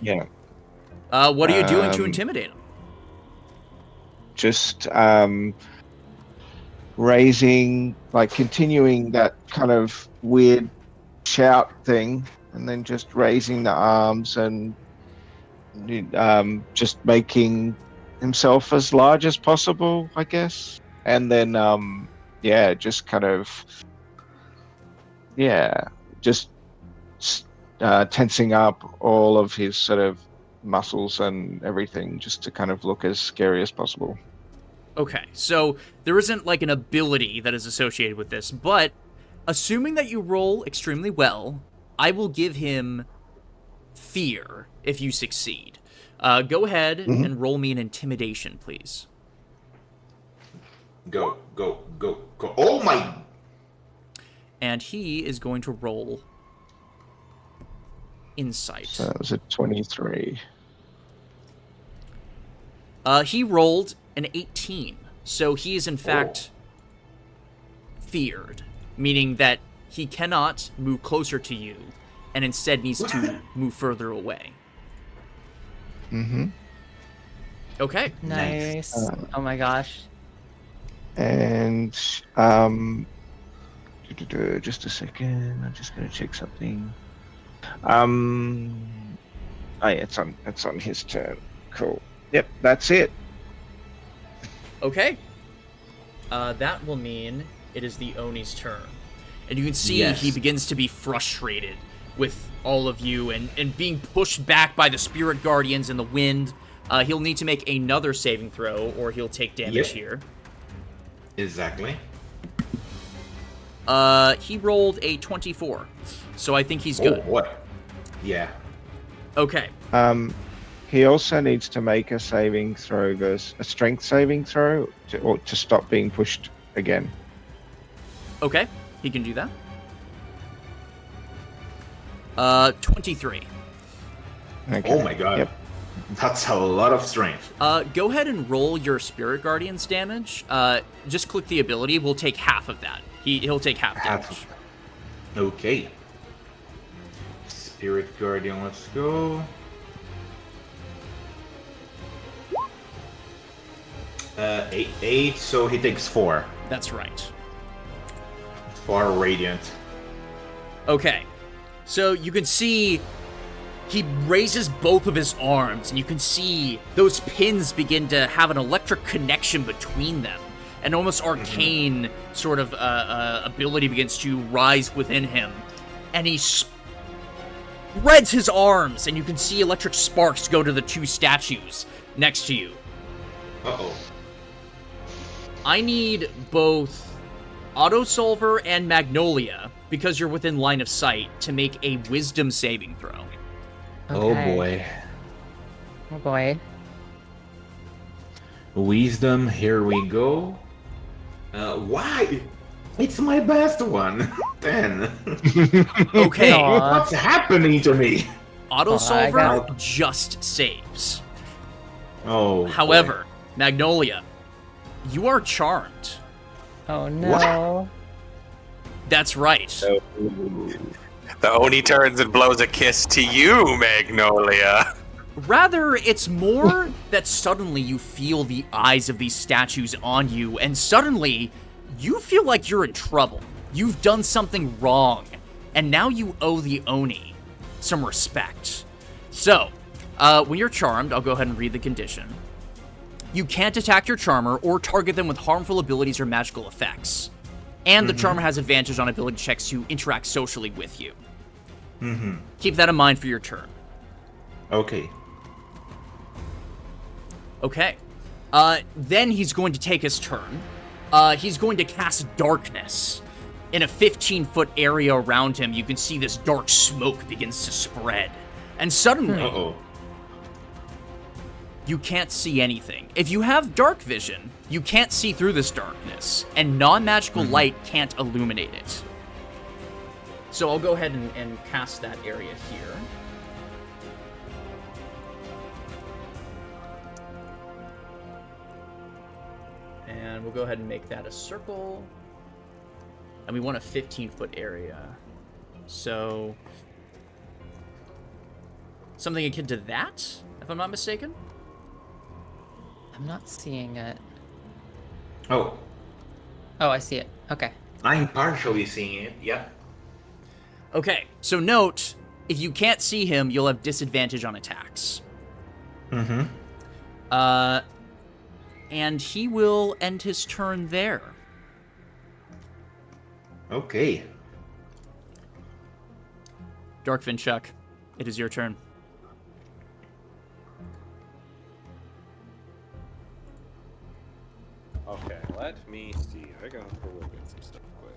Yeah. What are you doing to Um, intimidate him? Just raising, like continuing that kind of weird shout thing, and then just raising the arms and just making himself as large as possible, I guess. And then just kind of just tensing up all of his sort of muscles and everything just to kind of look as scary as possible. Okay, so there isn't like an ability that is associated with this, but assuming that you roll extremely well, I will give him fear if you succeed. Go ahead and roll me an intimidation, please. Go. Oh my! And he is going to roll insight. So that was a 23. He rolled an 18, so he is in fact feared, meaning that he cannot move closer to you, and instead needs to move further away. Mm-hmm. Okay. Nice. Oh my gosh. And just a second. I'm just going to check something. It's on his turn. Cool. Yep, that's it. Okay. That will mean it is the Oni's turn. And you can see Yes. he begins to be frustrated with all of you and being pushed back by the spirit guardians and the wind. He'll need to make another saving throw or he'll take damage Yep. here. Exactly. He rolled a 24. So I think he's good. Oh, what? Yeah. Okay. He also needs to make a saving throw versus a strength saving throw to stop being pushed again. Okay. He can do that. 23. Okay. Oh my god. Yep. That's a lot of strength. Go ahead and roll your Spirit Guardian's damage. Just click the ability. We'll take half of that. He'll take half damage. Okay. Spirit Guardian, let's go. 8, so he takes 4. That's right. 4 radiant. Okay. So you can see he raises both of his arms, and you can see those pins begin to have an electric connection between them. An almost arcane sort of ability begins to rise within him. And he spreads his arms, and you can see electric sparks go to the two statues next to you. Uh-oh. I need both Autosolver and Magnolia, because you're within line of sight, to make a wisdom saving throw. Oh Okay. boy. Oh boy. Wisdom, here we go. Why? It's my best one. 10. Okay, Aw. What's happening to me? Autosolver got- just saves. Oh. However, Magnolia, you are charmed. Oh no. That's right. The Oni turns and blows a kiss to you, Magnolia. Rather, it's more that suddenly you feel the eyes of these statues on you, and suddenly you feel like you're in trouble. You've done something wrong, and now you owe the Oni some respect. So, when you're charmed, I'll go ahead and read the condition. You can't attack your charmer or target them with harmful abilities or magical effects. And the charmer has advantage on ability checks to interact socially with you. Keep that in mind for your turn. Okay. Okay. Then he's going to take his turn. He's going to cast Darkness. In a 15-foot area around him, you can see this dark smoke begins to spread And suddenly, Uh-oh. you can't see anything. If you have dark vision, you can't see through this darkness, and non-magical light can't illuminate it. So I'll go ahead and cast that area here. And we'll go ahead and make that a circle. And we want a 15-foot area. So something akin to that, if I'm not mistaken? I'm not seeing it. Oh, Oh, I see it. Okay. I'm partially seeing it. Yeah. Okay, so note, if you can't see him, you'll have disadvantage on attacks. Mm-hmm. And he will end his turn there. Okay. Darkfin Chuck, it is your turn. Okay, let me see. I gotta look at some stuff quick.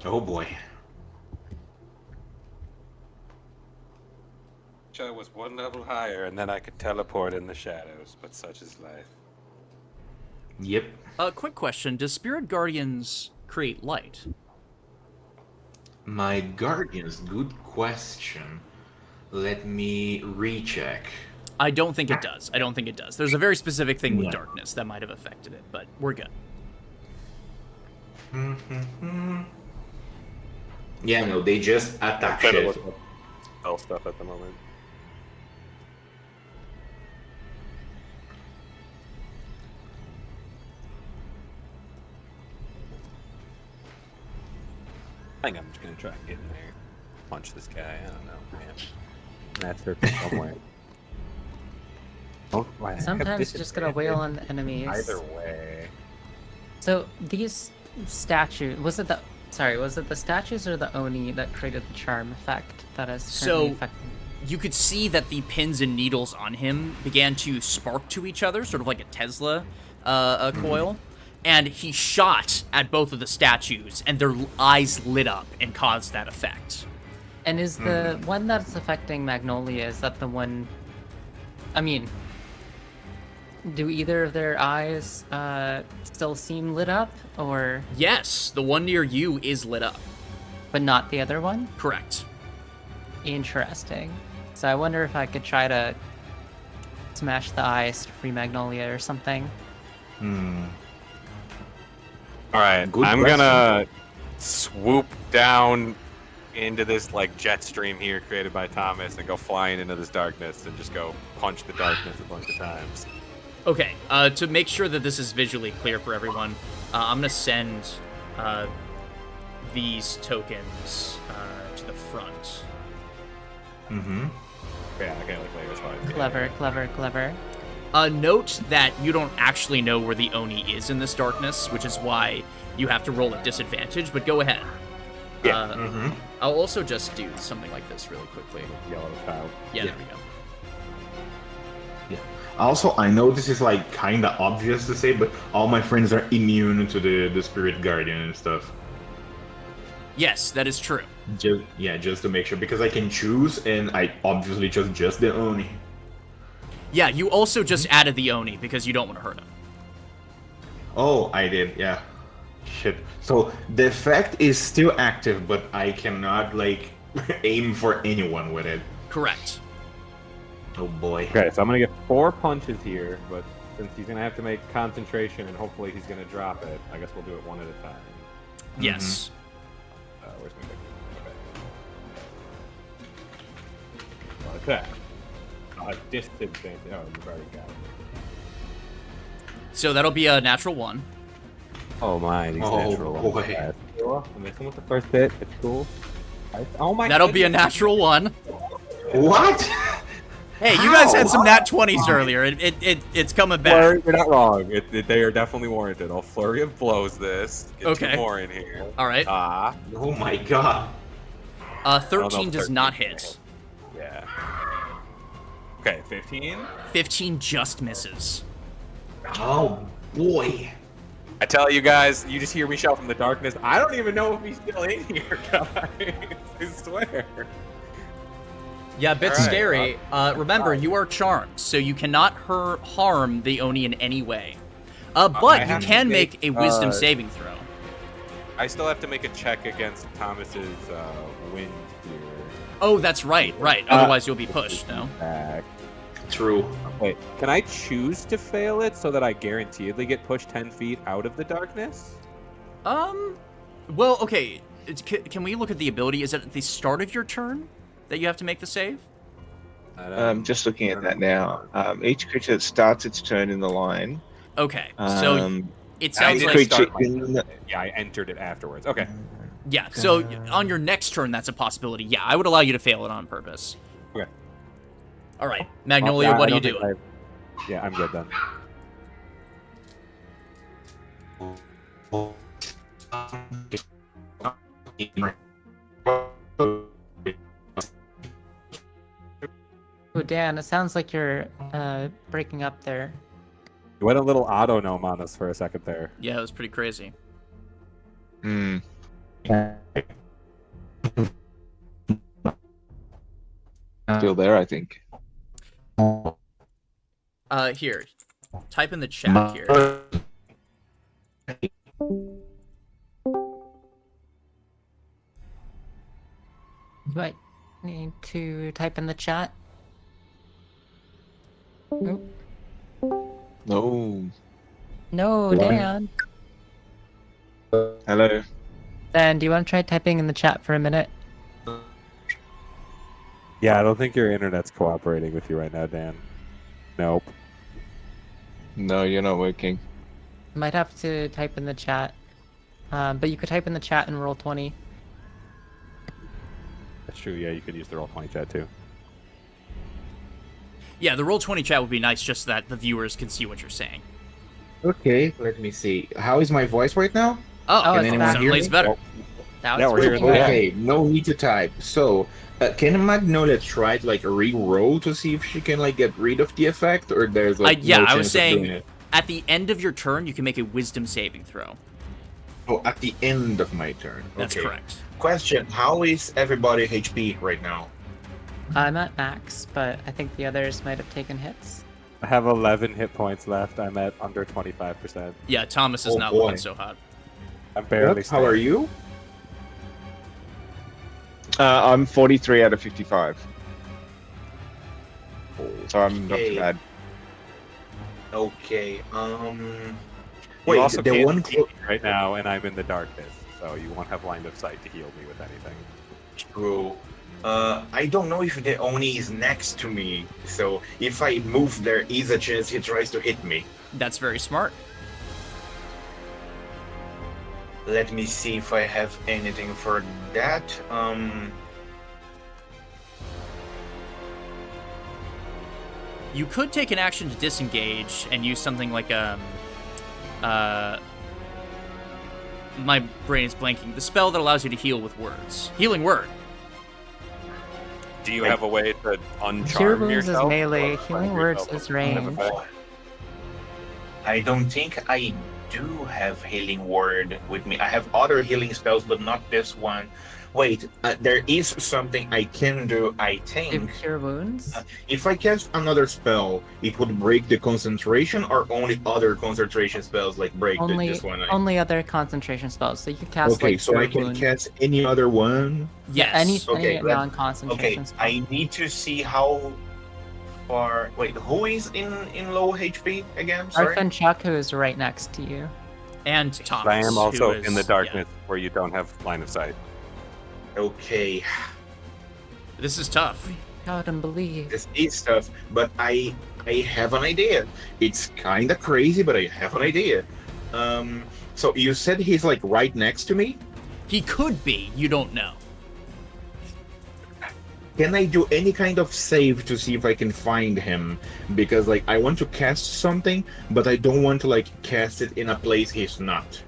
Oh boy. I was one level higher, and then I could teleport in the shadows, but such is life. Yep. Quick question, does Spirit Guardians create light? My guardians, good question. Let me recheck. I don't think it does. I don't think it does. There's a very specific thing with Yeah. darkness that might have affected it, but we're good. Yeah, no, they just attack I'm trying to shit. look up spell stuff at the moment. I think I'm just gonna try and get in there, punch this guy. I don't know, man. That's circle somewhere. Oh, why- I have Sometimes you just gotta wail on the enemies. Either way. So these was it the statues or the Oni that created the charm effect that is currently So, affecting? you could see that the pins and needles on him began to spark to each other, sort of like a Tesla coil. And he shot at both of the statues, and their eyes lit up and caused that effect. And is the one that's affecting Magnolia, is that the one... I mean, do either of their eyes still seem lit up, or... Yes, the one near you is lit up. but not the other one? Correct. Interesting. So I wonder if I could try to smash the eyes to free Magnolia or something. All right, Good I'm question. gonna swoop down into this like jet stream here created by Thomas and go flying into this darkness and just go punch the darkness a bunch of times. Okay, to make sure that this is visually clear for everyone, I'm gonna send these tokens to the front. Mm-hmm. Yeah, I can't look like this one. Clever, clever, clever. Note that you don't actually know where the Oni is in this darkness, which is why you have to roll at disadvantage, but go ahead. Yeah. I'll also just do something like this really quickly. Yellow tile. Yeah, Yeah. there we go. Yeah. Also, I know this is like kind of obvious to say, but all my friends are immune to the spirit guardian and stuff. Yes, that is true. Just to make sure, because I can choose, and I obviously chose just the Oni. Yeah, you also just added the Oni because you don't want to hurt him. Oh, I did, yeah. Shit. So the effect is still active, but I cannot like aim for anyone with it. Correct. Oh boy. Okay, so I'm gonna get 4 punches here, but since he's gonna have to make concentration and hopefully he's gonna drop it, I guess we'll do it one at a time. Yes. Where's my pick? Okay. Disadvantage. Oh, you've already got it. So that'll be a natural 1. Oh my, these Oh, natural boy. ones. Yeah, it's cool. I'm missing with the first hit. It's cool. Oh my. That'll be a goodness. natural 1. What? Hey, you guys had some nat 20s earlier. It's coming back. Flurry, you're not wrong. They are definitely warranted. I'll flurry of blows this. Get Okay. 2 more in here. All right. Oh my god. 13 does 13 not can hit. Yeah. Okay, 15. 15 just misses. Oh boy. I tell you guys, you just hear me shout from the darkness. I don't even know if he's still in here, guys. I swear. Yeah, a bit Alright, scary. Remember, you are charmed, so you cannot harm the Oni in any way. But you have to can make, make a wisdom saving throw. I still have to make a check against Thomas's wind here. Oh, that's right. Otherwise, you'll be pushed, no? Back. True. Wait, can I choose to fail it so that I guaranteedly get pushed 10 feet out of the darkness? Well, okay. Can we look at the ability? Is it at the start of your turn that you have to make the save? Just looking at that now. Each creature that starts its turn in the line. Okay, so it sounds I like... didn't start creature in the- Yeah, I entered it afterwards. Okay. Yeah, so on your next turn, that's a possibility. Yeah, I would allow you to fail it on purpose. Okay. All right, Magnolia, what are you doing? Yeah, I'm good then. Oh, Dan, it sounds like you're breaking up there. You went a little auto gnome on us for a second there. Yeah, it was pretty crazy. Hmm. Still there, I think. Here, type in the chat here. You might need to type in the chat. Oh, No. no, Dan. Hello. Dan, do you want to try typing in the chat for a minute? Yeah, I don't think your internet's cooperating with you right now, Dan. Nope. No, you're not working. Might have to type in the chat. But you could type in the chat and roll 20. That's true, yeah, you could use the Roll20 chat too. Yeah, the Roll20 chat would be nice just so that the viewers can see what you're saying. Okay, let me see. How is my voice right now? Oh, Oh, it's it's certainly better. is better. Now Yeah, it's we're hearing working. that. Okay, no need to type. So, can Magnolia try to like re-roll to see if she can like get rid of the effect, or there's like Yeah, no I was chance of doing saying it? at the end of your turn, you can make a Wisdom saving throw. Oh, at the end of my turn. That's Okay. correct. Question: how is everybody HP right now? I'm at max, but I think the others might have taken hits. I have 11 hit points left. I'm at under 25%. Yeah, Thomas is Oh, not boy. looking so hot. I'm barely. How are standing. you? I'm 43 out of 55. So I'm not Okay. too bad. Okay. You Wait, also the can't one see me right now, and I'm in the darkness, so you won't have line of sight to heal me with anything. True. I don't know if the Oni is next to me, so if I move, there is a chance he tries to hit me. That's very smart. Let me see if I have anything for that. You could take an action to disengage and use something like my brain is blanking. The spell that allows you to heal with words. Healing word. Do you have a way to Cure uncharm wounds is yourself? melee, or healing find words yourself is a kind of range. effect? I don't think I do have healing word with me. I have other healing spells, but not this one. Wait, there is something I can do, I Give think. cure wounds. If I cast another spell, it would break the concentration, or only other concentration spells like break this one? Only other concentration spells. So you can cast Okay, like so cure I can wounds. cast any other one. Yes. Any Okay, non-concentration Okay, spell. I need to see how far. Wait, who is in low HP again? Sorry. Arth and Chuck, who is right next to you. And Thomas. I am also who is- in the yeah. darkness where you don't have line of sight. Okay, This is tough. God and believe. this is tough, but I have an idea. It's kind of crazy, but I have an idea. So you said he's like right next to me. He could be. You don't know. Can I do any kind of save to see if I can find him? Because like I want to cast something, but I don't want to like cast it in a place he's not.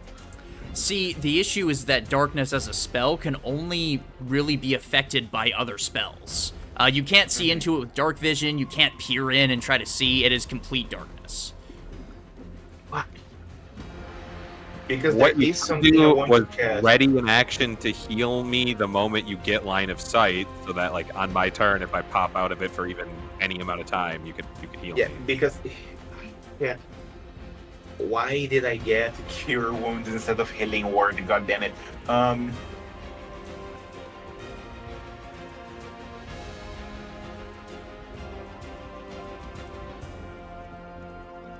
See, the issue is that darkness as a spell can only really be affected by other spells. You can't see into it with dark vision. You can't peer in and try to see. It is complete darkness. Because What there you is could something I do want was to cast. ready in action to heal me the moment you get line of sight, so that like on my turn, if I pop out of it for even any amount of time, you could heal Yeah, me. because yeah. Why did I get cure wounds instead of healing word? God damn it.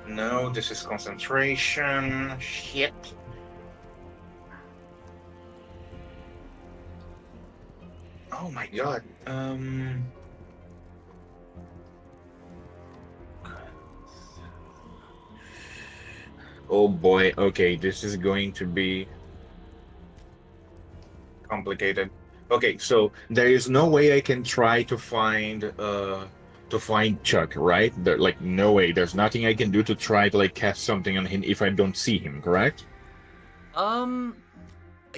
No, this is concentration. Shit. Oh my god. Oh boy. Okay, this is going to be complicated. Okay, so there is no way I can try to find Chuck, right? Like no way. There's nothing I can do to try to like cast something on him if I don't see him, correct?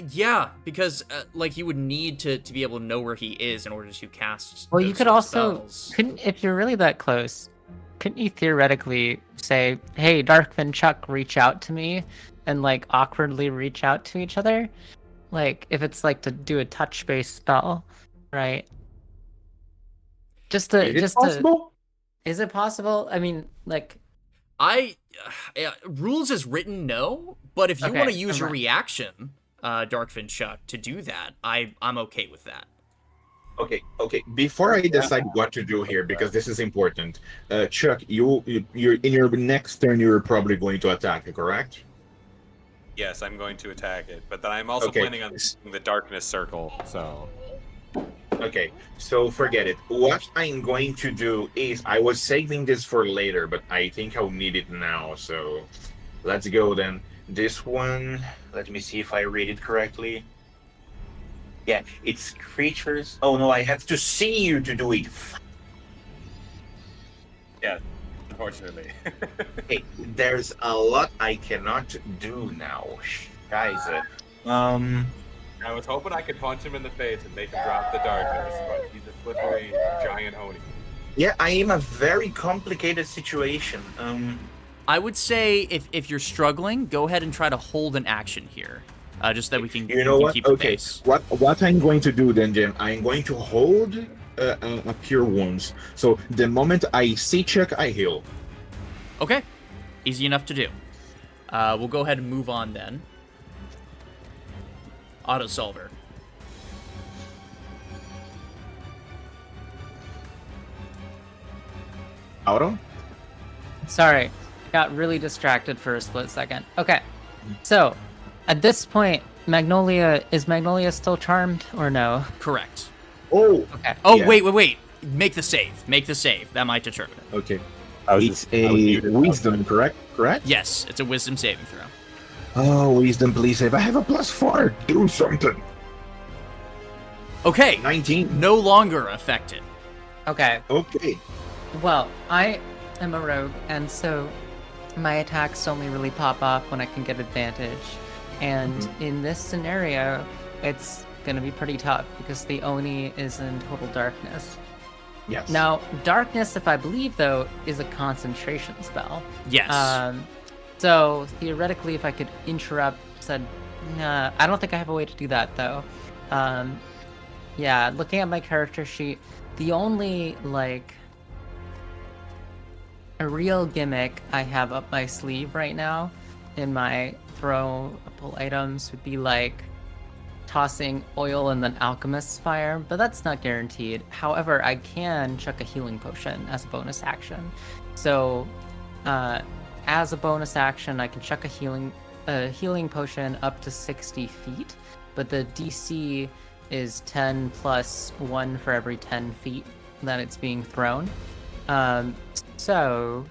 Yeah, because like you would need to be able to know where he is in order to cast. Well, those you could sort of also spells. couldn't if you're really that close. Couldn't you theoretically say, "Hey, Darkfin Chuck, reach out to me," and like awkwardly reach out to each other? Like if it's like to do a touch-based spell, right? Is it possible? Is it possible? I mean, like, Rules is written, no, but if you Okay, want to use your right. reaction, Darkfin Chuck, to do that, I'm okay with that. Okay. Before I decide what to do here, because this is important, Chuck, you're in your next turn. You're probably going to attack it, correct? Yes, I'm going to attack it, but then I'm also Okay. planning on using the darkness circle. So Okay, so forget it. What I'm going to do is I was saving this for later, but I think I'll need it now. So let's go then. This one, let me see if I read it correctly. Yeah, it's creatures. Oh no, I have to see you to do it. yeah, unfortunately. Hey, there's a lot I cannot do now. Scheiße. I was hoping I could punch him in the face and make him drop the darkness, but he's a slippery giant oni. Yeah, I am a very complicated situation. I would say if you're struggling, go ahead and try to hold an action here, just that we can. You know we can what? Keep the Okay. pace. What I'm going to do then, Jim, I'm going to hold a cure wounds. So the moment I see Chuck, I heal. Okay, easy enough to do. We'll go ahead and move on then. Auto solver. Auto? Sorry, got really distracted for a split second. Okay, so at this point, is Magnolia still charmed or no? Correct. Oh, Okay. Oh, Yeah. wait. Make the save. That might determine it. okay. I was It's just- I was a muted. wisdom, correct? Yes, it's a wisdom saving throw. Oh, wisdom, please save. I have a +4. Do something. Okay, 19. no longer affected. Okay. Okay. Well, I am a rogue, and so my attacks only really pop off when I can get advantage. And in this scenario, it's gonna be pretty tough because the Oni is in total darkness. Yes. Now, darkness, if I believe though, is a concentration spell. Yes. So theoretically, if I could interrupt, I don't think I have a way to do that though. Yeah, looking at my character sheet, the only like a real gimmick I have up my sleeve right now in my throwable items would be like tossing oil and then alchemist's fire, but that's not guaranteed. However, I can chuck a healing potion as a bonus action. So as a bonus action, I can chuck a healing potion up to 60 feet, but the DC is 10 plus 1 for every 10 feet that it's being thrown. So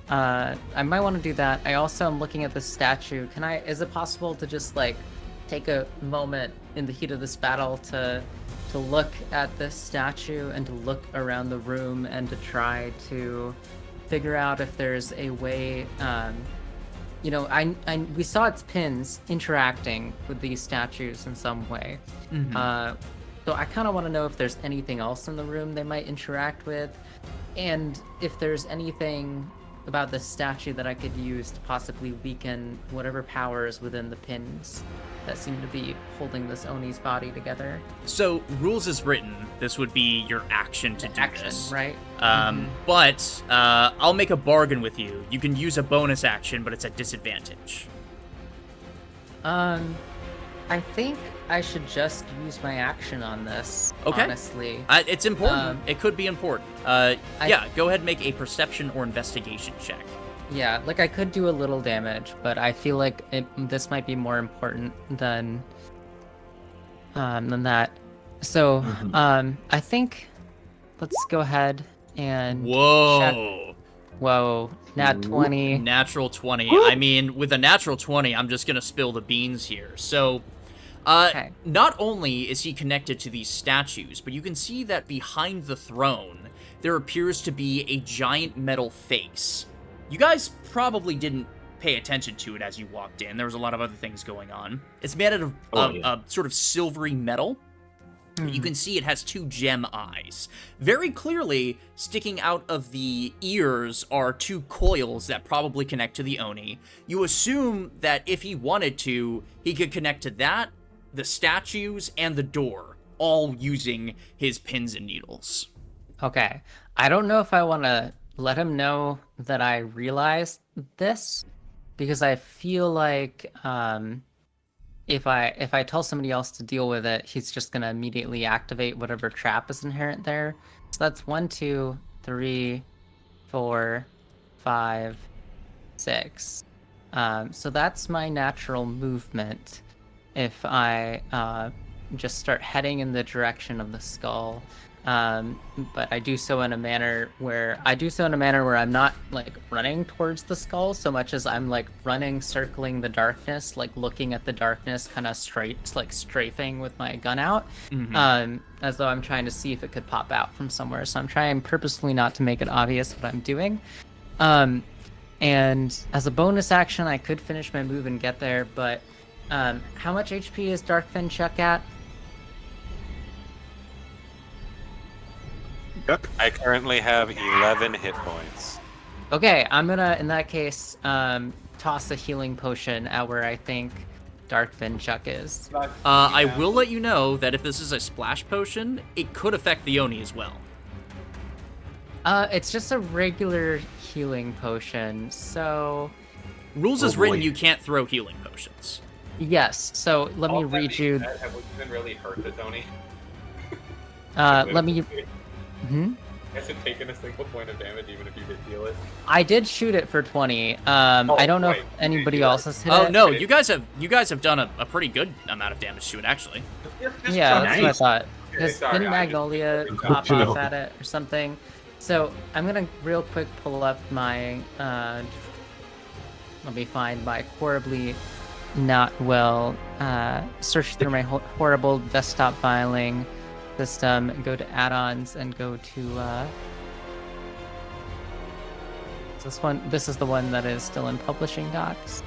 I might want to do that. I also am looking at the statue. Is it possible to just like take a moment in the heat of this battle to look at this statue and to look around the room and to try to figure out if there's a way, we saw its pins interacting with these statues in some way. So I kind of want to know if there's anything else in the room they might interact with, and if there's anything about the statue that I could use to possibly weaken whatever power is within the pins that seem to be holding this Oni's body together. So, rules as written, this would be your action to do Action, this. right? But I'll make a bargain with you. You can use a bonus action, but it's at disadvantage. I think I should just use my action on this, Okay. honestly. It's important. It could be important. Yeah, go ahead and make a perception or investigation check. Yeah, like I could do a little damage, but I feel like this might be more important than that. So, I think let's go ahead and Whoa. Whoa, nat 20. Natural 20. I mean, with a natural 20, I'm just going to spill the beans here. So, not only is he connected to these statues, but you can see that behind the throne, there appears to be a giant metal face. You guys probably didn't pay attention to it as you walked in. There was a lot of other things going on. It's made out of sort of silvery metal. You can see it has 2 gem eyes. Very clearly, sticking out of the ears are 2 coils that probably connect to the Oni. You assume that if he wanted to, he could connect to that, the statues, and the door, all using his pins and needles. Okay. I don't know if I want to let him know that I realized this, because I feel like if I tell somebody else to deal with it, he's just gonna immediately activate whatever trap is inherent there. So that's 1, 2, 3, 4, 5, 6. So that's my natural movement. If I just start heading in the direction of the skull, but I do so in a manner where I'm not like running towards the skull so much as I'm like running, circling the darkness, like looking at the darkness, kind of strafing with my gun out, as though I'm trying to see if it could pop out from somewhere. So I'm trying purposefully not to make it obvious what I'm doing. And as a bonus action, I could finish my move and get there, but how much HP is Darkfin Chuck at? I currently have 11 hit points. Okay, I'm gonna, in that case, toss a healing potion at where I think Darkfin Chuck is. I will let you know that if this is a splash potion, it could affect the Oni as well. It's just a regular healing potion, so... Rules as written, you can't throw healing potions. Yes, so let me read you... Have we even really hurt the Tony? Let me... Hasn't taken a single point of damage even if you did heal it. I did shoot it for 20. I don't know if anybody else has hit it. Oh no, you guys have done a pretty good amount of damage to it actually. Yeah, that's what I thought. Because didn't Magnolia pop off at it or something? So I'm gonna real quick pull up my let me find my horribly not well search through my horrible desktop filing system, go to add-ons and go to this is the one that is still in publishing docs.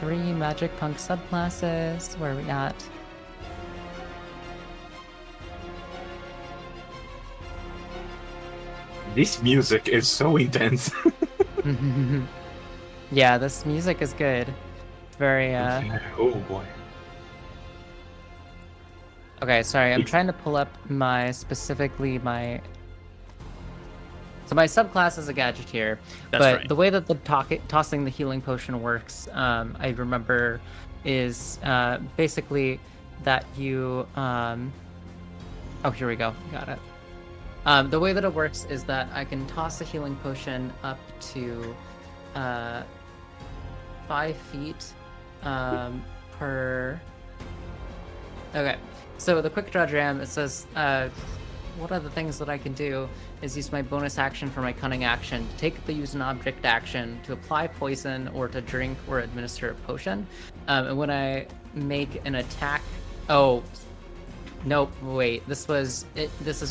3 magic punk subclasses. Where are we at? This music is so intense. Yeah, this music is good. It's very Oh boy. Okay, sorry, I'm trying to pull up so my subclass is a gadgeteer, That's but right. the way that the tossing the healing potion works, I remember, is basically that you oh, here we go, got it. The way that it works is that I can toss a healing potion up to 5 feet per. Okay. So the quick draw jam, it says, what are the things that I can do is use my bonus action for my cunning action to take the use an object action to apply poison or to drink or administer a potion. And when I make an attack, oh, nope, wait, this is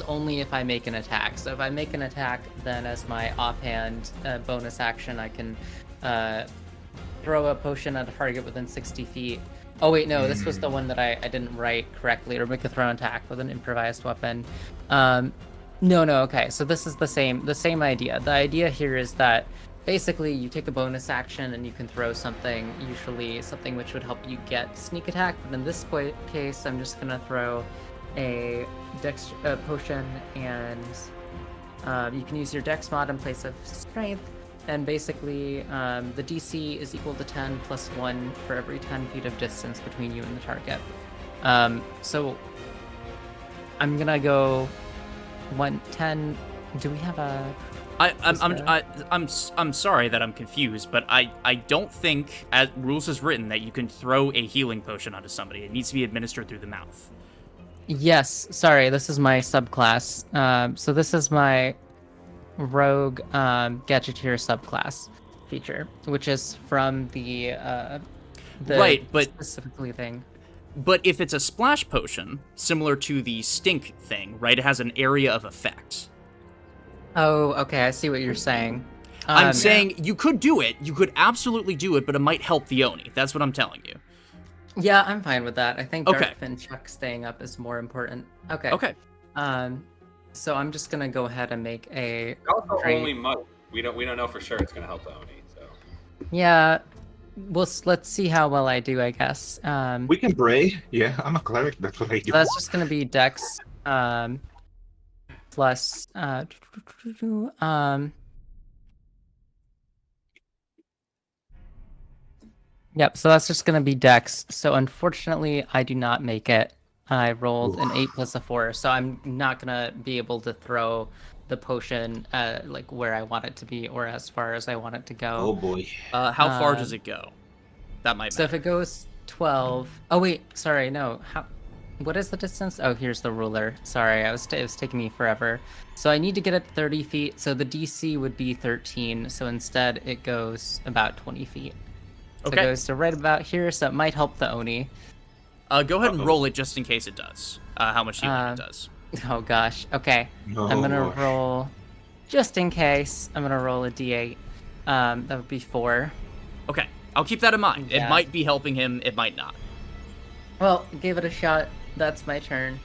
only if I make an attack. So if I make an attack, then as my offhand bonus action, I can throw a potion at a target within 60 feet. Oh wait, no, this was the one that I didn't write correctly, or make a thrown attack with an improvised weapon. No, okay. So this is the same idea. The idea here is that basically you take a bonus action and you can throw something, usually something which would help you get sneak attack. But in this case, I'm just gonna throw a dex potion, and you can use your dex mod in place of strength. And basically, the DC is equal to 10 plus 1 for every 10 feet of distance between you and the target. So I'm gonna go 110. Do we have a? I'm sorry that I'm confused, but I don't think, as rules is written, that you can throw a healing potion onto somebody. It needs to be administered through the mouth. Yes, sorry, this is my subclass. So this is my rogue gadgeteer subclass feature, which is from the right, but specifically thing. But if it's a splash potion, similar to the stink thing, right? It has an area of effect. Oh, okay, I see what you're saying. I'm saying you could do it. You could absolutely do it, but it might help the Oni. That's what I'm telling you. Yeah, I'm fine with that. I think Okay. Darkfin Chuck staying up is more important. Okay. Okay. So I'm just gonna go ahead and make a. It also great- only might. We don't know for sure it's gonna help the Oni. So Yeah, let's see how well I do, I guess. We can pray. Yeah, I'm a cleric. That's what I do. So that's just gonna be Dex, plus Yep. So that's just gonna be Dex. So unfortunately, I do not make it. I rolled an 8 plus a 4, so I'm not gonna be able to throw the potion like where I want it to be or as far as I want it to go. Oh boy. How far does it go? That might So matter. if it goes 12, oh wait, sorry, no. What is the distance? Oh, here's the ruler. Sorry, it was taking me forever. So I need to get it 30 feet. So the DC would be 13. So instead, it goes about 20 feet. So Okay. it goes to right about here. So it might help the Oni. Go ahead and roll it just in case it does. How much healing it does. Oh gosh. Okay. No. I'm gonna roll, just in case. I'm gonna roll a D8. That would be 4. Okay, I'll keep that in mind. Yeah. It might be helping him. It might not. Well, give it a shot. That's my turn.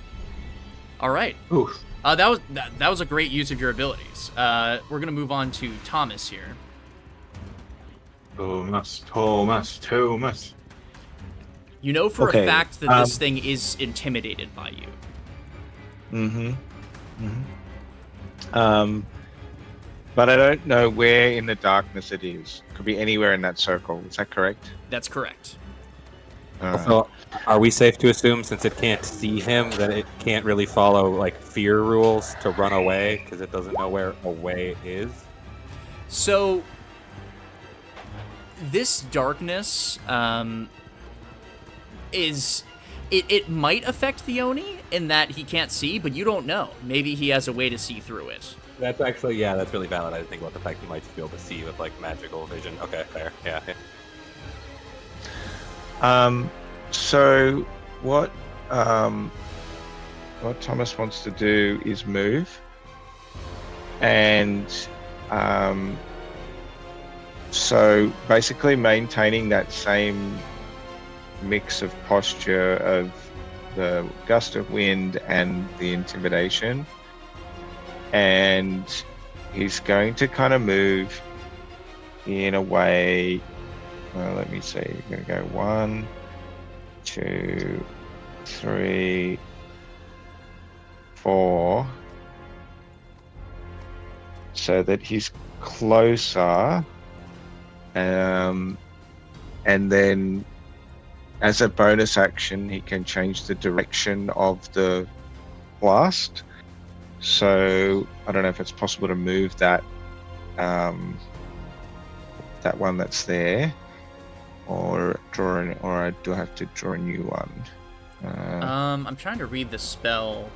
All right. Oof. That was a great use of your abilities. We're gonna move on to Thomas here. Thomas. You know for Okay, a fact that this thing is intimidated by you. But I don't know where in the darkness it is. Could be anywhere in that circle. Is that correct? That's correct. All right. So, are we safe to assume, since it can't see him, that it can't really follow like fear rules to run away because it doesn't know where away is? So this darkness is it might affect the Oni in that he can't see, but you don't know. Maybe he has a way to see through it. That's actually, yeah, that's really valid. I didn't think about the fact he might just be able to see with like magical vision. Okay, fair. Yeah. So what Thomas wants to do is move, and so basically maintaining that same mix of posture of the gust of wind and the intimidation, and he's going to kind of move in a way. Let me see. We're going to go 1, 2, 3, 4, so that he's closer, and then as a bonus action he can change the direction of the blast. So I don't know if it's possible to move that that one that's there, or I do have to draw a new one. I'm trying to read the spell.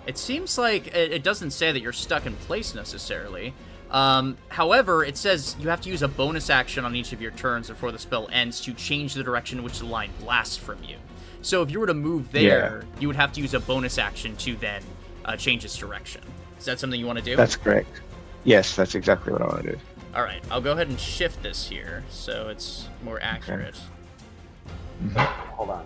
It seems like it doesn't say that you're stuck in place necessarily. However, it says you have to use a bonus action on each of your turns before the spell ends to change the direction in which the line blasts from you. So if you were to move there, you would have to use a bonus action to then change its direction. Is that something you want to do? That's correct. Yes, that's exactly what I want to do. All right, I'll go ahead and shift this here so it's more accurate. Hold on.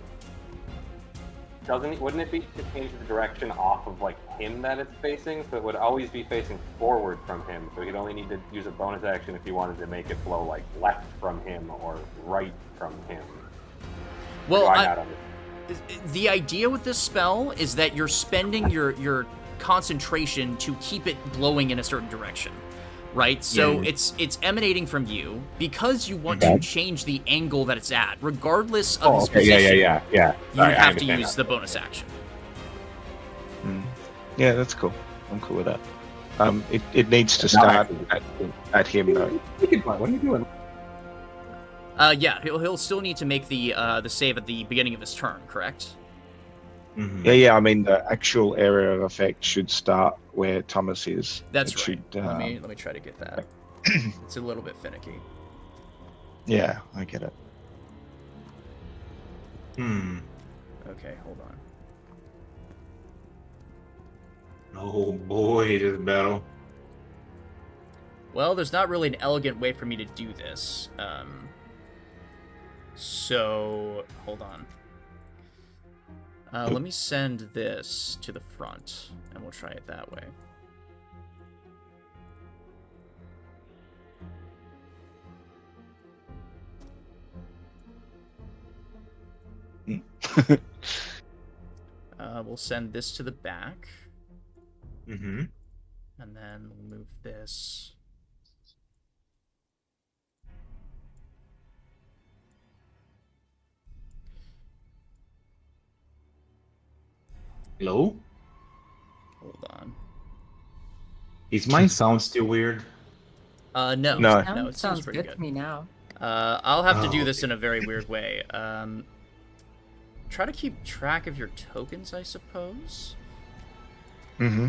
wouldn't it be to change the direction off of like him that it's facing? So it would always be facing forward from him. So he'd only need to use a bonus action if he wanted to make it flow like left from him or right from him. Well, I got the idea with this spell is that you're spending your concentration to keep it blowing in a certain direction, right? So it's emanating from you because you want to change the angle that it's at, regardless of his position. Yeah. You have to use the bonus action. Yeah, that's cool. I'm cool with that. It needs to start at him though. What are you doing? Yeah, he'll still need to make the save at the beginning of his turn, correct? Mm-hmm. Yeah. I mean, the actual area of effect should start where Thomas is. That's It right. should, Let me try to get that. It's a little bit finicky. Yeah, I get it. Okay, hold on. Oh boy, this battle. Well, there's not really an elegant way for me to do this. So, hold on. Let me send this to the front, and we'll try it that way. We'll send this to the back. Mm-hmm. And then we'll move this. Hello? Hold on. Is my sound still weird? No, No. it Sounds seems pretty good good. to me now. I'll have to do Oh, this in a very weird way. Try to keep track of your tokens, I suppose. Mm-hmm.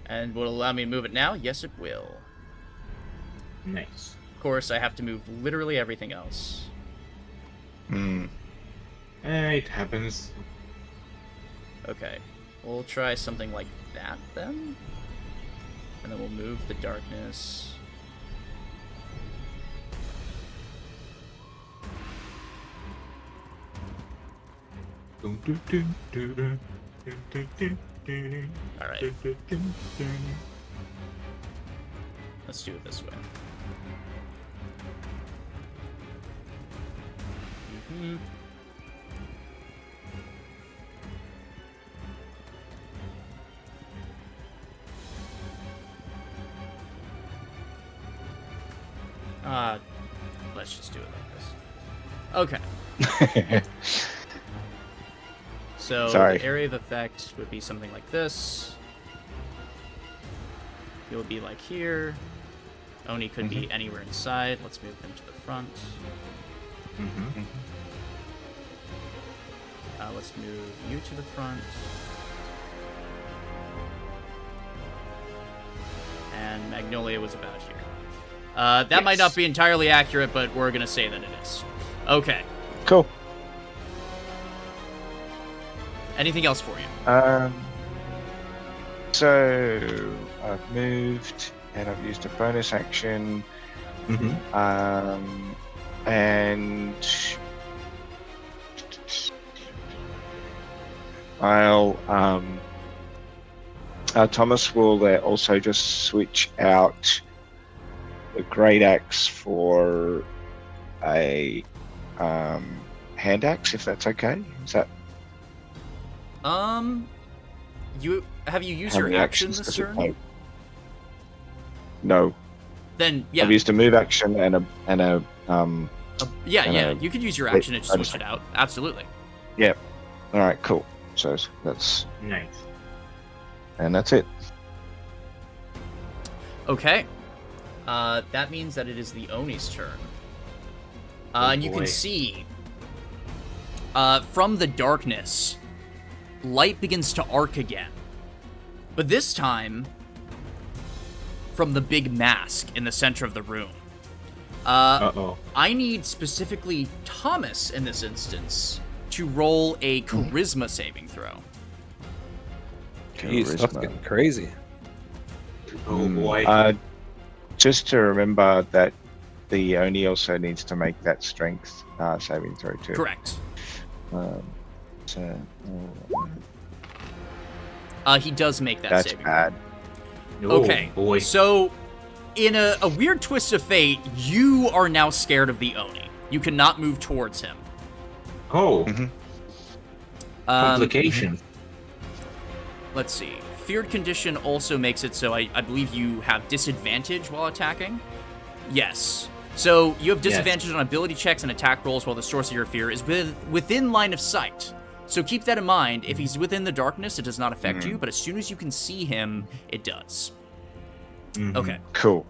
And will it allow me to move it now? Yes, it will. Nice. Of course, I have to move literally everything else. It happens. Okay, we'll try something like that then. And then we'll move the darkness. Alright, let's do it this way. Let's just do it like this. Okay. So Sorry. the area of effect would be something like this. It would be like here. Oni could be anywhere inside. Let's move him to the front. Let's move you to the front. And Magnolia was about here. That might not be entirely accurate, but we're going to say that it is. Okay. Cool. Anything else for you? So I've moved and I've used a bonus action. And I'll Thomas will also just switch out the great axe for a hand axe, if that's okay. Is that? Have you used how your many action actions this does it turn? take? No. Then yeah, I've used a move action and a yeah. You could use your action and I switch just- it out. Absolutely. Yep. All right, cool. So that's Nice. and that's it. Okay. That means that it is the Oni's turn. And you can boy. see from the darkness, light begins to arc again. But this time, from the big mask in the center of the room. Uh-oh. I need specifically Thomas in this instance to roll a charisma saving throw. Jeez, that's Charisma. getting crazy. Oh boy. Just to remember that the Oni also needs to make that strength saving throw too. Correct. So, He does make that that's saving. bad. Okay, Oh boy. so in a weird twist of fate, you are now scared of the Oni. You cannot move towards him. Oh. Mhm. Complications. Let's see. Feared condition also makes it so I believe you have disadvantage while attacking. Yes. So you have disadvantage on ability checks and attack rolls while the source of your fear is within line of sight. So keep that in mind. If he's within the darkness, it does not affect you, but as soon as you can see him, it does. Mhm. Okay. Cool.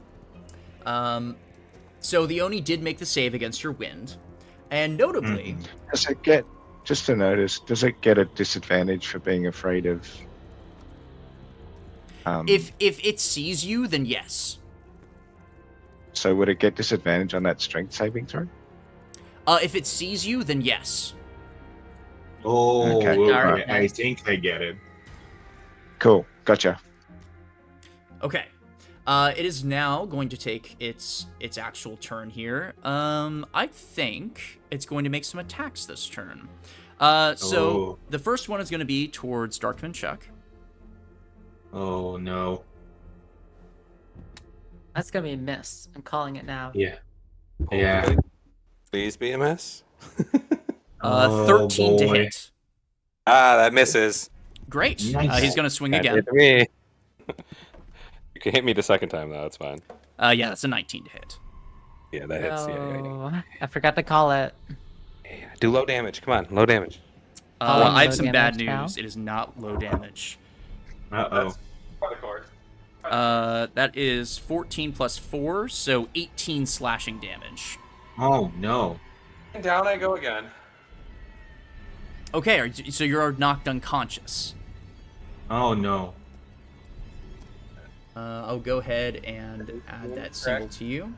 So the Oni did make the save against your wind. And notably, Does it get, just to notice, does it get a disadvantage for being afraid of... if it sees you, then yes. So would it get disadvantage on that strength saving throw? If it sees you, then yes. Oh, Okay. okay. I think I get it. Cool. Gotcha. Okay. It is now going to take its actual turn here. I think it's going to make some attacks this turn. So the first one is going to be towards Darkman Chuck. Oh no. That's gonna be a miss. I'm calling it now. Yeah. Yeah. Please be a miss. 13 to boy. hit. Ah, that misses. Great. Nice. He's going to swing Can't again. hit me. You can hit me the second time though. That's fine. Yeah, that's a 19 to hit. Yeah, that hits. Yeah. Oh, I forgot to call it. Yeah. Do low damage. Come on, low damage. I have low some bad damage now? news. It is not low damage. Uh-oh. That is 14 plus 4, so 18 slashing damage. Oh no. And down I go again. Okay, so you're knocked unconscious. Oh no. I'll go ahead and add that symbol to you.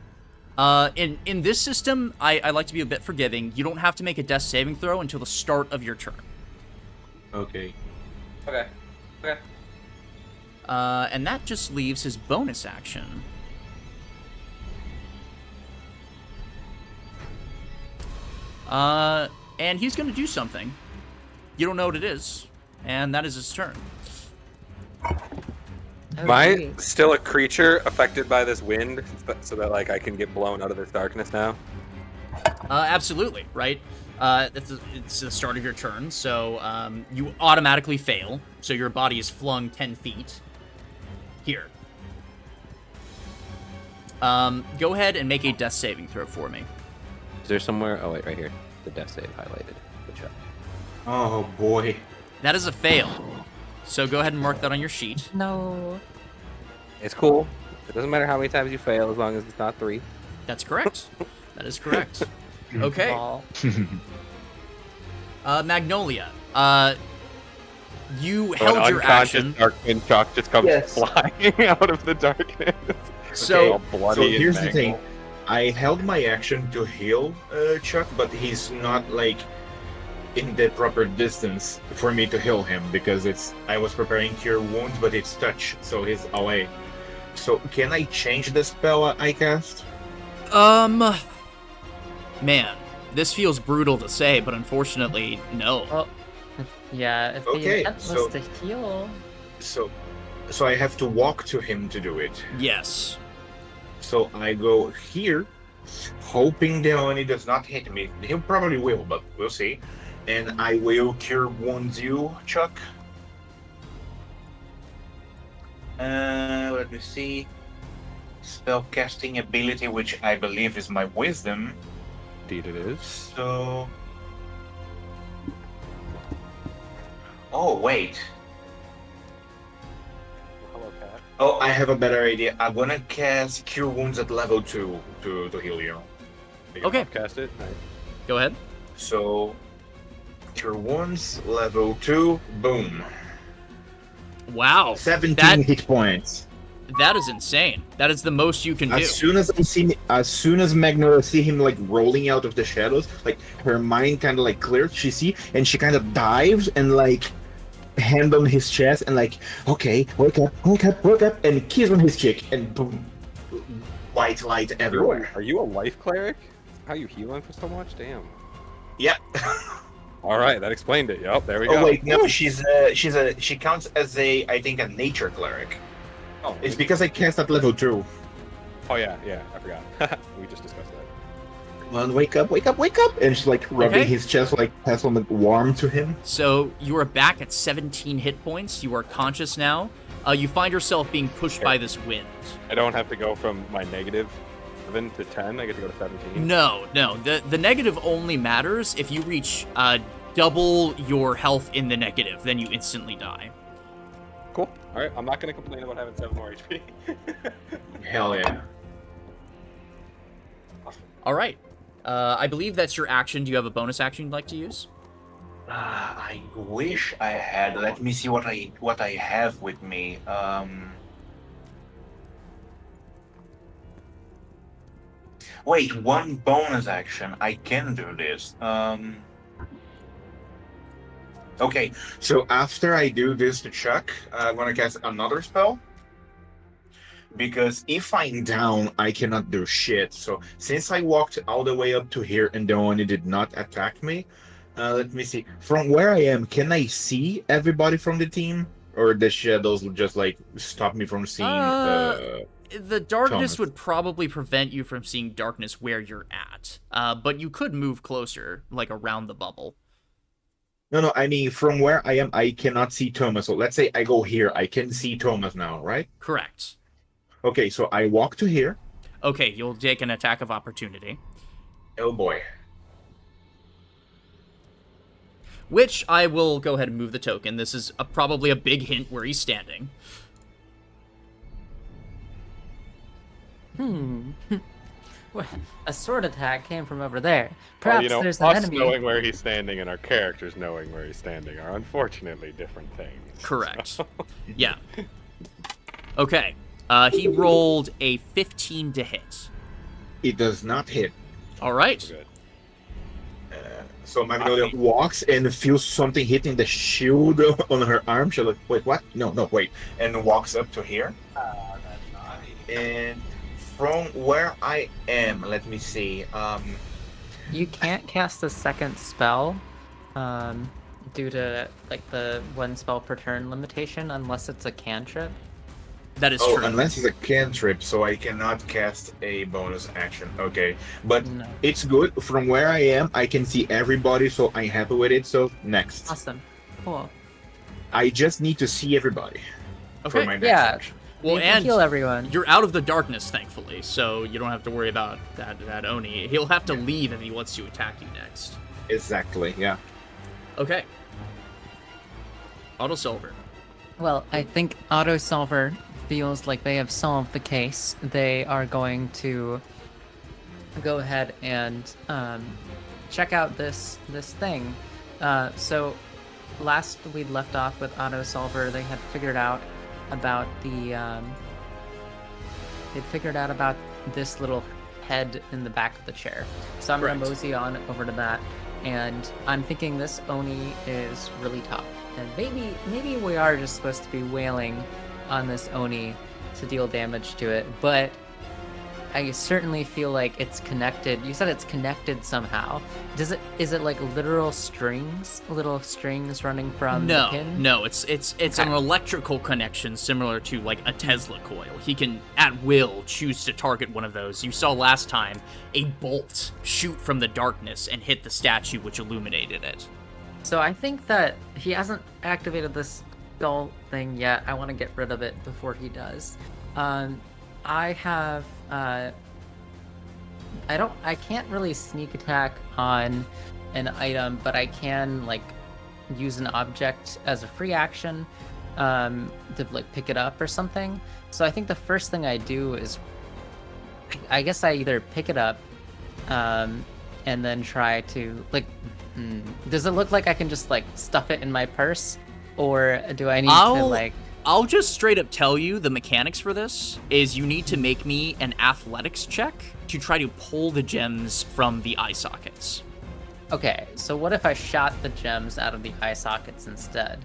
In this system, I like to be a bit forgiving. You don't have to make a death saving throw until the start of your turn. Okay. Okay. Okay. And that just leaves his bonus action. And he's going to do something. You don't know what it is, and that is his turn. Am I still a creature affected by this wind, so that like I can get blown out of this darkness now? Absolutely, right? It's the start of your turn, so you automatically fail, so your body is flung 10 feet. Here. Go ahead and make a death saving throw for me. Is there somewhere? Oh wait, right here. The death save highlighted. Good job. Oh boy. That is a fail. So go ahead and mark that on your sheet. No. It's cool. It doesn't matter how many times you fail, as long as it's not 3. That's correct. That is correct. Okay. Ball. Magnolia. You held your action. Darkman Chalk just comes flying out of the darkness. So, all bloody So and here's the mangled. thing. I held my action to heal Chuck, but he's not like in the proper distance for me to heal him because I was preparing cure wounds, but it's touch, so he's away. So can I change the spell I cast? man, this feels brutal to say, but unfortunately, no. Well, yeah, if the Okay, intent was so- to heal. So I have to walk to him to do it. Yes. So I go here, hoping the Oni does not hit me. He probably will, but we'll see. And I will cure wounds you, Chuck. Let me see. Spell casting ability, which I believe is my wisdom. Indeed it is. So. Oh, wait. Hello, cat. Oh, I have a better idea. I'm gonna cast Cure Wounds at level 2 to heal you. Okay, Cast it. Nice. go ahead. So, Cure Wounds, level 2, boom. Wow. 17 That- hit points. That is insane. That is the most you can do. As soon as Magnolia see him like rolling out of the shadows, like her mind kind of like clears. She kind of dives and like hand on his chest and like, okay, wake up, wake up, wake up, and kiss on his cheek, and boom, white light everywhere. Are you a life cleric? How are you healing for so much? Damn. Yeah. All right, that explained it. Yep, there we Oh go. wait, no, she counts as I think a nature cleric. Oh, It's because I cast at level 2. oh yeah, I forgot. We just discussed that. Well, wake up, wake up, wake up! And she's like rubbing Okay. his chest, like pass on the warm to him. So you are back at 17 hit points. You are conscious now. You find yourself being pushed by this wind. I don't have to go from my negative 7 to 10. I get to go to 17. No. The negative only matters if you reach double your health in the negative. Then you instantly die. Cool. All right, I'm not going to complain about having 7 more HP. Hell yeah. All right. I believe that's your action. Do you have a bonus action you'd like to use? I wish I had. Let me see what I have with me. Wait, one bonus action. I can do this. Okay, so after I do this to Chuck, I'm gonna cast another spell. Because if I'm down, I cannot do shit. So since I walked all the way up to here and the Oni did not attack me, let me see. From where I am, can I see everybody from the team? Or the shadows will just like stop me from seeing The darkness Thomas. would probably prevent you from seeing darkness where you're at. But you could move closer, like around the bubble. No, I mean from where I am, I cannot see Thomas. So let's say I go here, I can see Thomas now, right? Correct. Okay, so I walk to here. Okay, you'll take an attack of opportunity. oh boy. Which I will go ahead and move the token. This is probably a big hint where he's standing. Well, a sword attack came from over there. Well, Perhaps you know, there's an us enemy. knowing where he's standing and our characters knowing where he's standing are unfortunately different things. Correct. Yeah. Okay. He rolled a 15 to hit. It does not hit. All right. Good. So Magnolia walks and feels something hitting the shield on her arm. She's like, wait, what? No, wait. And walks up to here. And from where I am, let me see. You can't cast a second spell due to like the one spell per turn limitation unless it's a cantrip. That is Oh, true. unless it's a cantrip, so I cannot cast a bonus action. Okay, but No. It's good. From where I am, I can see everybody, so I'm happy with it. So next. Awesome. Cool. I just need to see everybody for Okay. my next Yeah. action. Well, you can and heal everyone. you're out of the darkness, thankfully, so you don't have to worry about that Oni. He'll have to leave if he wants to attack you next. Exactly, yeah. Okay. Auto Silver. Well, I think Autosolver feels like they have solved the case. They are going to go ahead and check out this thing. So last we left off with Autosolver, they had figured out about this little head in the back of the chair. So I'm Correct. gonna mosey on over to that, and I'm thinking this Oni is really tough. And maybe we are just supposed to be wailing on this Oni to deal damage to it, but I certainly feel like it's connected. You said it's connected somehow. Is it like little strings running from the pin? No, it's an electrical connection similar to like a Tesla coil. He can at will choose to target one of those. You saw last time a bolt shoot from the darkness and hit the statue, which illuminated it. So I think that he hasn't activated this skull thing yet. I want to get rid of it before he does. I have I can't really sneak attack on an item, but I can like use an object as a free action to like pick it up or something. So I think the first thing I do is I guess I either pick it up and then try to like does it look like I can just like stuff it in my purse, or do I need to like I'll just straight up tell you the mechanics for this is you need to make me an athletics check to try to pull the gems from the eye sockets. Okay, so what if I shot the gems out of the eye sockets instead?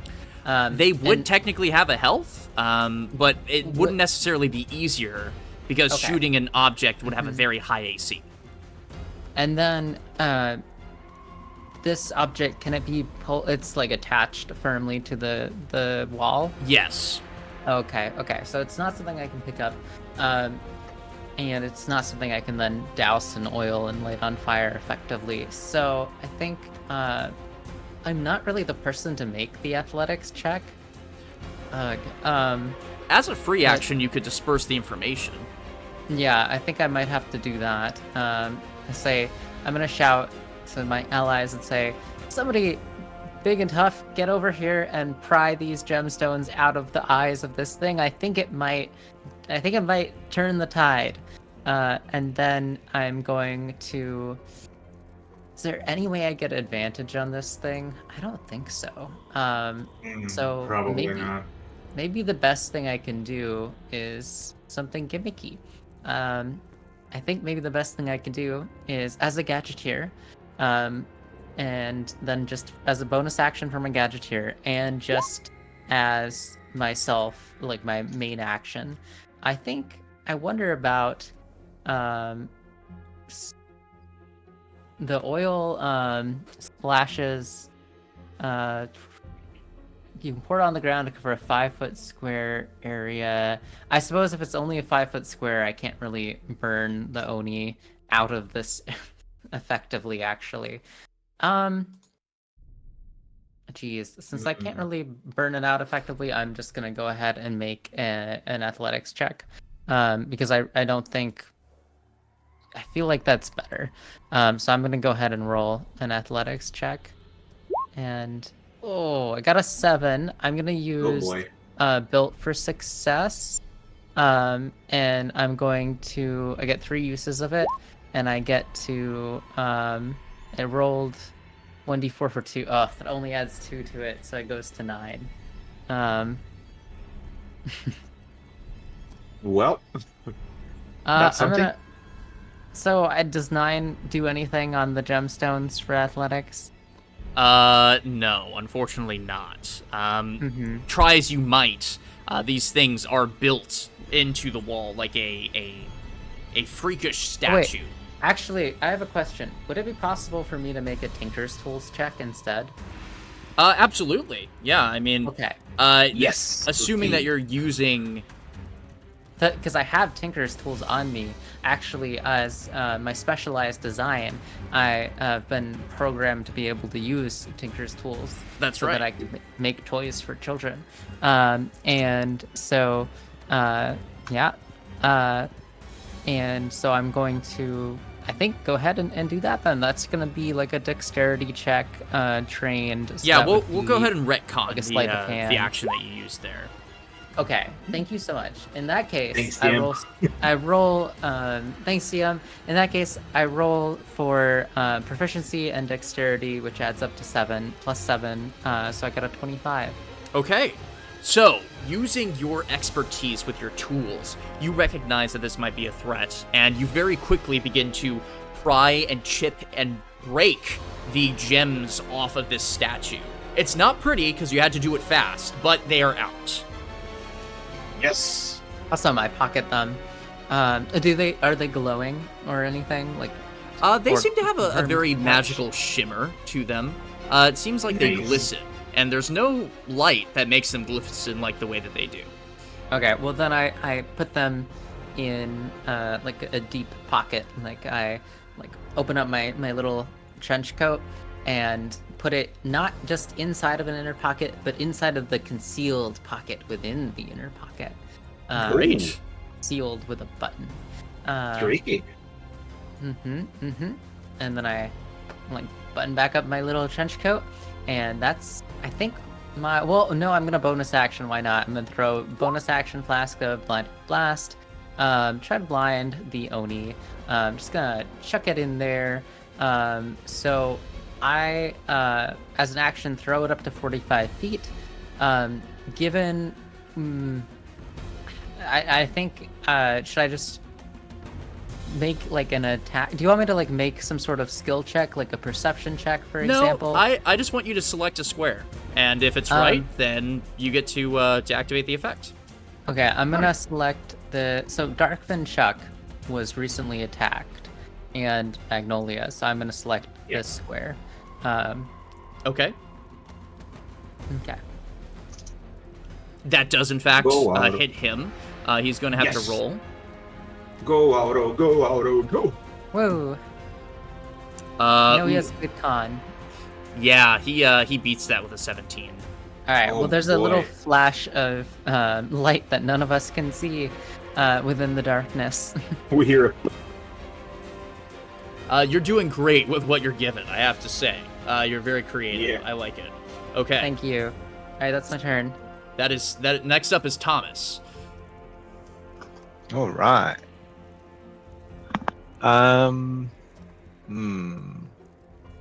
They would and- technically have a health, but it wouldn't necessarily be easier because Okay. shooting an object would have a very high AC. And then this object, can it be it's like attached firmly to the wall? Yes. Okay, so it's not something I can pick up. And it's not something I can then douse in oil and light on fire effectively. So I think I'm not really the person to make the athletics check. As a free action, you could disperse the information. Yeah, I think I might have to do that. I'm gonna shout to my allies and say, somebody big and tough, get over here and pry these gemstones out of the eyes of this thing. I think it might turn the tide. And then I'm going to... Is there any way I get advantage on this thing? I don't think so. So Probably not. maybe the best thing I can do is something gimmicky. I think maybe the best thing I can do is, as a gadgeteer, and then just as a bonus action from a gadgeteer, and just as myself, like my main action, I wonder about the oil splashes. You can pour it on the ground to cover a 5-foot square area. I suppose if it's only a 5-foot square, I can't really burn the Oni out of this effectively, actually. Geez, since I can't really burn it out effectively, I'm just gonna go ahead and make an athletics check. Because I don't think... I feel like that's better. So I'm gonna go ahead and roll an athletics check. And... Oh, I got a 7. I'm gonna use built for success. And I'm going to... I get 3 uses of it. And I get to... I rolled 1d4 for 2. Oh, that only adds 2 to it, so it goes to 9. Well, that's something. So, does 9 do anything on the gemstones for athletics? No, unfortunately not. Try as you might, these things are built into the wall like a freakish statue. Wait, actually, I have a question. Would it be possible for me to make a Tinker's Tools check instead? Absolutely. Yeah, I mean... Okay. Yes. Assuming that you're using... Because I have Tinker's Tools on me. Actually, as my specialized design, I have been programmed to be able to use Tinker's Tools. That's so right. that I can make toys for children. And so, yeah. And so I'm going to, I think, go ahead and do that then. That's going to be like a dexterity check, trained. So Yeah, that we'll would go be ahead and retcon like a sleight of the hand. action that you used there. Okay, thank you so much. In that case, Thanks, I DM. roll, thanks, DM. In that case, I roll for proficiency and dexterity, which adds up to 7, plus 7, so I got a 25. Okay, so using your expertise with your tools, you recognize that this might be a threat, and you very quickly begin to pry and chip and break the gems off of this statue. It's not pretty because you had to do it fast, but they are out. Yes. Awesome, I pocket them. Are they glowing or anything? Like, They or seem to have a very much? magical shimmer to them. It seems like they Nice. glisten, and there's no light that makes them glisten like the way that they do. Okay, well then I put them in like a deep pocket. Like I open up my little trench coat and put it not just inside of an inner pocket, but inside of the concealed pocket within the inner pocket. Great. Sealed with a button. Freaky. And then I like button back up my little trench coat, and that's, I think, I'm gonna bonus action. Why not? I'm gonna throw bonus action flask of blind blast. Try to blind the Oni. I'm just gonna chuck it in there. So I, as an action, throw it up to 45 feet. Given, I think, should I just make like an attack? Do you want me to like make some sort of skill check, like a perception check, for example? No, I just want you to select a square. And if it's right, then you get to activate the effect. Okay, I'm gonna select the. So Darkfin Chuck was recently attacked, and Magnolia. So I'm gonna select this square. Okay. Okay. That does in fact Go, Auto. hit him. He's going to have Yes. to roll. Go, Auto, go, Auto, go. Whoa. No, he has a good con. Yeah, he beats that with a 17. All right. Oh, Well, there's a little boy. flash of light that none of us can see within the darkness. We hear You're doing great with what you're given, I have to say. You're very creative. Yeah. I like it. Okay. Thank you. All right, that's my turn. That next up is Thomas. All right.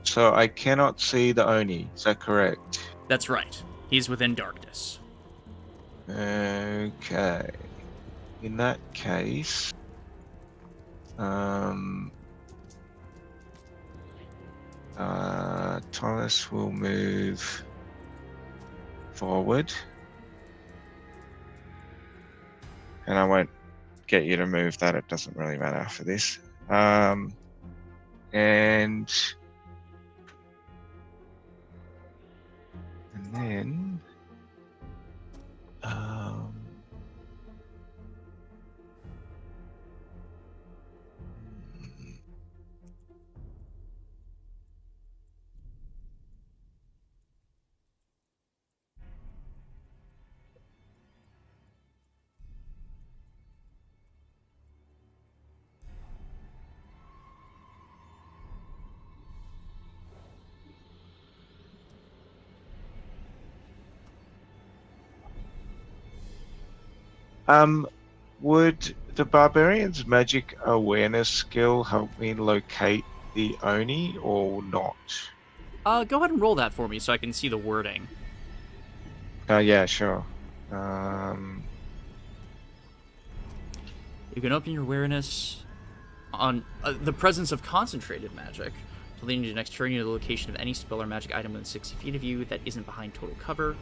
So I cannot see the Oni. Is that correct? That's right. He's within darkness. Okay. In that case, Thomas will move forward, and I won't get you to move that. It doesn't really matter for this. And then would the barbarian's magic awareness skill help me locate the Oni or not? Go ahead and roll that for me so I can see the wording. Yeah, sure. You can open your awareness on the presence of concentrated magic. To lead into your next turn, you know the location of any spell or magic item within 60 feet of you that isn't behind total cover.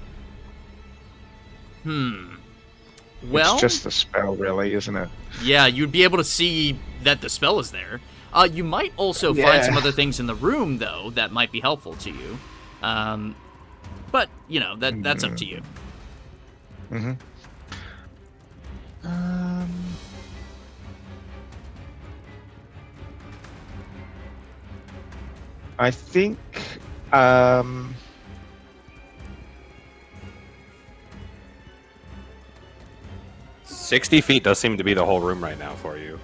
Well, It's just the spell, really, isn't it? yeah, you'd be able to see that the spell is there. You might also find some other things in the room, though, that might be helpful to you. But, you know, that's up to you. Mm-hmm. I think 60 feet does seem to be the whole room right now for you.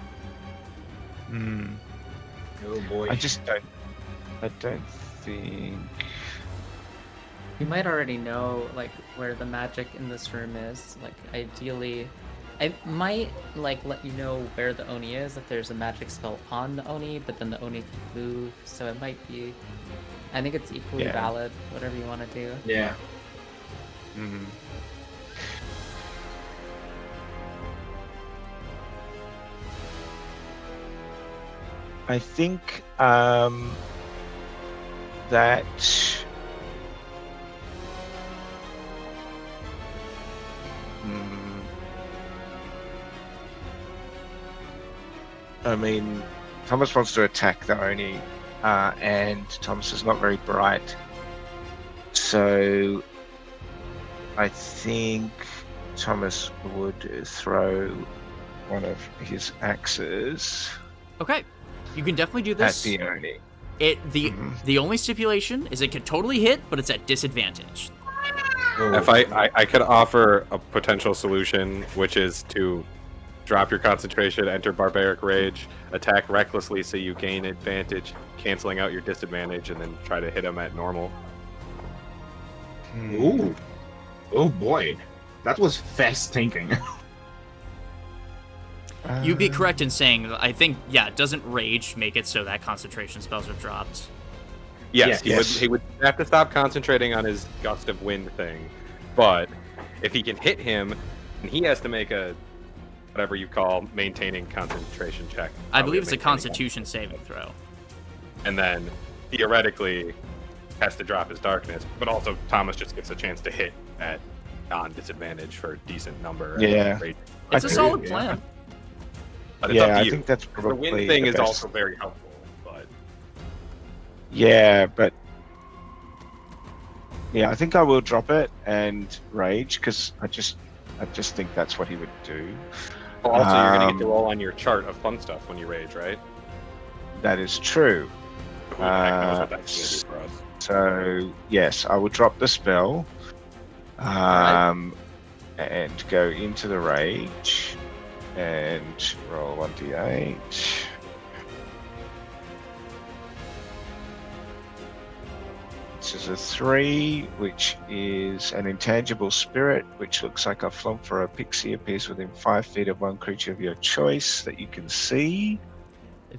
Oh boy. I don't think. You might already know like where the magic in this room is. Like ideally, I might like let you know where the Oni is if there's a magic spell on the Oni, but then the Oni can move, so it might be. I think it's equally Yeah. valid. Whatever you want to do. Yeah. Mm-hmm. I think that I mean, Thomas wants to attack the Oni, and Thomas is not very bright, so I think Thomas would throw one of his axes Okay, you can definitely do at this. the Oni. The only stipulation is it can totally hit, but it's at disadvantage. If I could offer a potential solution, which is to drop your concentration, enter Barbaric Rage, attack recklessly so you gain advantage, canceling out your disadvantage, and then try to hit him at normal. Ooh. Oh boy. That was fast thinking. You'd be correct in saying, I think, yeah, doesn't Rage make it so that concentration spells are dropped? Yes, Yes. he would have to stop concentrating on his Gust of Wind thing, but if he can hit him, and he has to make a, whatever you call, maintaining concentration check. I believe it's a Maintaining Constitution saving throw. And then, theoretically, has to drop his darkness, but also Thomas just gets a chance to hit at non-disadvantage for a decent number. Yeah. It's a agree, solid yeah. plan. But it's up Yeah, to I you. think that's The probably win thing the is best. also very helpful, but Yeah, but yeah, I think I will drop it and rage because I just think that's what he would do. well, also you're going to get to Um, roll on your chart of fun stuff when you rage, right? That is true. Who the heck knows what that's going to do for us? So yes, I will drop the spell, and go into the rage, and roll 1d8. This is a 3, which is an intangible spirit, which looks like a flump for a pixie, appears within 5 feet of one creature of your choice that you can see.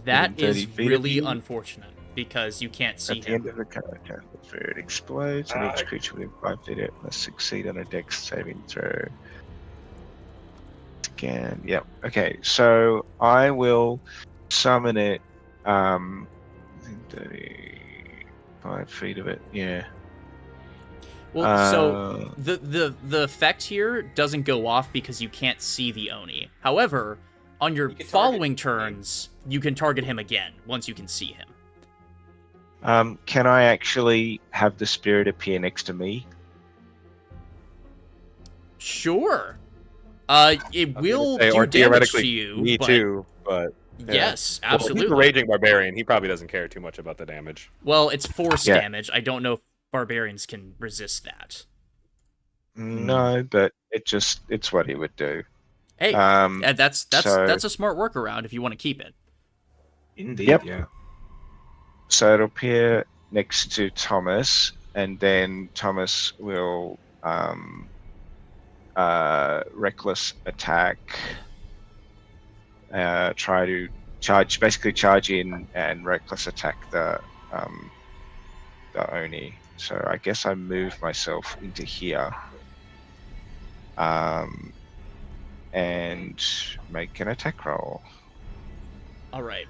That Within 30 is feet of really you. unfortunate because you can't see At the him. end of the character, the spirit explodes, and each creature within 5 feet of it must succeed on a dex saving throw. Again, yep. Okay, so I will summon it. Within 35 feet of it. Yeah. Well, so the effect here doesn't go off because you can't see the Oni. However, on your can target following him. turns, you can target him again once you can see him. Can I actually have the spirit appear next to me? Sure. It I was gonna will say, do or damage theoretically, to you. me but too, but yeah. Yes, Well, he's absolutely. a raging barbarian. He probably doesn't care too much about the damage. Well, it's force Yeah. damage. I don't know if barbarians can resist that. No, but it's what he would do. Hey, that's so- a smart workaround if you want to keep it. Indeed, Yep. yeah. So it'll appear next to Thomas, and then Thomas will reckless attack, try to charge in and reckless attack the Oni. So I guess I move myself into here, and make an attack roll. All right.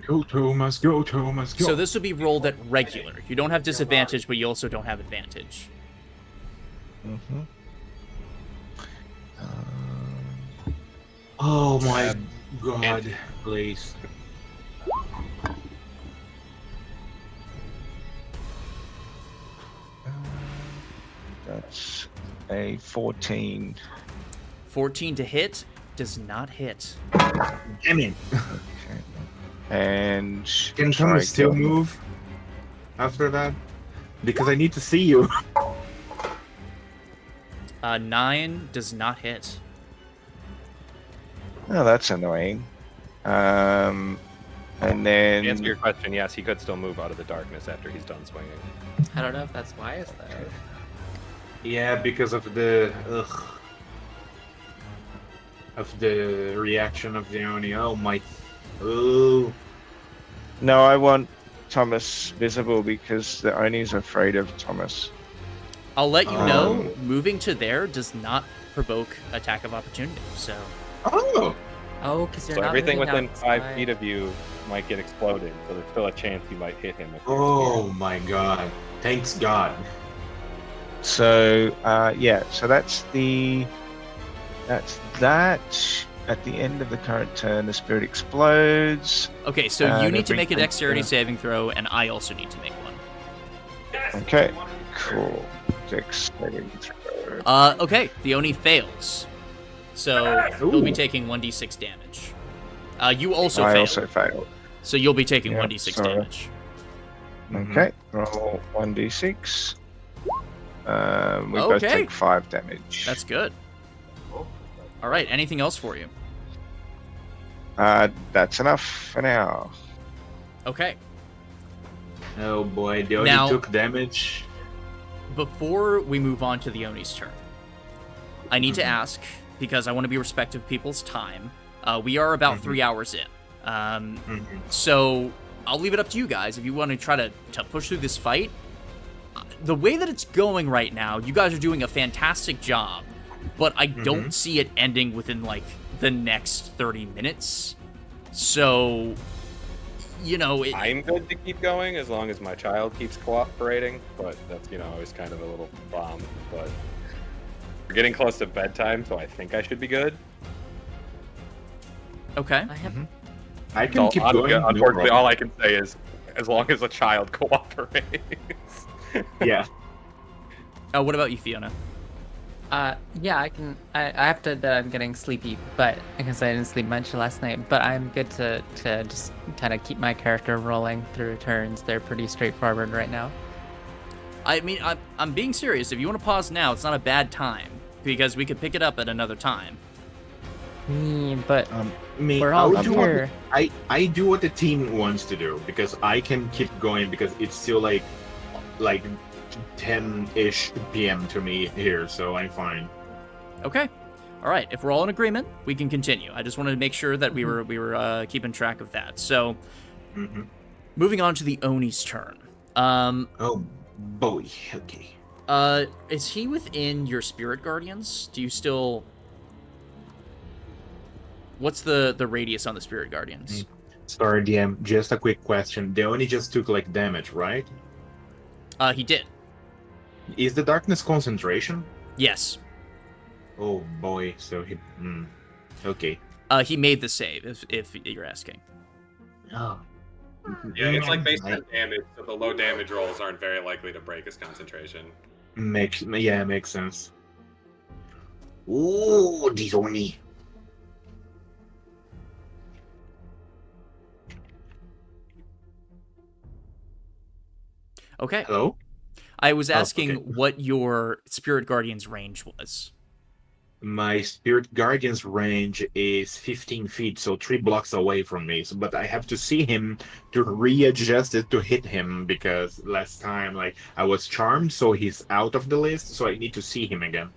Go, Thomas, go, Thomas, go. So this will be rolled at regular. You don't have disadvantage, but you also don't have advantage. Mm-hmm. Oh my god, please. That's a 14. 14 to hit does not hit. Damn it. And Can try Thomas still killing- move after that? Because I need to see you. 9 does not hit. Oh, that's annoying. And To then answer your question, yes, he could still move out of the darkness after he's done swinging. I don't know if that's wise though. Yeah, because of the reaction of the Oni. Oh my. Oh. no, I want Thomas visible because the Oni's afraid of Thomas. I'll let you know, moving to there does not provoke attack of opportunity, so... Oh. Oh, because you're So not everything moving within 5 outside. feet of you might get exploded, so there's still a chance you might hit him. If you're Oh my god. Thanks God. So yeah, so that's that. At the end of the current turn, the spirit explodes. Okay, so you need to every make a dexterity creature- saving throw, and I also need to make one. Okay, cool. Dex saving throw. Okay, the Oni fails. So he'll be taking 1d6 damage. You also I failed, also failed. so you'll be taking Yeah, 1d6 so- damage. Okay, roll 1d6. We both Okay. take 5 damage. That's good. All right, anything else for you? That's enough for now. Okay. Oh boy, they only Now- took damage. Before we move on to the Oni's turn, I need to ask, because I want to be respectful of people's time. We are about 3 hours in. So I'll leave it up to you guys if you want to try to push through this fight. The way that it's going right now, you guys are doing a fantastic job, but I don't see it ending within, like, the next 30 minutes. So you know, I'm good to keep going as long as my child keeps cooperating, but that's, always kind of a little bomb. But we're getting close to bedtime, so I think I should be good. Okay. I can keep going. no Unfortunately, problem. all I can say is as long as a child cooperates. Yeah. What about you, Fiona? Yeah, I can. I have to admit I'm getting sleepy, but because I didn't sleep much last night. But I'm good to just kind of keep my character rolling through turns. They're pretty straightforward right now. I mean, I'm being serious. If you want to pause now, it's not a bad time because we could pick it up at another time. But we're I all would do here. I do what the team wants to do because I can keep going because it's still like 10-ish p.m. to me here, so I'm fine. Okay. All right. If we're all in agreement, we can continue. I just wanted to make sure that we were keeping track of that. So, moving on to the Oni's turn. Oh boy. Okay. Is he within your spirit guardians? Do you still? What's the radius on the spirit guardians? Sorry, DM. Just a quick question. They only just took like damage, right? He did. Is the darkness concentration? Yes. Oh boy. So he. Okay. He made the save. If you're asking. Oh. Yeah, it's like based on damage, so the low damage rolls aren't very likely to break his concentration. Makes sense. Ooh, these Oni. Okay. Hello? I was asking okay. what your spirit guardian's range was. My spirit guardian's range is 15 feet, so 3 blocks away from me. But I have to see him to readjust it to hit him because last time, I was charmed, so he's out of the list. So I need to see him again.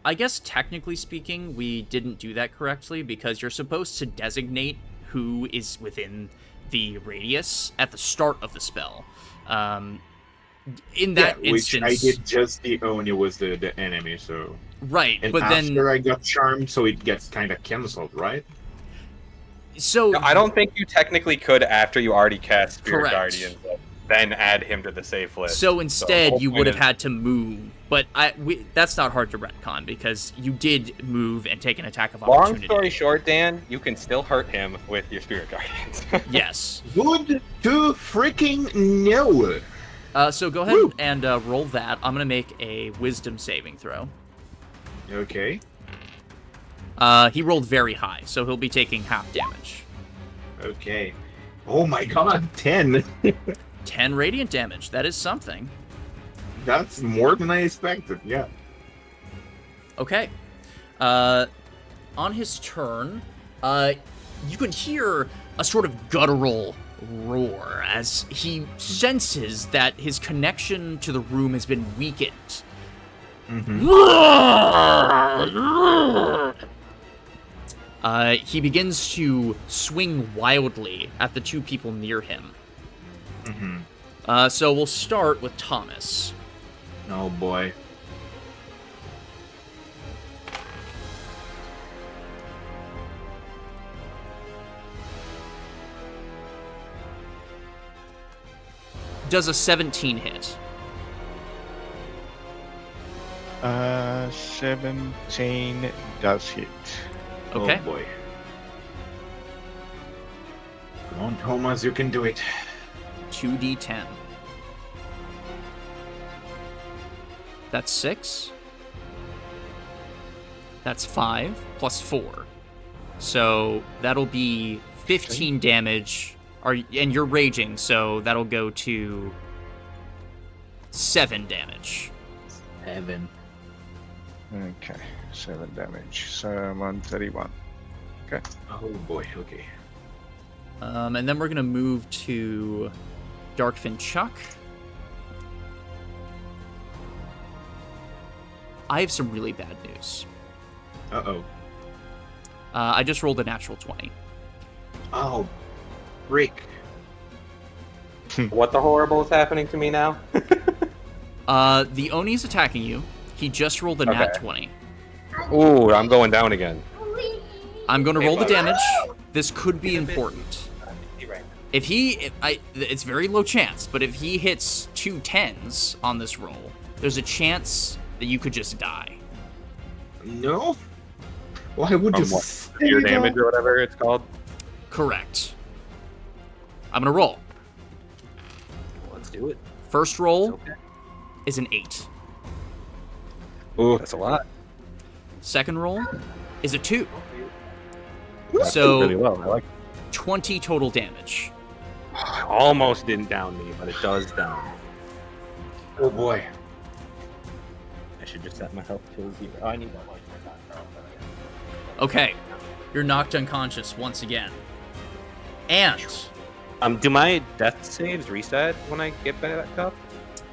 I guess technically speaking, we didn't do that correctly because you're supposed to designate who is within the radius at the start of the spell. In that instance, which I did just the Oni was the enemy, so right. and but after then I got charmed, so it gets kind of cancelled, right? So No, I don't think you technically could after you already cast Spirit Correct. Guardian, then add him to the safe list. So instead, the you whole would have point had to move. But that's not hard to retcon because you did move and take an attack of Long opportunity. story short, Dan, you can still hurt him with your Spirit Guardians. Yes. Good to freaking know. So go ahead and roll that. I'm going to make a wisdom saving throw. Okay. He rolled very high, so he'll be taking half damage. Okay. Oh my god, 10. 10 radiant damage. That is something. That's more than I expected, yeah. Okay. On his turn, you can hear a sort of guttural roar as he senses that his connection to the room has been weakened. He begins to swing wildly at the two people near him. So we'll start with Thomas. Oh boy. Does a 17 hit? 17 does hit. Okay. Oh boy. Come on, Thomas, you can do it. 2d10. That's 6. That's 5 plus 4. So that'll be 15 damage. And you're raging, so that'll go to 7 damage. 7. Okay, 7 damage. So I'm on 31. Okay. Oh boy, okay. And then we're going to move to Darkfin Chuck. I have some really bad news. Uh-oh. I just rolled a natural 20. Oh, Rick. What the horrible is happening to me now? The Oni's attacking you. He just rolled a nat 20. Ooh, I'm going down again. I'm going to roll the buddy. damage. This could be important. it's very low chance, but if he hits 2 10s on this roll, there's a chance that you could just die. No. Why would you What, say your that? damage or whatever it's called? Correct. I'm gonna roll. Let's do it. First roll Okay. is an 8. Oh, That's a lot. Second roll is a 2. That's So really well. I like. 20 total damage. Almost didn't down me, but it does down. oh boy. I should just set my health to 0. Oh, I need that light. Okay, you're knocked unconscious once again. And Do my death saves reset when I get back up?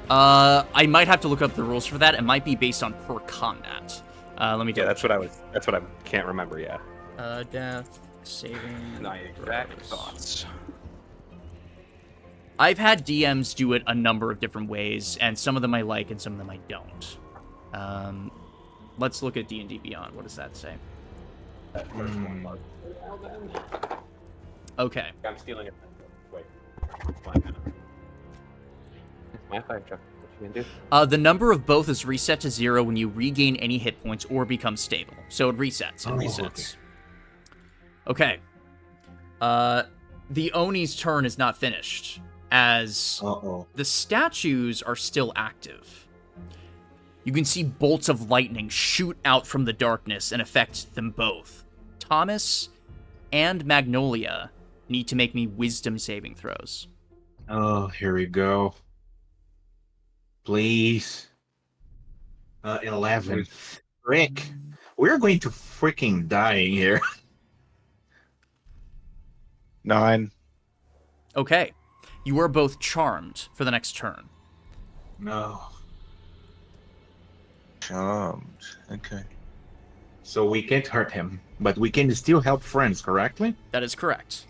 I might have to look up the rules for that. It might be based on per combat. Let me do Yeah, that's what I can't remember. Yeah. death saving. My exact throws. thoughts. I've had DMs do it a number of different ways, and some of them I like and some of them I don't. Let's look at D&D Beyond. What does that say? That first one, Mark. Okay. I'm stealing it. Wait. It's my fire truck. What you gonna do? The number of both is reset to 0 when you regain any hit points or become stable. So it resets. It resets. Okay. The Oni's turn is not finished, as the statues are still active. You can see bolts of lightning shoot out from the darkness and affect them both. Thomas and Magnolia need to make me wisdom saving throws. Oh, here we go. Please. 11. Frick. We're going to freaking die here. 9. Okay. You are both charmed for the next turn. No. Charmed. Okay. So we can't hurt him, but we can still help friends, correctly? That is correct.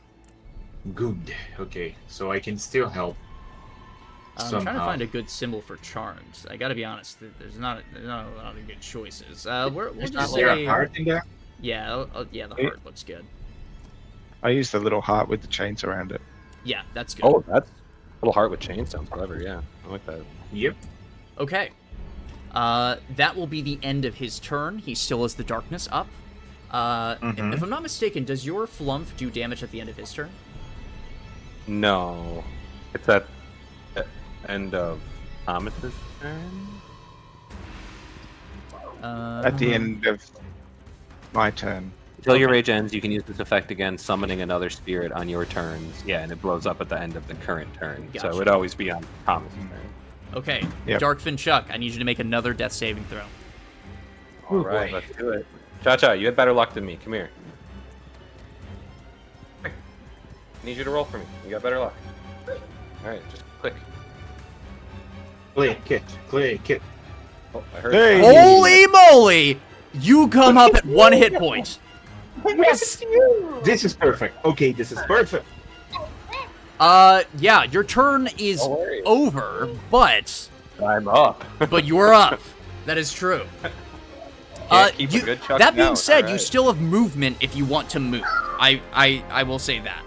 Good. Okay, so I can still help. I'm trying to somehow. find a good symbol for charmed. I gotta be honest, there's not a lot of good choices. We'll Is just there say... a heart in there? Yeah, yeah, the heart looks good. I used the little heart with the chains around it. Yeah, that's good. Oh, that's little heart with chain sounds clever. Yeah, I like that. Yep. Okay. That will be the end of his turn. He still has the darkness up. If I'm not mistaken, does your flump do damage at the end of his turn? No, it's at end of Thomas's turn. At the end of my turn. Until your rage ends, you can use this effect again, summoning another spirit on your turns. Yeah, and it blows up at the end of the current turn. Gotcha. So it would always be on Thomas's turn. Okay. Yep. Darkfin Chuck, I need you to make another death saving throw. All right, let's do it. Cha-Cha, you had better luck than me. Come here. I need you to roll for me. You got better luck. All right, just click. Click it. Oh, I heard. Hey! Holy moly! You come up at 1 hit point. Yes! This is perfect. Okay, this is perfect. Yeah, your turn is Don't worry. over, but I'm up. you're up. That is true. Can't keep a good chuck That being down, said, all you right. still have movement if you want to move. I will say that.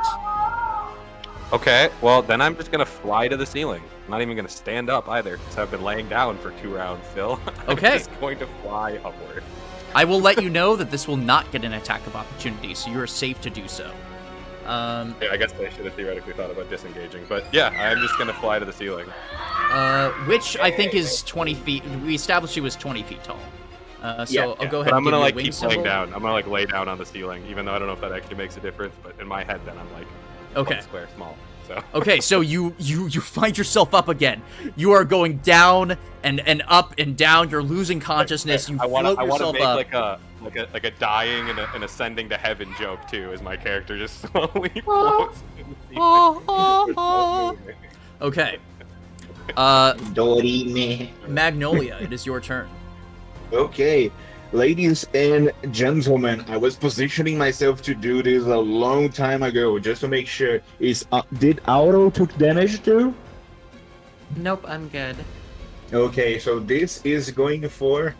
Okay, well then I'm just gonna fly to the ceiling. I'm not even gonna stand up either, because I've been laying down for 2 rounds still. Okay. I'm just going to fly upward. I will let you know that this will not get an attack of opportunity, so you are safe to do so. Yeah, I guess I should have theoretically thought about disengaging, but yeah, I'm just gonna fly to the ceiling. Which I think is 20 feet. We established he was 20 feet tall. So I'll go ahead But I'm and give gonna you a like wing keep symbol. laying down. I'm gonna like lay down on the ceiling, even though I don't know if that actually makes a difference. But in my head, then I'm like, Okay. 1 square small. So. Okay, so you find yourself up again. You are going down and up and down. You're losing consciousness. You I float want to yourself make up. like a dying and an ascending to heaven joke too, as my character just slowly floats. Okay. Dorime. Magnolia, it is your turn. Okay, ladies and gentlemen, I was positioning myself to do this a long time ago, just to make sure. Did Auto took damage too? Nope, I'm good. Okay, so this is going for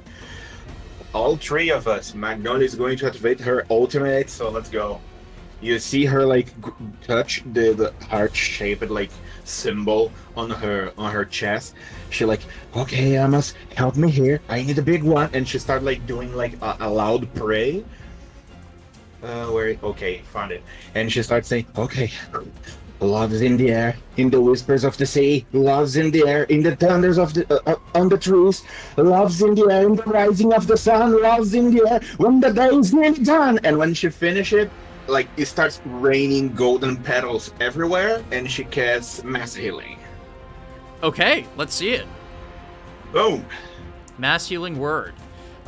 all 3 of us. Magnolia is going to activate her ultimate, so let's go. you see her like touch the heart-shaped like symbol on her chest. She like, okay, Amos, help me here. I need a big one, and she start like doing like a loud pray. Okay, found it. And she starts saying, okay, love's in the air, in the whispers of the sea, love's in the air, in the thunders of the on the trees, love's in the air, in the rising of the sun, love's in the air, when the day is nearly done. And when she finishes it, like it starts raining golden petals everywhere, and she casts mass healing. Okay, let's see it. Boom. Mass healing word.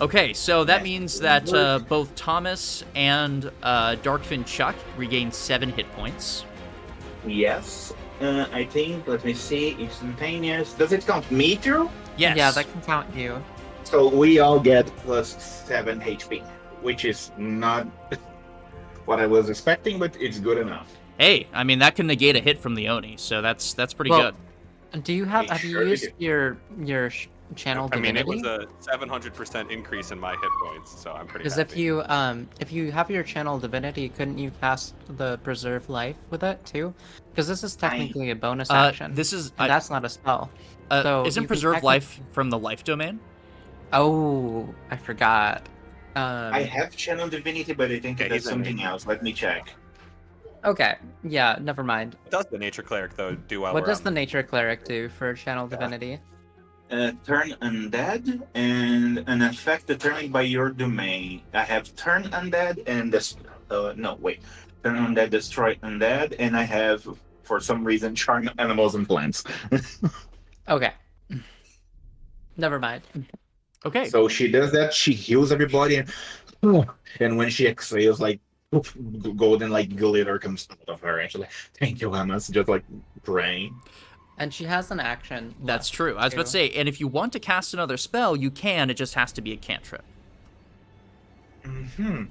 Okay, so that means that both Thomas and Darkfin Chuck regain 7 hit points. Yes. I think, let me see, instantaneous. Does it count me too? Yes. Yeah, that can count you. So we all get plus 7 HP, which is not what I was expecting, but it's good enough. Hey, I mean, that can negate a hit from the Oni, so that's pretty Well, good. Do you have you used your channel I mean, divinity? it was a 700% increase in my hit points, so I'm pretty Because happy. if you have your channel divinity, couldn't you cast the preserve life with it too? Because this is technically a bonus action. This is and that's not a spell. So isn't you can preserve life from the life domain? Oh, I forgot. I have channel divinity, but I think Yeah, it does he's in something me. else. Let me check. Okay, yeah, never mind. What does the nature cleric though do while What we're does on the nature cleric do for channel divinity? Turn undead and an effect determined by your domain. I have turn undead and turn undead, destroy undead, and I have for some reason charm animals and plants. Okay, never mind. Okay. So she does that. She heals everybody, and when she exhales, like golden like glitter comes out of her, and she's like, "Thank you, Amos," just like praying. And she has an action. That's left, true. I was about to too. say, and if you want to cast another spell, you can. It just has to be a cantrip.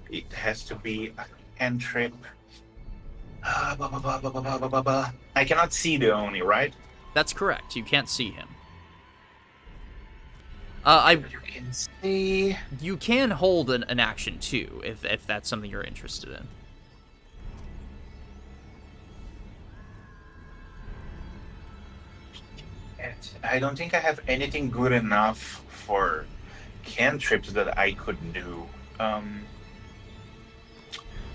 It has to be a cantrip. I cannot see the Oni, right? That's correct. You can't see him. You can see. You can hold an action too, if that's something you're interested in. I don't think I have anything good enough for cantrips that I could do.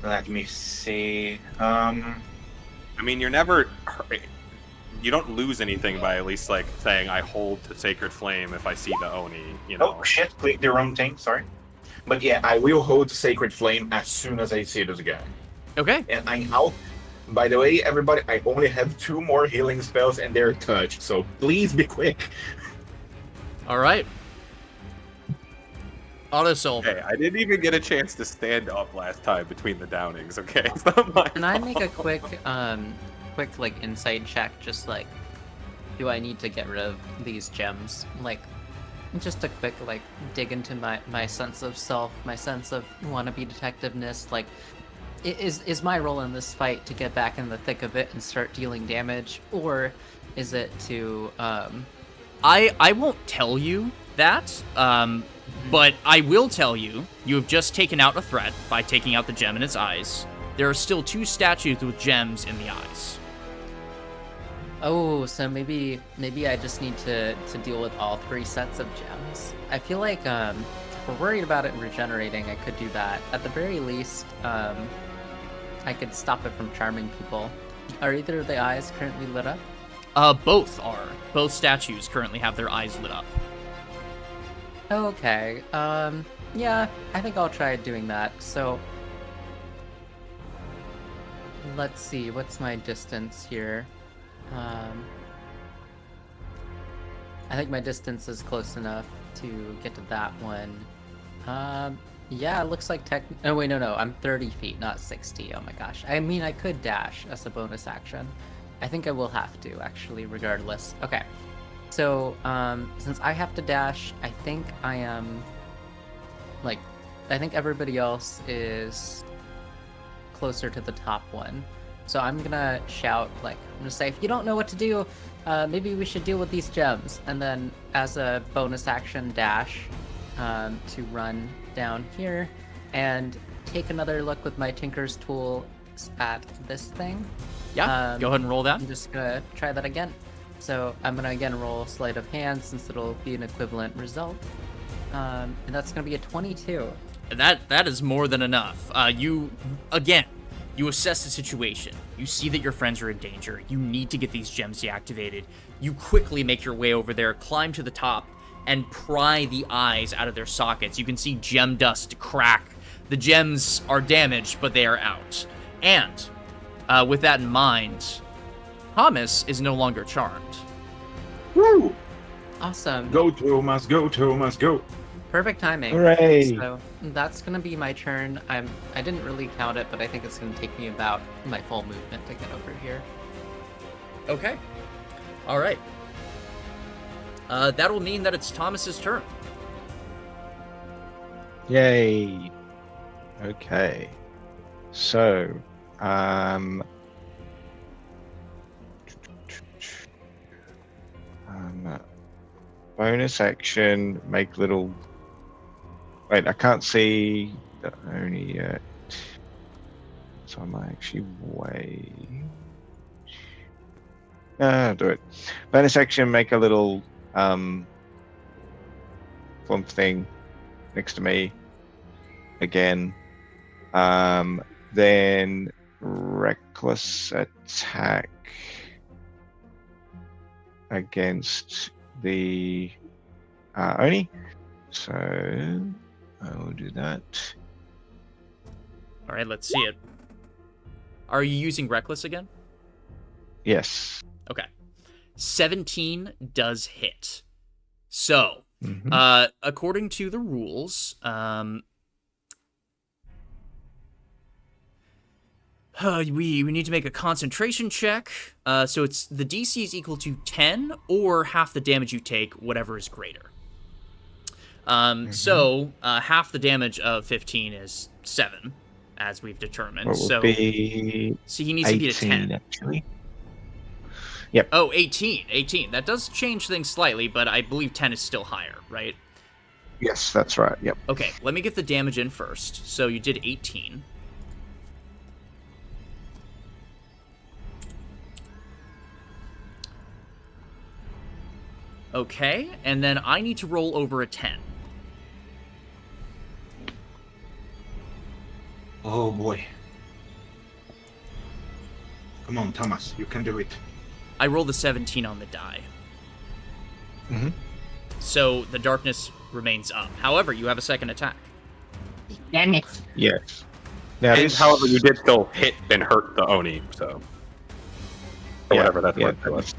Let me see. I mean, you don't lose anything by at least like saying I hold the sacred flame if I see the Oni, you know. Oh shit! Click the wrong thing. Sorry. But yeah, I will hold sacred flame as soon as I see this guy. Okay. And I'm out. By the way, everybody, I only have 2 more healing spells and they're touched, so please be quick. All right. Auto solve. Hey, I didn't even get a chance to stand up last time between the downings. Okay, it's not my Can I fault. make a quick like insight check? Just like, do I need to get rid of these gems? Like, just a quick like dig into my sense of self, my sense of wannabe detectiveness. Like, is my role in this fight to get back in the thick of it and start dealing damage, or is it to I won't tell you that, but I will tell you, you have just taken out a threat by taking out the gem in its eyes. There are still 2 statues with gems in the eyes. Oh, so maybe I just need to deal with all 3 sets of gems. I feel like if we're worried about it regenerating, I could do that. At the very least, I could stop it from charming people. Are either of the eyes currently lit up? Both are. Both statues currently have their eyes lit up. Okay. Yeah, I think I'll try doing that. So let's see, what's my distance here? I think my distance is close enough to get to that one. Yeah, it looks like oh wait, no, I'm 30 feet, not 60. Oh my gosh. I mean, I could dash as a bonus action. I think I will have to, actually, regardless. Okay. So, since I have to dash, I think I am, like, I think everybody else is closer to the top one. So I'm gonna shout, like, I'm gonna say, if you don't know what to do, maybe we should deal with these gems. And then, as a bonus action, dash to run down here and take another look with my Tinker's tool attacks at this thing. Yeah, go ahead and roll that. I'm just gonna try that again. So I'm gonna again roll sleight of hand since it'll be an equivalent result. And that's gonna be a 22. That is more than enough. You assess the situation. You see that your friends are in danger. You need to get these gems deactivated. You quickly make your way over there, climb to the top, and pry the eyes out of their sockets. You can see gem dust crack. The gems are damaged, but they are out. And with that in mind, Thomas is no longer charmed. Woo! Awesome. Go, Thomas, go, Thomas, go. Perfect timing. Hooray! So that's gonna be my turn. I didn't really count it, but I think it's gonna take me about my full movement to get over here. Okay. All right. That will mean that it's Thomas's turn. Yay. Okay. So, bonus action, make little. Wait, I can't see the Oni yet. So I might actually wait. I'll do it. Bonus action, make a little flump thing next to me again. Then reckless attack against the Oni. So I will do that. All right, let's see it. Are you using Reckless again? Yes. Okay. 17 does hit. So, according to the rules, we need to make a concentration check. So it's the DC is equal to 10 or half the damage you take, whatever is greater. So half the damage of 15 is 7, as we've determined. What will be so he needs to beat a 10. Actually. Yep. Oh, 18. 18. That does change things slightly, but I believe 10 is still higher, right? Yes, that's right. Yep. Okay, let me get the damage in first. So you did 18. Okay, and then I need to roll over a 10. Oh boy. Come on, Thomas, you can do it. I rolled a 17 on the die. Mm-hmm. So the darkness remains up. However, you have a second attack. Damn it. Yes. Now, And, this, however, you did still hit and hurt the Oni, so. Or whatever that's yeah, worth.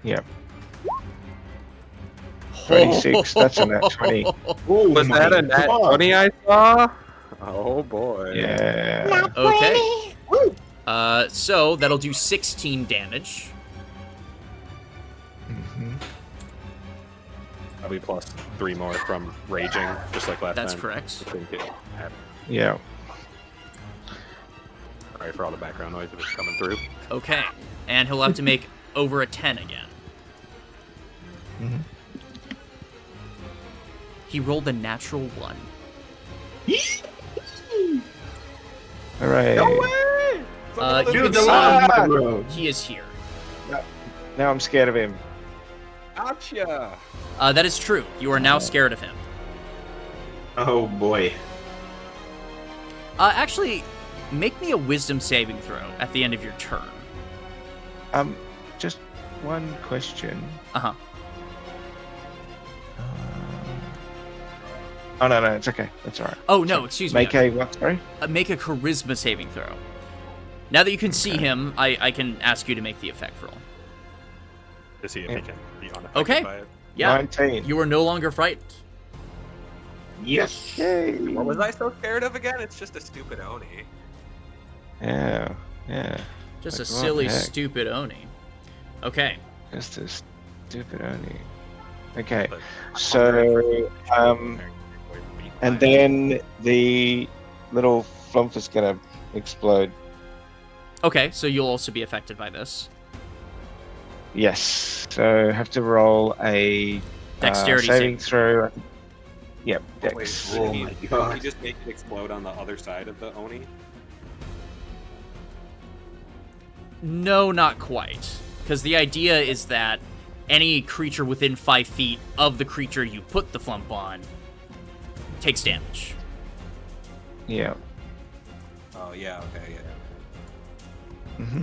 Yep. 26, that's a nat 20. Oh, Was that a nat 20 I saw? Oh boy. Yeah. Okay. So that'll do 16 damage. Probably plus 3 more from raging, just like last That's time. correct. I think it happened. Yeah. Sorry for all the background noise if it's coming through. Okay. And he'll have to make over a 10 again. Mm-hmm. He rolled a natural 1. Hooray. No way! You the can see he is here. Now I'm scared of him. Gotcha! That is true. You are now scared of him. Oh boy. Actually, make me a wisdom saving throw at the end of your turn. Just one question. Uh-huh. Oh, no, it's okay. That's all right. Oh, no, excuse me. Make a what, sorry? Make a charisma saving throw. Now that you can see him, I can ask you to make the effect roll. To see if he can be unaffected Okay. by it. Yeah. 19. You are no longer frightened. Yes. Yay. What was I so scared of again? It's just a stupid Oni. Yeah. Just Like, a what silly, the heck? stupid Oni. Okay. Just a stupid Oni. Okay. But So, and then the little flump is gonna explode. Okay, so you'll also be affected by this. Yes. So have to roll a Dexterity saving save. throw. Yep. Wait, Dex. Oh did my he God. just make it explode on the other side of the Oni? No, not quite. Because the idea is that any creature within 5 feet of the creature you put the flump on takes damage. Yeah. Oh, yeah, okay, yeah. Mm-hmm.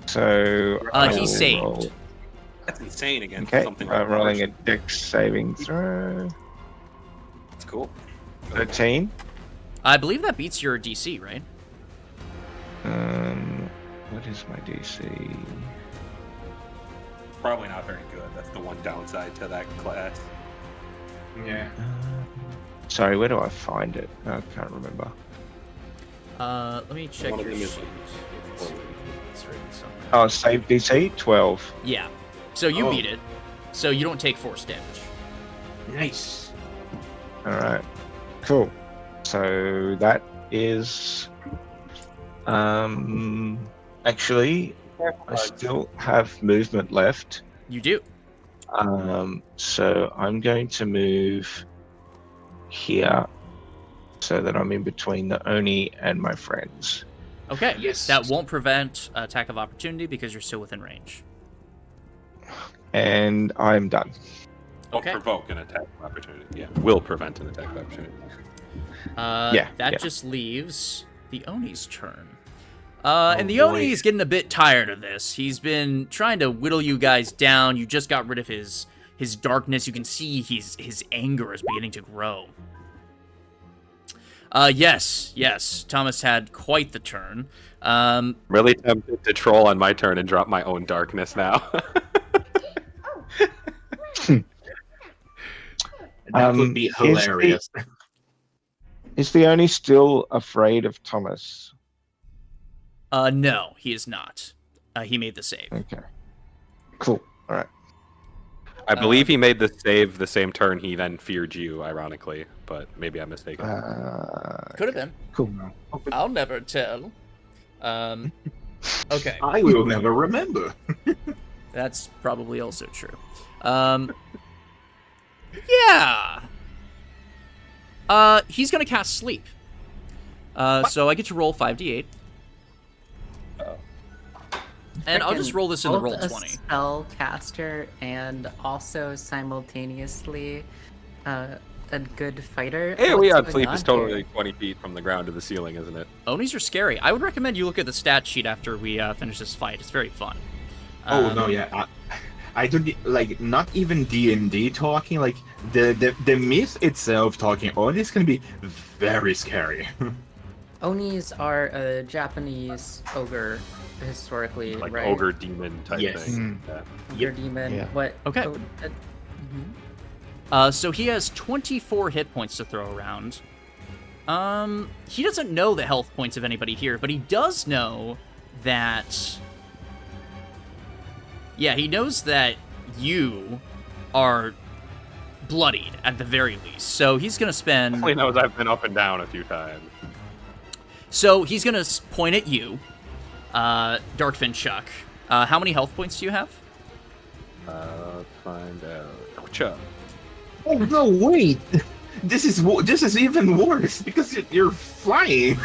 So I he will saved. roll- That's insane again. Okay, Something I'm like rolling a Martian. dex saving throw. It's cool. 13. I believe that beats your DC, right? What is my DC? Probably not very good. That's the one downside to that class. Yeah. Sorry, where do I find it? I can't remember. Let me check One of your them is sheet. like- It's written somewhere. Oh, save DC 12. Yeah. So you Oh. beat it. So you don't take force damage. Nice. All right, cool. So that is actually I still have movement left. You do. So I'm going to move here so that I'm in between the Oni and my friends. Okay. Yes. That won't prevent attack of opportunity because you're still within range. And I'm done. Don't Okay. provoke an attack of opportunity. Yeah, will prevent an attack of opportunity. That yeah. just leaves the Oni's turn. And the boy. Oni is getting a bit tired of this. He's been trying to whittle you guys down. You just got rid of his darkness. You can see his anger is beginning to grow. Yes. Thomas had quite the turn. Really tempted to troll on my turn and drop my own darkness now. That would be hilarious. Is the Oni still afraid of Thomas? No, he is not. He made the save. Okay. Cool. All right. I believe he made the save the same turn he then feared you, ironically, but maybe I'm mistaken. Could have been. Cool. I'll never tell. Okay. I will never remember. That's probably also true. Yeah. He's gonna cast sleep. So I get to roll 5d8. And I'll just roll this in the roll Both 20. A spellcaster and also simultaneously a good fighter. Hey, What's we on going sleep on is totally here? 20 feet from the ground to the ceiling, isn't it? Onis are scary. I would recommend you look at the stat sheet after we finish this fight. It's very fun. Oh no, yeah. I don't like not even D&D talking. Like the myth itself talking. Oh, this can be very scary. Onis are a Japanese ogre historically, Like right? ogre demon type Yes. thing. Yeah. Ogre demon. Yeah. What? Okay. So he has 24 hit points to throw around. He doesn't know the health points of anybody here, but he does know that... Yeah, he knows that you are bloodied, at the very least. So he's going to spend... He knows I've been up and down a few times. So he's going to point at you, Darkfin Chuck. How many health points do you have? Let's find out. Chuck. Oh no, wait. This is even worse because you're flying.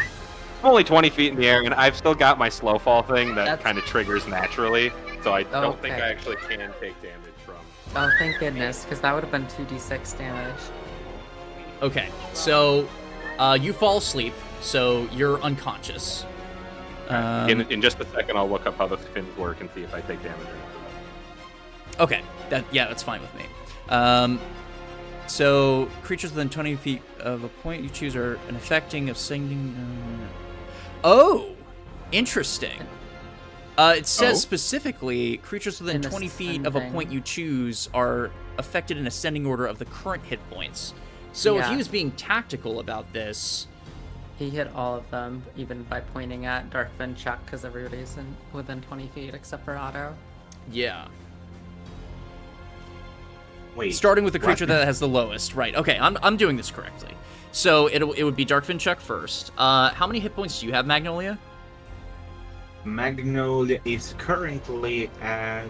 I'm only 20 feet in the air, and I've still got my slow fall thing that That's- kind of triggers naturally, so I don't think Okay. I actually can take damage from. Oh, thank goodness, because that would have been 2d6 damage. Okay, so you fall asleep, so you're unconscious. In just a second, I'll look up how the fins work and see if I take damage or not. Okay, that's fine with me. So creatures within 20 feet of a point you choose are an affecting of sending. Oh, interesting. It says specifically creatures within In 20 feet of a ascending. point you choose are affected in ascending order of the current hit points. So if Yeah. he was being tactical about this, He hit all of them, even by pointing at Darkfin Chuck, because everybody's within 20 feet except for Otto. yeah. Wait. Starting with the what? creature that has the lowest, right? Okay, I'm doing this correctly. So it would be Darkfin Chuck first. How many hit points do you have, Magnolia? Magnolia is currently at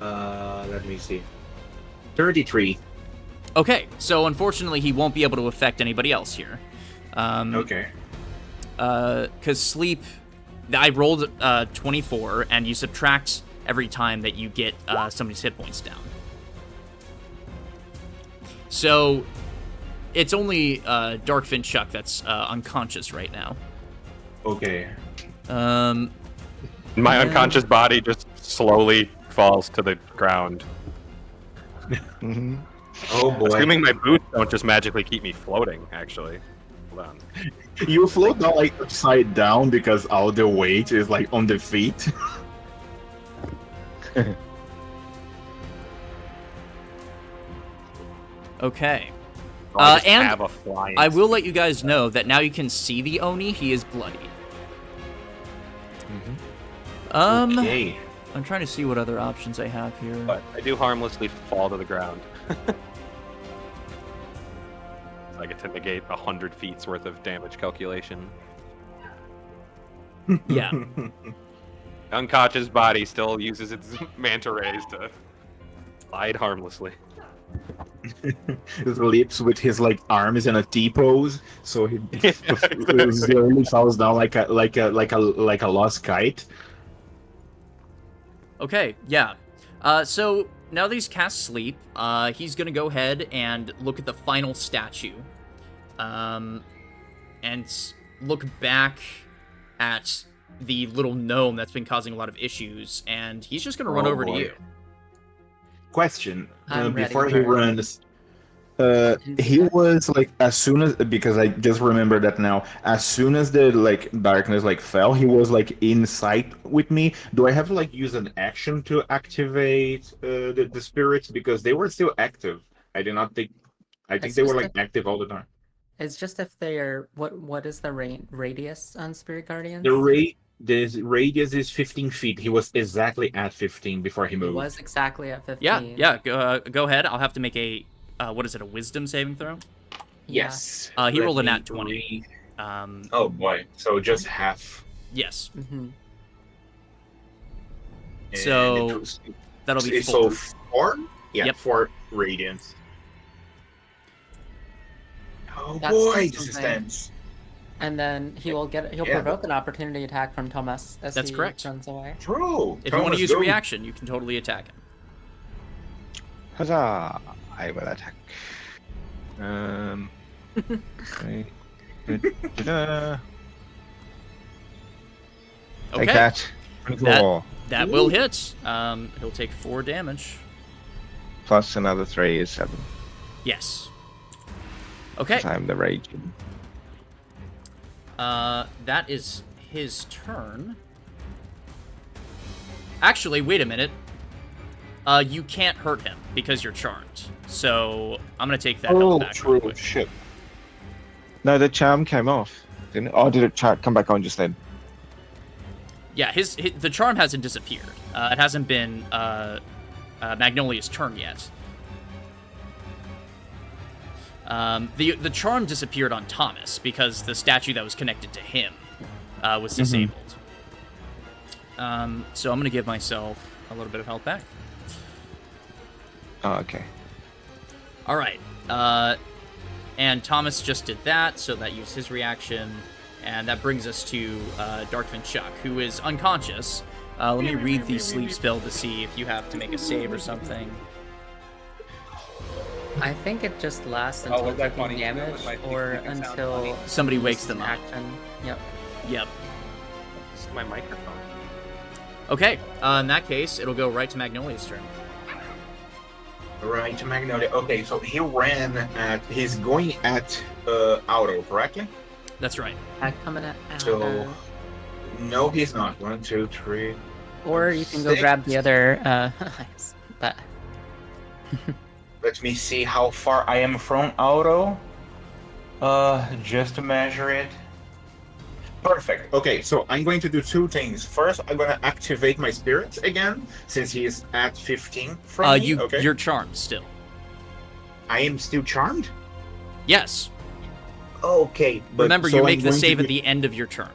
let me see. 33. Okay, so unfortunately he won't be able to affect anybody else here. Okay. Because sleep I rolled 24, and you subtract every time that you get somebody's hit points down. So it's only Darkfin Chuck that's unconscious right now. Okay. My unconscious body just slowly falls to the ground. Oh boy. Assuming my boots don't just magically keep me floating, actually. Hold on. You float down like upside down because all the weight is like on the feet. Okay. So I just And have a flying I will let you guys know that now you can see the Oni. He is bloody. Okay. I'm trying to see what other options I have here. But I do harmlessly fall to the ground. I get to negate 100 feet's worth of damage calculation. Yeah. Unconscious body still uses its manta rays to slide harmlessly. Lips with his like arms in a T pose, so he slowly falls down like a lost kite. Okay, yeah. So now that he's cast sleep, he's gonna go ahead and look at the final statue, and look back at the little gnome that's been causing a lot of issues, and he's just gonna run over to you. Question: I'm ready before he for it. runs, he was like as soon as because I just remember that now. As soon as the like darkness like fell, he was like in sight with me. Do I have to like use an action to activate the spirits because they were still active? I did not think. I think It's they were just like active all the time. It's just if they are what is the radius on Spirit Guardians? The radius is 15 feet. He was exactly at 15 before he He moved. was exactly at 15. Yeah. Go ahead. I'll have to make a what is it? A Wisdom saving throw. Yes. He Let rolled a me nat 20. Oh boy. So just half. Yes. Mm-hmm. So that'll be so 4. 4? Yeah, Yep. 4 radiance. Oh That's boy, this is something. tense. And then he'll Yeah. provoke an opportunity attack from Thomas as That's he correct. runs away. True. If you want to use a reaction, you can totally attack him. Huzzah! I will attack. Okay. Ta-da. Okay. Take that. 24. That will hit. He'll take 4 damage. Plus another 3 is 7. Yes. Okay. I'm the raging. That is his turn. Actually, wait a minute. You can't hurt him because you're charmed. So I'm gonna take that health back. real quick. Shit. No, the charm came off. Didn't it? Oh, did it come back on just then? Yeah, the charm hasn't disappeared. It hasn't been Magnolia's turn yet. The charm disappeared on Thomas because the statue that was connected to him was disabled. So I'm gonna give myself a little bit of health back. Oh, okay. All right. And Thomas just did that, so that used his reaction, and that brings us to Darkfin Chuck, who is unconscious. Let me read the sleep spell to see if you have to make a save or something. I think it just lasts Oh, until was that taking funny? damage Was my or speaking sound until funny? Somebody wakes them up. action. Yep. Yep. This is my microphone. Okay. In that case, it'll go right to Magnolia's turn. Right to Magnolia. Okay, so he ran at. He's going at Auto, correctly? That's right. Coming at So no, he's not. 1, 2, 3. or you can go 6. grab the other but Let me see how far I am from Auto. Just to measure it. Perfect. Okay, so I'm going to do 2 things. First, I'm going to activate my spirits again, since he is at 15 from me. Okay. You're charmed still. I am still charmed? Yes. Okay. But, Remember, so you I'm make the going to save do- at the end of your turn.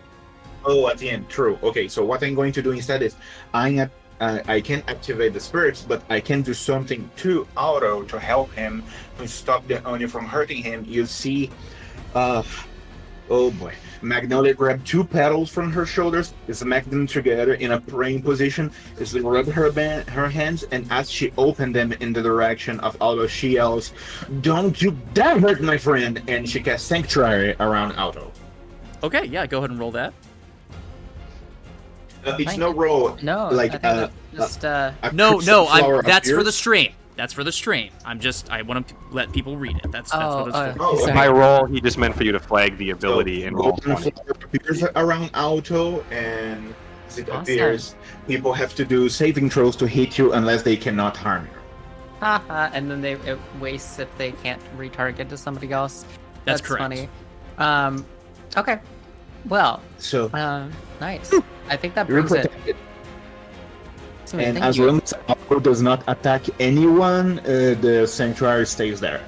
Oh, at the end. True. Okay, so what I'm going to do instead is I can activate the spirits, but I can do something to Auto to help him to stop the Oni from hurting him. You see, oh boy. Magnolia grabbed 2 petals from her shoulders, smacked them together in a praying position, rubbed her hands, and as she opened them in the direction of Aldo, she yells, "Don't you dare hurt my friend!" And she casts Sanctuary around Aldo. Okay, yeah, go ahead and roll that. It's no roll. No, like I think it's just No, flower that's for appears. the stream. That's for the stream. I want to let people read it. That's what it's for. Oh, By roll, he just meant for you to flag the ability in roll golden 20. flower appears around Alto, and as it Awesome. appears, people have to do saving throws to hit you unless they cannot harm you. haha, and then it wastes if they can't retarget to somebody else. That's correct. Funny. Okay. Well, So nice. I think that you're brings it. protected. Sweet, And thank as you. long as Alto does not attack anyone, the sanctuary stays there.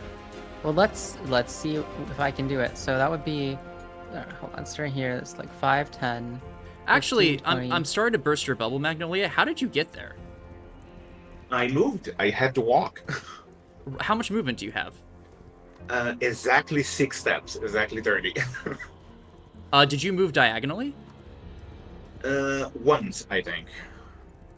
Well, let's see if I can do it. So that would be. Hold on, starting here. It's like 5, 10. Actually, 15, 20. I'm sorry to burst your bubble, Magnolia. How did you get there? I moved. I had to walk. How much movement do you have? Exactly 6 steps. Exactly 30. Did you move diagonally? Once, I think.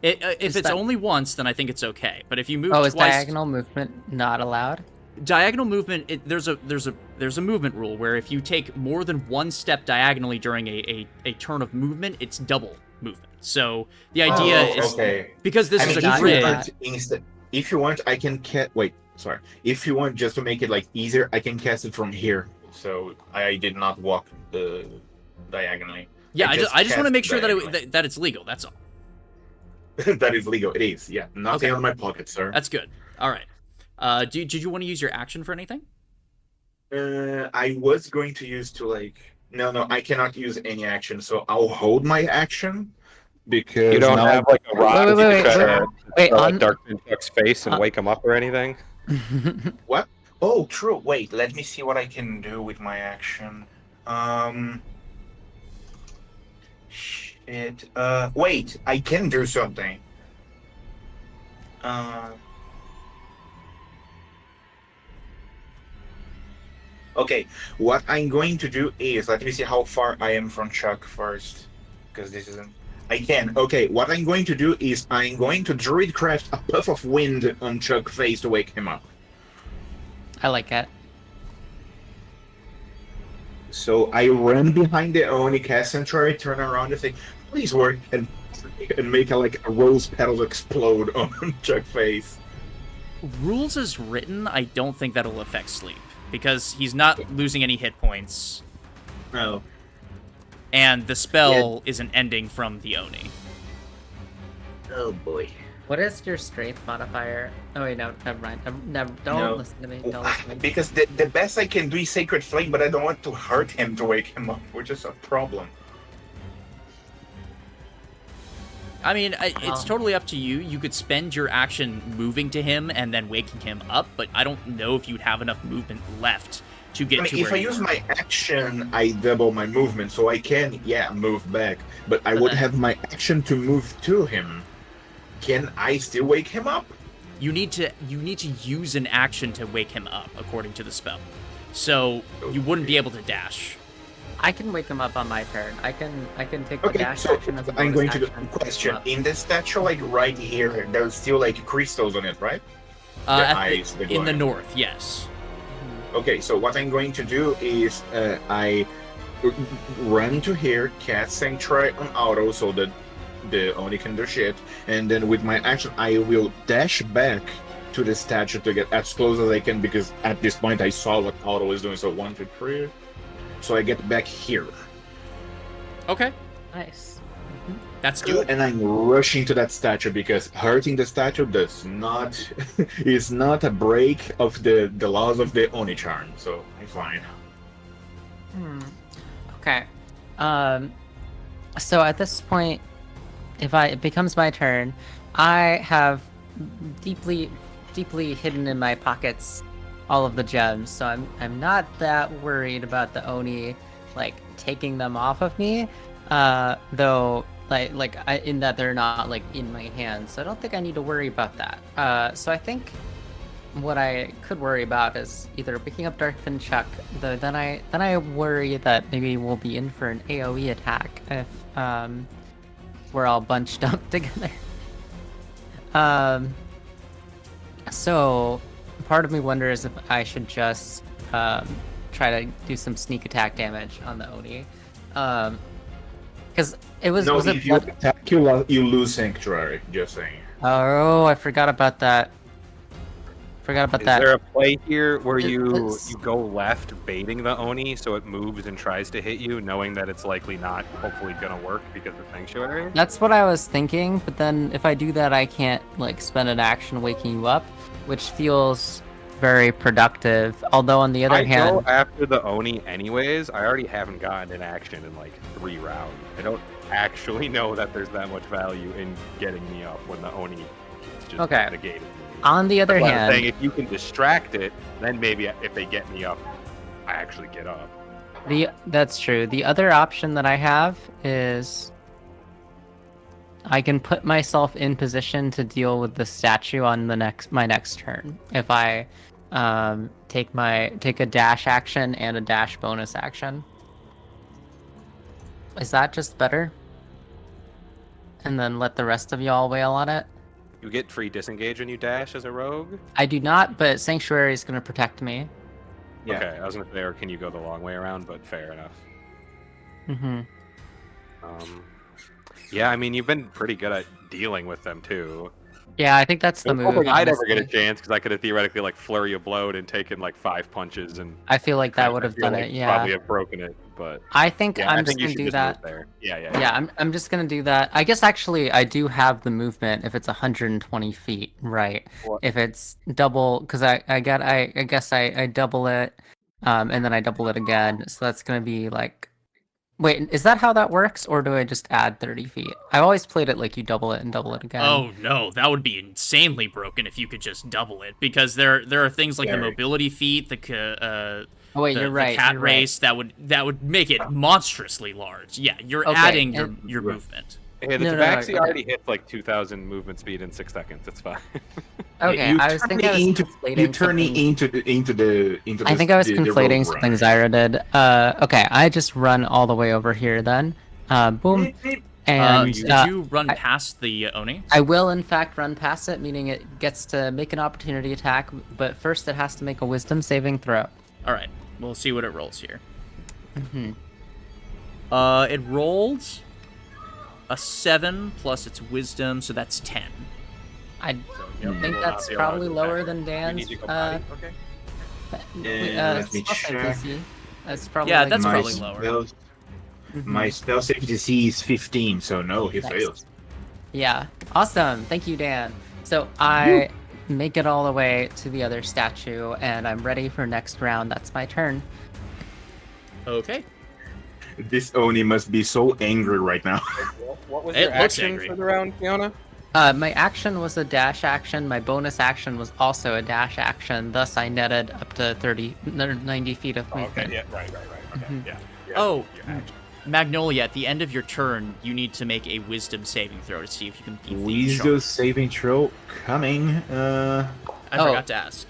If Is it's that- only once, then I think it's okay. But if you move Oh, is twice, diagonal movement not allowed? diagonal movement, there's a movement rule where if you take more than 1 step diagonally during a turn of movement, it's double movement. So the idea is okay. because this I is mean, a if you grid. want, if you want, I can wait. Sorry. If you want, just to make it like easier, I can cast it from here. So I did not walk diagonally. Yeah, I just want to cast make sure diagonally. that it's legal. That's all. That is legal. It is. Yeah. Nothing Okay. on my pocket, sir. That's good. All right. Did you want to use your action for anything? I was going to use No, I cannot use any action, so I'll hold my action because You don't now have like a rod Wait, to try to wait, throw on- at Dark Duck's face and wake him up or anything? What? Oh, true. Wait, let me see what I can do with my action. Shit. Wait, I can do something. Okay, what I'm going to do is, let me see how far I am from Chuck first, because this isn't. I can. Okay, what I'm going to do is I'm going to Druidcraft a puff of wind on Chuck's face to wake him up. I like it. So I run behind the Oni, cast Sanctuary, turn around and say, "Please work," and make a rose petal explode on Chuck's face. Rules as written, I don't think that'll affect sleep because he's not losing any hit points, No. and the spell isn't ending from the Oni. Oh boy. What is your strength modifier? Oh wait, no, never mind. Don't No. listen to me. Don't listen to me. Because the best I can do is Sacred Flame, but I don't want to hurt him to wake him up, which is a problem. I mean, it's totally up to you. You could spend your action moving to him and then waking him up, but I don't know if you'd have enough movement left to get I mean, to if where I you use are. my action, I double my movement, so I can, move back. But I would have my action to move to him. Can I still wake him up? You need to use an action to wake him up, according to the spell. So you wouldn't be able to dash. I can wake him up on my turn. I can take the Okay, dash so action as a I'm bonus going to do action. question. In the statue, right here, there's still crystals on it, right? Eyes, the In the glowing. north, yes. Okay, so what I'm going to do is I run to here, cast Sanctuary on auto so that the Oni can do shit, and then with my action I will dash back to the statue to get as close as I can because at this point I saw what auto is doing. So 1, 2, 3. So I get back here. Okay, Nice. that's good. And I'm rushing to that statue because hurting the statue does not is not a break of the laws of the Oni charm. So I'm fine. Okay. So at this point, it becomes my turn, I have deeply hidden in my pockets all of the gems, so I'm not that worried about the Oni taking them off of me. Though in that they're not in my hands, so I don't think I need to worry about that. So I think what I could worry about is either picking up Darkfin Chuck, though then I worry that maybe we'll be in for an AoE attack if we're all bunched up together. So part of me wonders if I should just try to do some sneak attack damage on the Oni. Because it was. No, was if it you attack, you lose Sanctuary. Just saying. Oh, I forgot about that. Forgot about Is that. there a play here where It- you it's- go left baiting the Oni so it moves and tries to hit you, knowing that it's likely not hopefully gonna work because of Sanctuary? That's what I was thinking, but then if I do that, I can't like spend an action waking you up, which feels very productive. Although on the other I hand, go after the Oni anyways. I already haven't gotten an action in like 3 rounds. I don't actually know that there's that much value in getting me up when the Oni is just Okay. negated. on the other That's why I'm hand, saying if you can distract it, then maybe if they get me up, I actually get up. that's true. The other option that I have is I can put myself in position to deal with the statue on my next turn if I take a dash action and a dash bonus action. Is that just better? And then let the rest of y'all wail on it? You get free disengage when you dash as a rogue? I do not, but Sanctuary is going to protect me. Yeah. Okay, I was gonna say, or can you go the long way around? But fair enough. Mm-hmm. Yeah, I mean, you've been pretty good at dealing with them too. Yeah, I think that's the I move. don't think I'd ever get a honestly. chance because I could have theoretically like flurry of blowed and taken like 5 punches and I feel like that I would have feel done like it. Probably Yeah. have broken it, but I think yeah, I'm I just think you gonna should do just that. move there. Yeah. Yeah, I'm just gonna do that. I guess actually I do have the movement if it's 120 feet, right? Well- If it's double, because I guess I double it, and then I double it again. So that's gonna be like, wait, is that how that works, or do I just add 30 feet? I've always played it like you double it and double it again. Oh no, that would be insanely broken if you could just double it, because there are things like the Very. mobility feat, Oh wait, the, you're the right. cat you're right. race that would make it monstrously large. Yeah, you're Okay, adding and- your movement. Hey, the No, Tabaxi okay. already hits like 2,000 movement speed in 6 seconds. It's fine. Okay, You I was turn thinking I was me into conflating you turn something- me into the. I think I was the conflating road something runner. Zyra did. Okay, I just run all the way over here then. Boom. And Did you run past the Oni? I will in fact run past it, meaning it gets to make an opportunity attack, but first it has to make a wisdom saving throw. All right, we'll see what it rolls here. Mm-hmm. It rolled a 7 plus its wisdom, so that's 10. I Yep, think will that's not be allowed probably to lower attack. than You Dan's. need to go potty. Okay. Let me spell save check. DC. That's probably Yeah, like that's my probably lower. spell- Mhm. My spell save DC is 15, so no, he Nice. fails. Yeah, awesome. Thank you, Dan. So I make it all the way to the other statue, and I'm ready for next round. That's my turn. Okay. This Oni must be so angry right now. What was It your looks action angry. for the round, Fiona? My action was a dash action. My bonus action was also a dash action. Thus, I netted up to 90 feet of movement. yeah, right. Okay, Mhm. yeah. Oh, your action. Magnolia, at the end of your turn, you need to make a wisdom saving throw to see if you can beat the Wisdom shark. saving throw coming. I Oh. forgot to ask.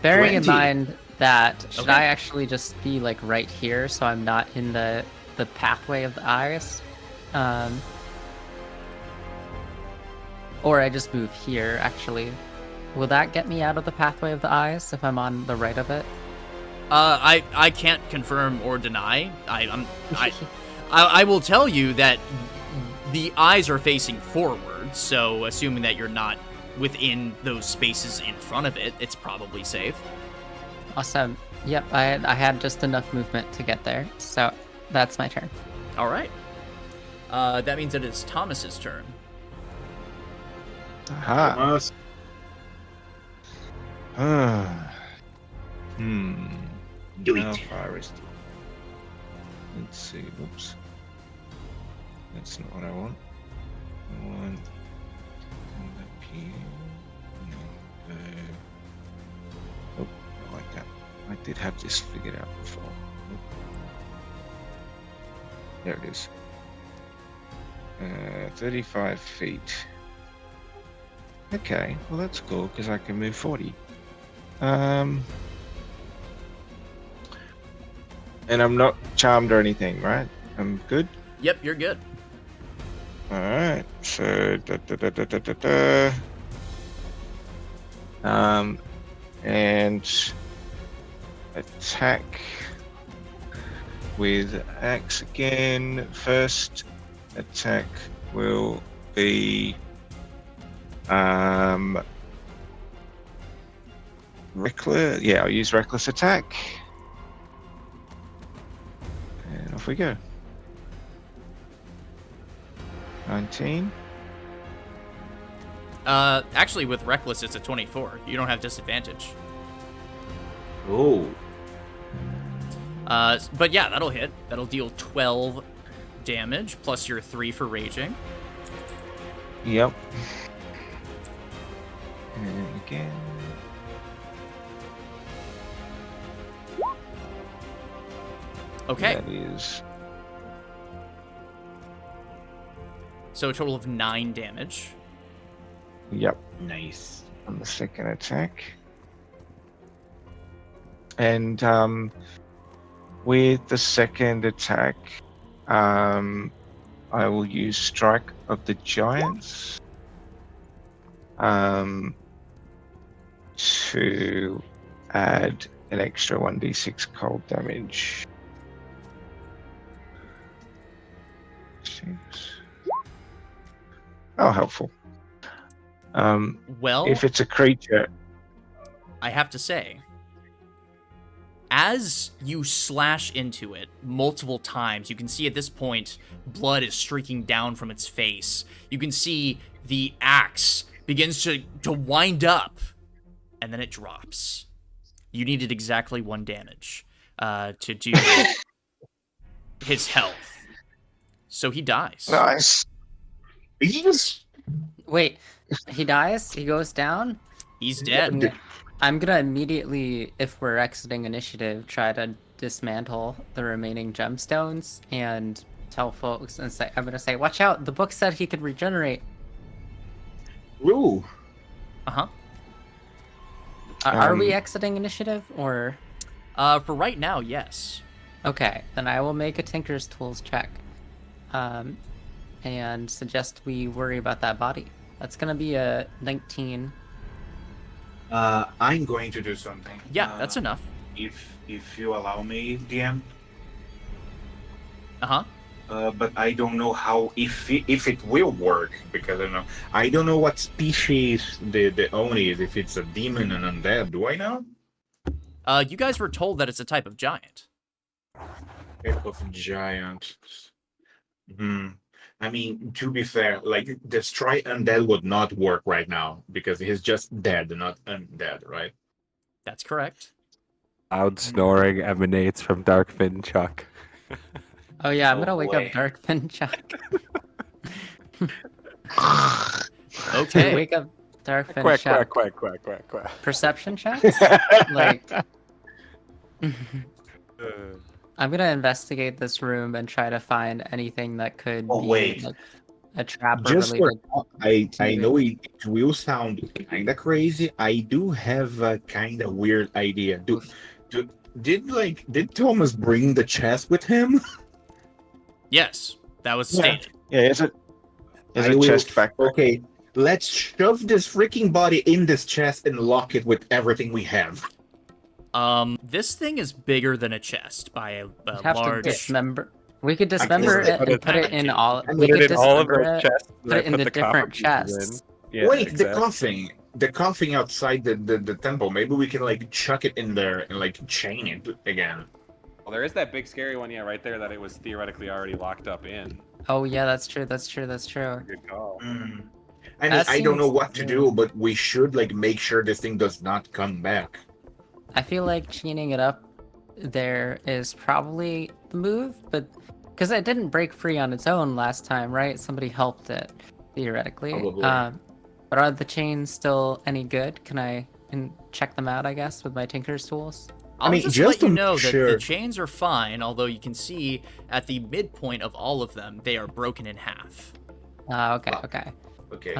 Bearing in 20. mind that, should Okay. I actually just be like right here so I'm not in the pathway of the eyes? Or I just move here, actually. Will that get me out of the pathway of the eyes if I'm on the right of it? I can't confirm or deny. I will tell you that the eyes are facing forward, so assuming that you're not within those spaces in front of it, it's probably safe. Awesome. Yep, I had just enough movement to get there, so that's my turn. All right. That means that it's Thomas's turn. Aha. Thomas. Do How it. far is it? Let's see. Whoops. That's not what I want. I want up here. No, oh, I like that. I did have this figured out before. Oh. There it is. 35 feet. Okay, well that's cool because I can move 40. And I'm not charmed or anything, right? I'm good. Yep, you're good. All right. So and attack with axe again. First attack will be reckless. Yeah, I'll use reckless attack. And off we go. 19. Actually, with reckless, it's a 24. You don't have disadvantage. Oh. But yeah, that'll hit. That'll deal 12 damage plus your 3 for raging. Yep. And again. Okay. That is. So a total of 9 damage. Yep. Nice. On the second attack. And with the second attack, I will use Strike of the Giants to add an extra 1d6 cold damage. 6. Oh, helpful. Well, If it's a creature, I have to say, as you slash into it multiple times, you can see at this point blood is streaking down from its face. You can see the axe begins to wind up, and then it drops. You needed exactly 1 damage to do his health. So he dies. nice. Yes. Wait, he dies? He goes down? He's dead. I'm gonna immediately, if we're exiting initiative, try to dismantle the remaining gemstones and tell folks and say, I'm gonna say, watch out, the book said he could regenerate. Ooh. Uh-huh. Are we exiting initiative, or? For right now, yes. Okay, then I will make a Tinker's Tools check. And suggest we worry about that body. That's gonna be a 19. I'm going to do something. Yeah, that's enough. If you allow me, DM. Uh-huh. But I don't know how if it will work because I don't know what species the Oni is. If it's a demon and undead, do I know? You guys were told that it's a type of giant. Type of giant. I mean, to be fair, like destroy undead would not work right now because he's just dead, not undead, right? That's correct. Loud snoring emanates from Darkfin Chuck. Oh yeah, I'm Oh, gonna wake boy. up Darkfin Chuck. Okay. Wake up Darkfin Quack, Chuck. quack, quack, quack, quack, quack. Perception checks? Like, I'm gonna investigate this room and try to find anything that could Oh, be wait. like, a trap or Just for related. I know it will sound kind of crazy. I do have a kind of weird idea. Did Thomas bring the chest with him? Yes, that was Yeah. stated. Yeah, is it? Is I a will- chest backpack? Okay, let's shove this freaking body in this chest and lock it with everything we have. This thing is bigger than a chest by a We have to large. dismember. We could dismember just it put and it put it in all. I We put could in all of dismember those it, chests. put it in the different chests. Yeah, Wait, exactly. the coffin outside the temple. Maybe we can like chuck it in there and like chain it again. Well, there is that big scary one, yeah, right there that it was theoretically already locked up in. Oh yeah, that's true. That's true. That's true. Good call. I mean, That I don't know seems what to do, but we should like make sure this thing does not come back. I feel like chaining it up there is probably the move, but because it didn't break free on its own last time, right? Somebody helped it theoretically. Probably. But are the chains still any good? Can I check them out? I guess with my Tinker's tools. I'll mean, just just let you to know make that sure- the chains are fine, although you can see at the midpoint of all of them, they are broken in half. Okay. Wow. Okay. Okay.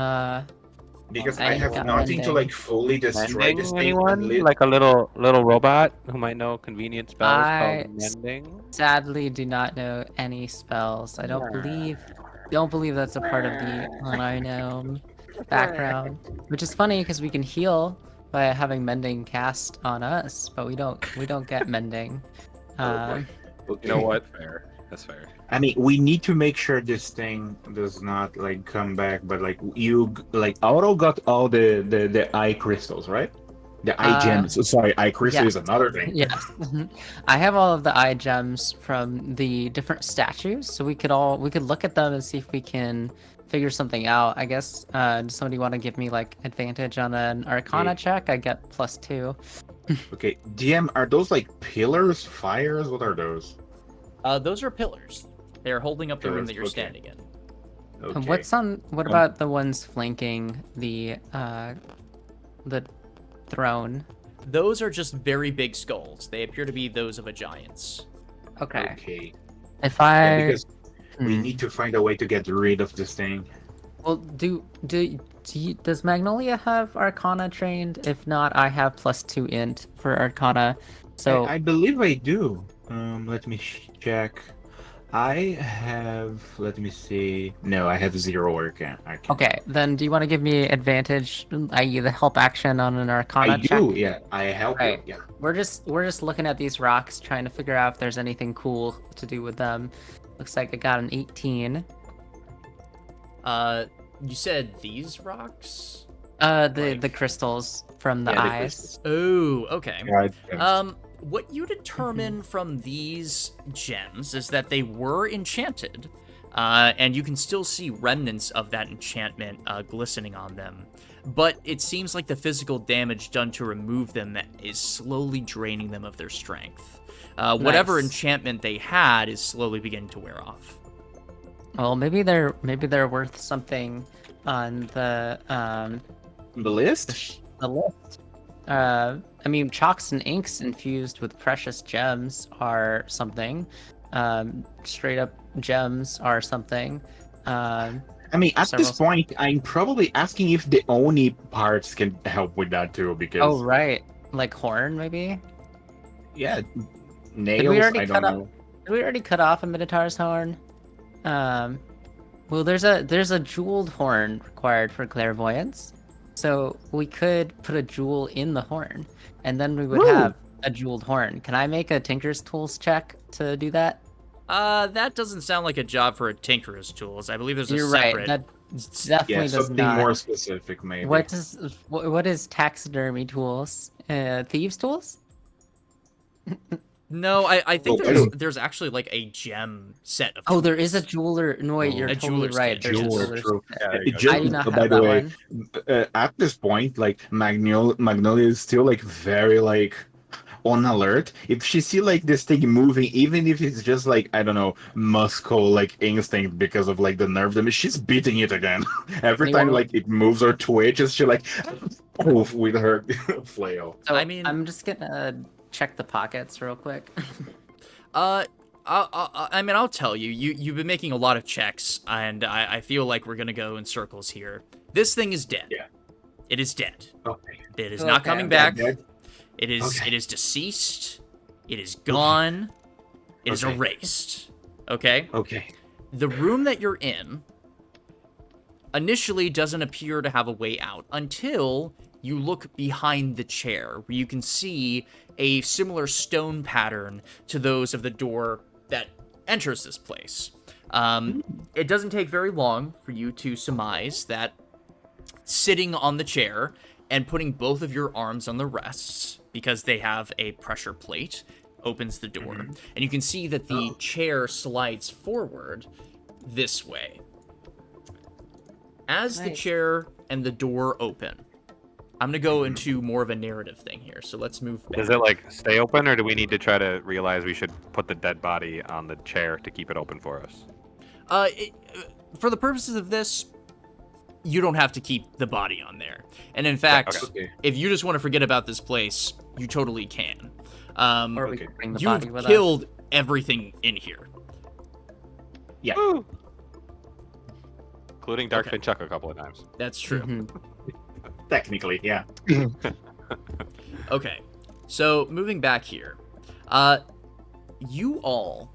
Because I I have got nothing to mending. like fully destroy Mending, this thing. anyone? Like a little robot who might know convenient spells I called mending? sadly do not know any spells. I don't believe that's a part of the unknown background. Which is funny because we can heal by having mending cast on us, but we don't get mending. Okay. You know what? Fair. That's fair. I mean, we need to make sure this thing does not like come back. But like Auto got all the eye crystals, right? The eye gems. Sorry, eye crystal is another thing. Yes. I have all of the eye gems from the different statues, so we could look at them and see if we can figure something out. I guess does somebody want to give me like advantage on an Arcana check? I get +2. Okay, DM, are those like pillars, fires? What are those? Those are pillars. They're holding up the room Pillars, that you're okay. standing in. Okay. What about the ones flanking the throne? Those are just very big skulls. They appear to be those of a giant's. Okay. Okay. If I Yeah, because we need to find a way to get rid of this thing. well, does Magnolia have Arcana trained? If not, I have +2 int for Arcana. So I believe I do. Let me check. I have. Let me see. No, I have 0 Arcana. okay, then do you want to give me advantage, i.e., the help action on an Arcana I check? do. Yeah, I help Right. you. Yeah. We're just looking at these rocks, trying to figure out if there's anything cool to do with them. Looks like I got an 18. You said these rocks? The crystals from the eyes. crystals. Oh, okay. Yeah, What you determine from these gems is that they were enchanted, and you can still see remnants of that enchantment glistening on them. But it seems like the physical damage done to remove them is slowly draining them of their strength. Whatever Nice. enchantment they had is slowly beginning to wear off. Well, maybe they're worth something on the list. The list. I mean, chalks and inks infused with precious gems are something. Straight up gems are something. I mean, at Several- this point, I'm probably asking if the Oni parts can help with that too, because Oh right, like horn maybe. yeah, Did nails. we already I cut don't know. Did we already cut off a Minotaur's horn? Well, there's a jeweled horn required for clairvoyance, so we could put a jewel in the horn, and then we would have a jeweled horn. Can I make a Tinker's Tools check to do that? That doesn't sound like a job for a tinkerer's tools. I believe there's a You're separate. right. That definitely Yeah, does something not. more specific, maybe. What is taxidermy tools? Thieves tools? No, I think there's actually like a gem set of. Oh, there is a jeweler. No, wait, you're A totally jeweler's right. kit, There's a yes. jeweler's True. kit. I do not By have the that way, one. at this point, like Magnolia is still like very like on alert. If she see like this thing moving, even if it's just like I don't know, muscle like instinct because of like the nerve damage, she's beating it again. Every time like it moves or twitches, she like poof with her flail. So, I mean- I'm just gonna check the pockets real quick. I mean, I'll tell you. You've been making a lot of checks, and I feel like we're gonna go in circles here. This thing is dead. Yeah. It is dead. Okay. It is not Okay. coming back. Dead? It is. Okay. It is deceased. It is gone. It is Okay. erased. Okay. Okay. The room that you're in initially doesn't appear to have a way out until you look behind the chair, where you can see a similar stone pattern to those of the door that enters this place. It doesn't take very long for you to surmise that sitting on the chair and putting both of your arms on the rests, because they have a pressure plate, opens the door. And you can see that the chair slides forward this way. As the Nice. chair and the door open, I'm going to go into more of a narrative thing here, so let's move back. Does it like stay open, or do we need to try to realize we should put the dead body on the chair to keep it open for us? For the purposes of this, you don't have to keep the body on there. And in fact, Okay. if you just want to forget about this place, you totally can. Or we could bring the body You've with killed everything in here. Including Darkfin Chuck a couple of times. That's true. us. Technically, yeah. Okay, so moving back here, you all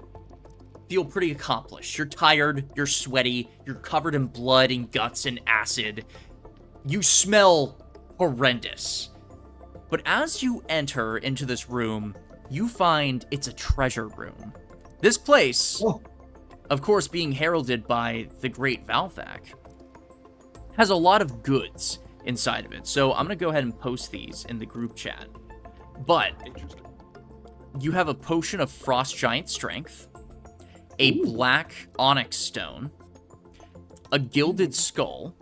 feel pretty accomplished. You're tired, you're sweaty, you're covered in blood and guts and acid. You smell horrendous. But as you enter into this room, you find it's a treasure room. This place, of course being heralded by the great Valvac, has a lot of goods inside of it. So I'm going to go ahead and post these in the group chat. But you have a potion of Frost Giant Strength, a black onyx stone, a gilded skull,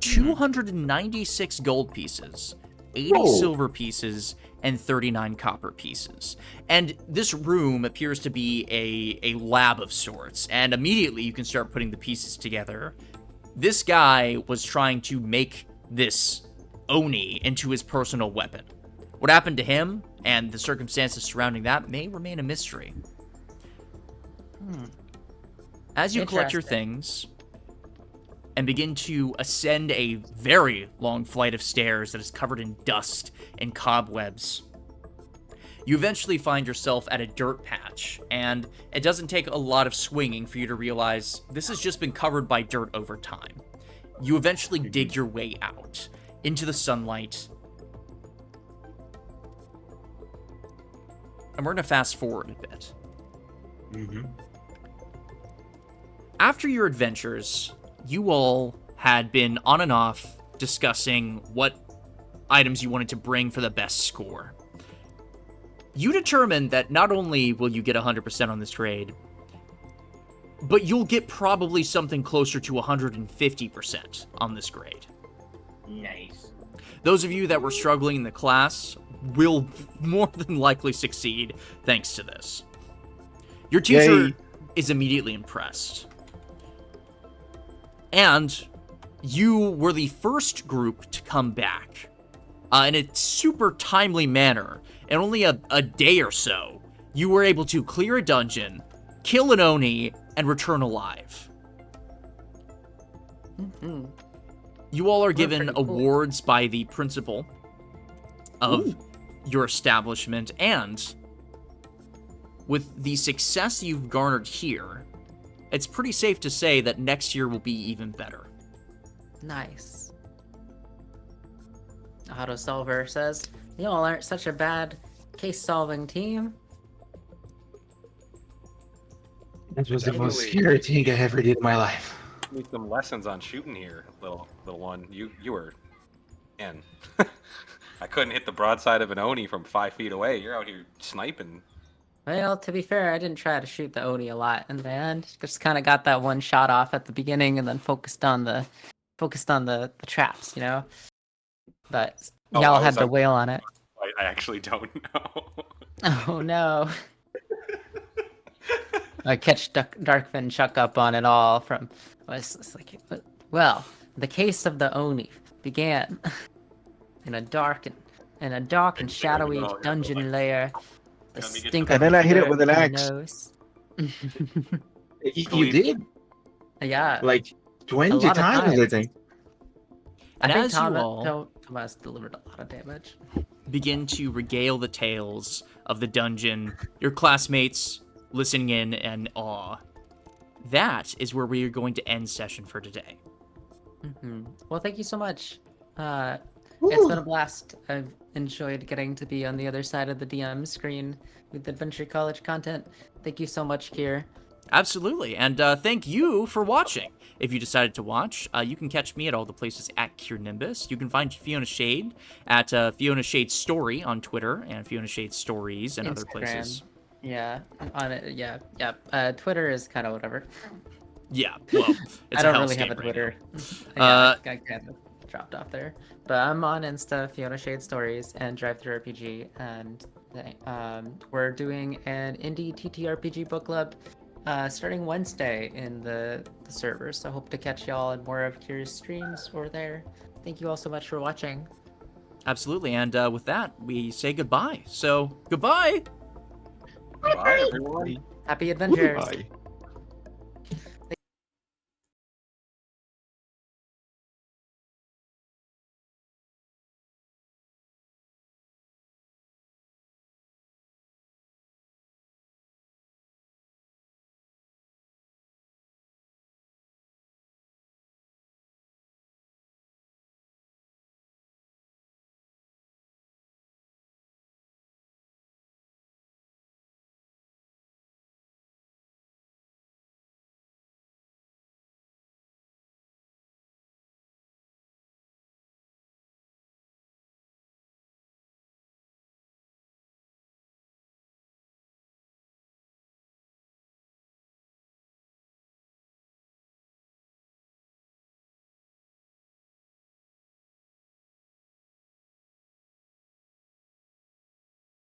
296 gold pieces, 80 silver pieces, and 39 copper pieces. And this room appears to be a lab of sorts, and immediately you can start putting the pieces together. This guy was trying to make this Oni into his personal weapon. What happened to him and the circumstances surrounding that may remain a mystery. As you collect your things and begin to ascend a very long flight of stairs that is covered in dust and cobwebs, you eventually find yourself at a dirt patch, and it doesn't take a lot of swinging for you to realize this has just been covered by dirt over time. You eventually dig your way out into the sunlight, and we're going to fast forward a bit. After your adventures, you all had been on and off discussing what items you wanted to bring for the best score. You determined that not only will you get 100% on this grade, but you'll get probably something closer to 150% on this grade. Nice. Those of you that were struggling in the class will more than likely succeed thanks to this. Your teacher is immediately impressed. And you were the first group to come back in a super timely manner. In only a day or so, you were able to clear a dungeon, kill an Oni, and return alive. You all are given awards by the principal of your establishment, and with the success you've garnered here, it's pretty safe to say that next year will be even better. Nice. Auto Solver says, you all aren't such a bad case-solving team. That was the most scary thing I ever did in my life. Need some lessons on shooting here, little one. You were, man. I couldn't hit the broadside of an Oni from 5 feet away. You're out here sniping. Well, to be fair, I didn't try to shoot the Oni a lot in the end. Just kind of got that one shot off at the beginning, and then focused on the traps, you know. But y'all had the whale on it. I actually don't know. Oh no. I catch Darkfin Chuck up on it all from. It's like, well, the case of the Oni began in a dark and shadowy dungeon lair. The stink and then I hit it with an axe. You did? Yeah. Like 20 times, I think. And I think as you all Thomas delivered a lot of damage. begin to regale the tales of the dungeon, your classmates listening in awe, that is where we are going to end session for today. Well, thank you so much. It's been a blast. I've enjoyed getting to be on the other side of the DM screen with Adventure College content. Thank you so much, Kier. Absolutely, and thank you for watching. If you decided to watch, you can catch me at all the places at Kier Nimbus. You can find Fiona Shade at Fiona Shade Story on Twitter and Fiona Shade Stories and other places. Yeah, on it. Yeah. Twitter is kind of whatever. Yeah, well, it's I don't really have a Twitter. Right I kind of dropped off there, but I'm on Insta, Fiona Shade Stories, and Drive Through RPG, and we're doing an indie TTRPG book club starting Wednesday in the server. So hope to catch y'all in more of Kier's streams or there. Thank you all so much for watching. Absolutely, and with that, we say goodbye. So goodbye. Bye, everyone. Happy adventures. Bye.